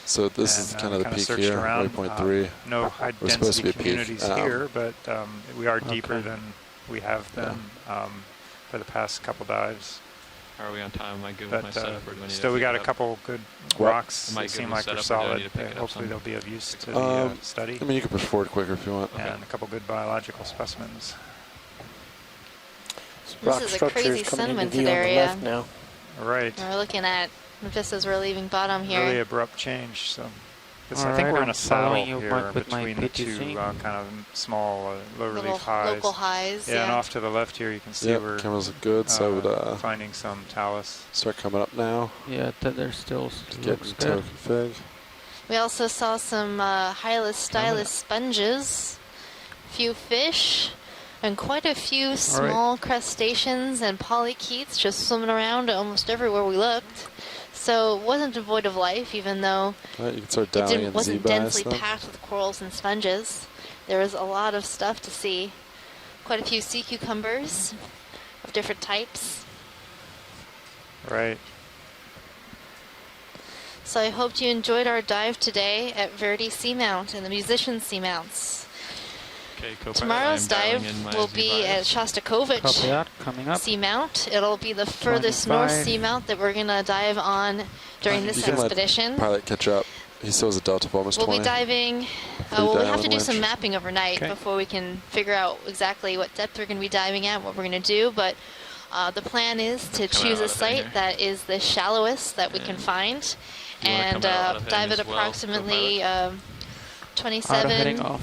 Speaker 8: So this
Speaker 7: And,
Speaker 8: is kind of the
Speaker 7: kinda
Speaker 8: peak
Speaker 7: searched
Speaker 8: here,
Speaker 7: around.
Speaker 8: waypoint 3.
Speaker 7: No high
Speaker 8: We're supposed to
Speaker 7: density
Speaker 8: be a peak.
Speaker 7: communities here, but we are deeper
Speaker 11: Okay.
Speaker 7: than we have been for the past couple dives.
Speaker 2: How are we on time? Am I good with my
Speaker 7: But
Speaker 2: setup, or do I need
Speaker 7: still,
Speaker 2: to
Speaker 7: we
Speaker 2: pick
Speaker 7: got
Speaker 2: it
Speaker 7: a
Speaker 2: up?
Speaker 7: couple good
Speaker 8: What?
Speaker 7: rocks
Speaker 2: Am I
Speaker 7: that
Speaker 2: good
Speaker 7: seem
Speaker 2: with
Speaker 7: like they're
Speaker 2: setup, or do I
Speaker 7: solid.
Speaker 2: need to pick it up
Speaker 7: Hopefully,
Speaker 2: some?
Speaker 7: they'll be of use to the study.
Speaker 8: I mean, you can push forward quicker if you want.
Speaker 2: Okay.
Speaker 7: And a couple good biological specimens.
Speaker 3: Rock
Speaker 4: This is a
Speaker 3: structures
Speaker 4: crazy
Speaker 3: coming into
Speaker 4: sedimented
Speaker 3: view on the
Speaker 4: area.
Speaker 3: left now.
Speaker 7: All right.
Speaker 4: We're looking at, just as we're leaving bottom here.
Speaker 7: Really abrupt change. So I
Speaker 11: All
Speaker 7: think
Speaker 11: right,
Speaker 7: we're in
Speaker 11: I'm
Speaker 7: a saddle
Speaker 11: following you
Speaker 7: here
Speaker 11: with my
Speaker 7: between the
Speaker 11: PTC.
Speaker 7: two kind of small low
Speaker 4: Little
Speaker 7: relief highs.
Speaker 4: local highs.
Speaker 7: Yeah, and off to the left here, you can see
Speaker 8: Yep,
Speaker 7: we're
Speaker 8: cameras look good, so I would
Speaker 7: finding some talus.
Speaker 8: start coming up now.
Speaker 11: Yeah, tether still
Speaker 8: Just
Speaker 11: looks
Speaker 8: getting
Speaker 11: good.
Speaker 8: toe config.
Speaker 4: We also saw some Hylas stylus sponges, few fish, and quite a few small crustaceans and polychaetes just swimming around almost everywhere we looked. So it wasn't devoid of life, even though
Speaker 8: All right, you can start
Speaker 4: it
Speaker 8: dialing in
Speaker 4: wasn't
Speaker 8: Z-bias
Speaker 4: densely
Speaker 8: then.
Speaker 4: packed with corals and sponges. There was a lot of stuff to see. Quite a few sea cucumbers of different types.
Speaker 7: Right.
Speaker 4: So I hope you enjoyed our dive today at Verdi Seamount and the Musician Seamounts.
Speaker 2: Okay, co-pilot,
Speaker 4: Tomorrow's
Speaker 2: I'm dialing
Speaker 4: dive
Speaker 2: in my
Speaker 4: will be at
Speaker 2: Z-bias.
Speaker 11: Copy
Speaker 4: Shostakovich
Speaker 11: that. Coming up.
Speaker 4: Seamount. It'll be the furthest north
Speaker 11: 25.
Speaker 4: seamount that we're going to dive on during this
Speaker 8: You can let
Speaker 4: expedition.
Speaker 8: pilot catch up. He still has a delta of almost
Speaker 4: We'll
Speaker 8: 20.
Speaker 4: be diving.
Speaker 8: Free
Speaker 4: Well, we
Speaker 8: dive
Speaker 4: have to
Speaker 8: on
Speaker 4: do
Speaker 8: winch.
Speaker 4: some mapping overnight
Speaker 7: Okay.
Speaker 4: before we can figure out exactly what depth we're going to be diving at, what we're going to do. But the plan is to
Speaker 2: Come
Speaker 4: choose
Speaker 2: out
Speaker 4: a
Speaker 2: of
Speaker 4: site
Speaker 2: here.
Speaker 4: that is the shallowest that we can
Speaker 2: And
Speaker 4: find,
Speaker 2: you wanna
Speaker 4: and
Speaker 2: come out of
Speaker 4: dive
Speaker 2: heading
Speaker 4: at
Speaker 2: as well,
Speaker 4: approximately
Speaker 11: Auto
Speaker 4: 27
Speaker 11: heading off.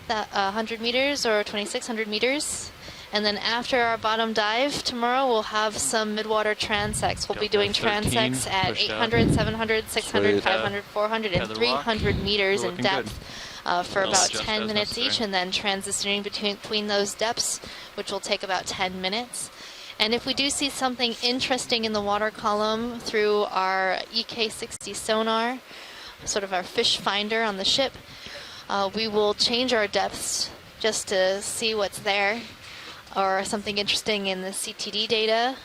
Speaker 4: 100 meters or 2,600 meters. And then after our bottom dive tomorrow, we'll have some midwater transects. We'll be
Speaker 2: Delta
Speaker 4: doing
Speaker 2: 13
Speaker 4: transects at
Speaker 2: pushed out.
Speaker 4: 800, 700, 600,
Speaker 8: Sweet.
Speaker 4: 500, 400, and
Speaker 2: Tether lock.
Speaker 4: 300 meters
Speaker 2: We're
Speaker 4: in
Speaker 2: looking
Speaker 4: depth for
Speaker 2: Well,
Speaker 4: about
Speaker 2: adjust
Speaker 4: 10
Speaker 2: as
Speaker 4: minutes each,
Speaker 2: necessary.
Speaker 4: and then transitioning between those depths, which will take about 10 minutes. And if we do see something interesting in the water column through our EK60 sonar, sort of our fish finder on the ship, we will change our depths just to see what's there, or something interesting in the CTD data.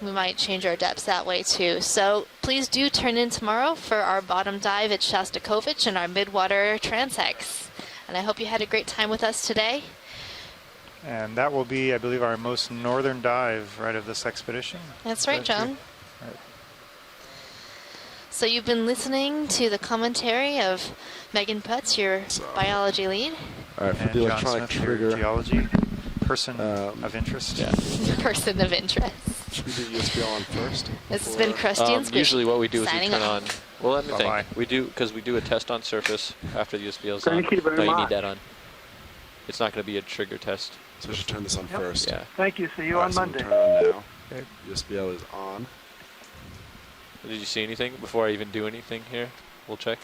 Speaker 4: We might change our depths that way too. So please do turn in tomorrow for our bottom dive at Shostakovich and our midwater transects. And I hope you had a great time with us today.
Speaker 7: And that will be, I believe, our most northern dive, right, of this expedition.
Speaker 4: That's right, John. So you've been listening to the commentary of Megan Putz, your biology lead.
Speaker 1: All right, for
Speaker 7: And
Speaker 1: the
Speaker 7: John
Speaker 1: electronic
Speaker 7: Smith, your
Speaker 1: trigger.
Speaker 7: geology person of interest.
Speaker 8: Yeah.
Speaker 4: Person of interest.
Speaker 1: Should we do USBL on first?
Speaker 4: This has been Krusty and Squishy.
Speaker 2: Usually what we do is we
Speaker 4: signing
Speaker 2: turn
Speaker 4: off.
Speaker 2: on, well, let me
Speaker 7: Bye-bye.
Speaker 2: think. We do, because we do a test on surface after the USBL's on.
Speaker 6: Thank you very
Speaker 2: No, you
Speaker 6: much.
Speaker 2: need that on. It's not going to be a trigger test.
Speaker 1: So we should turn this on first.
Speaker 2: Yeah.
Speaker 6: Thank you. See you
Speaker 1: All
Speaker 6: on
Speaker 1: right, so we'll
Speaker 6: Monday.
Speaker 1: turn it on now.
Speaker 7: Okay.
Speaker 1: USBL is on.
Speaker 2: Did you see anything before I even do anything here? We'll check.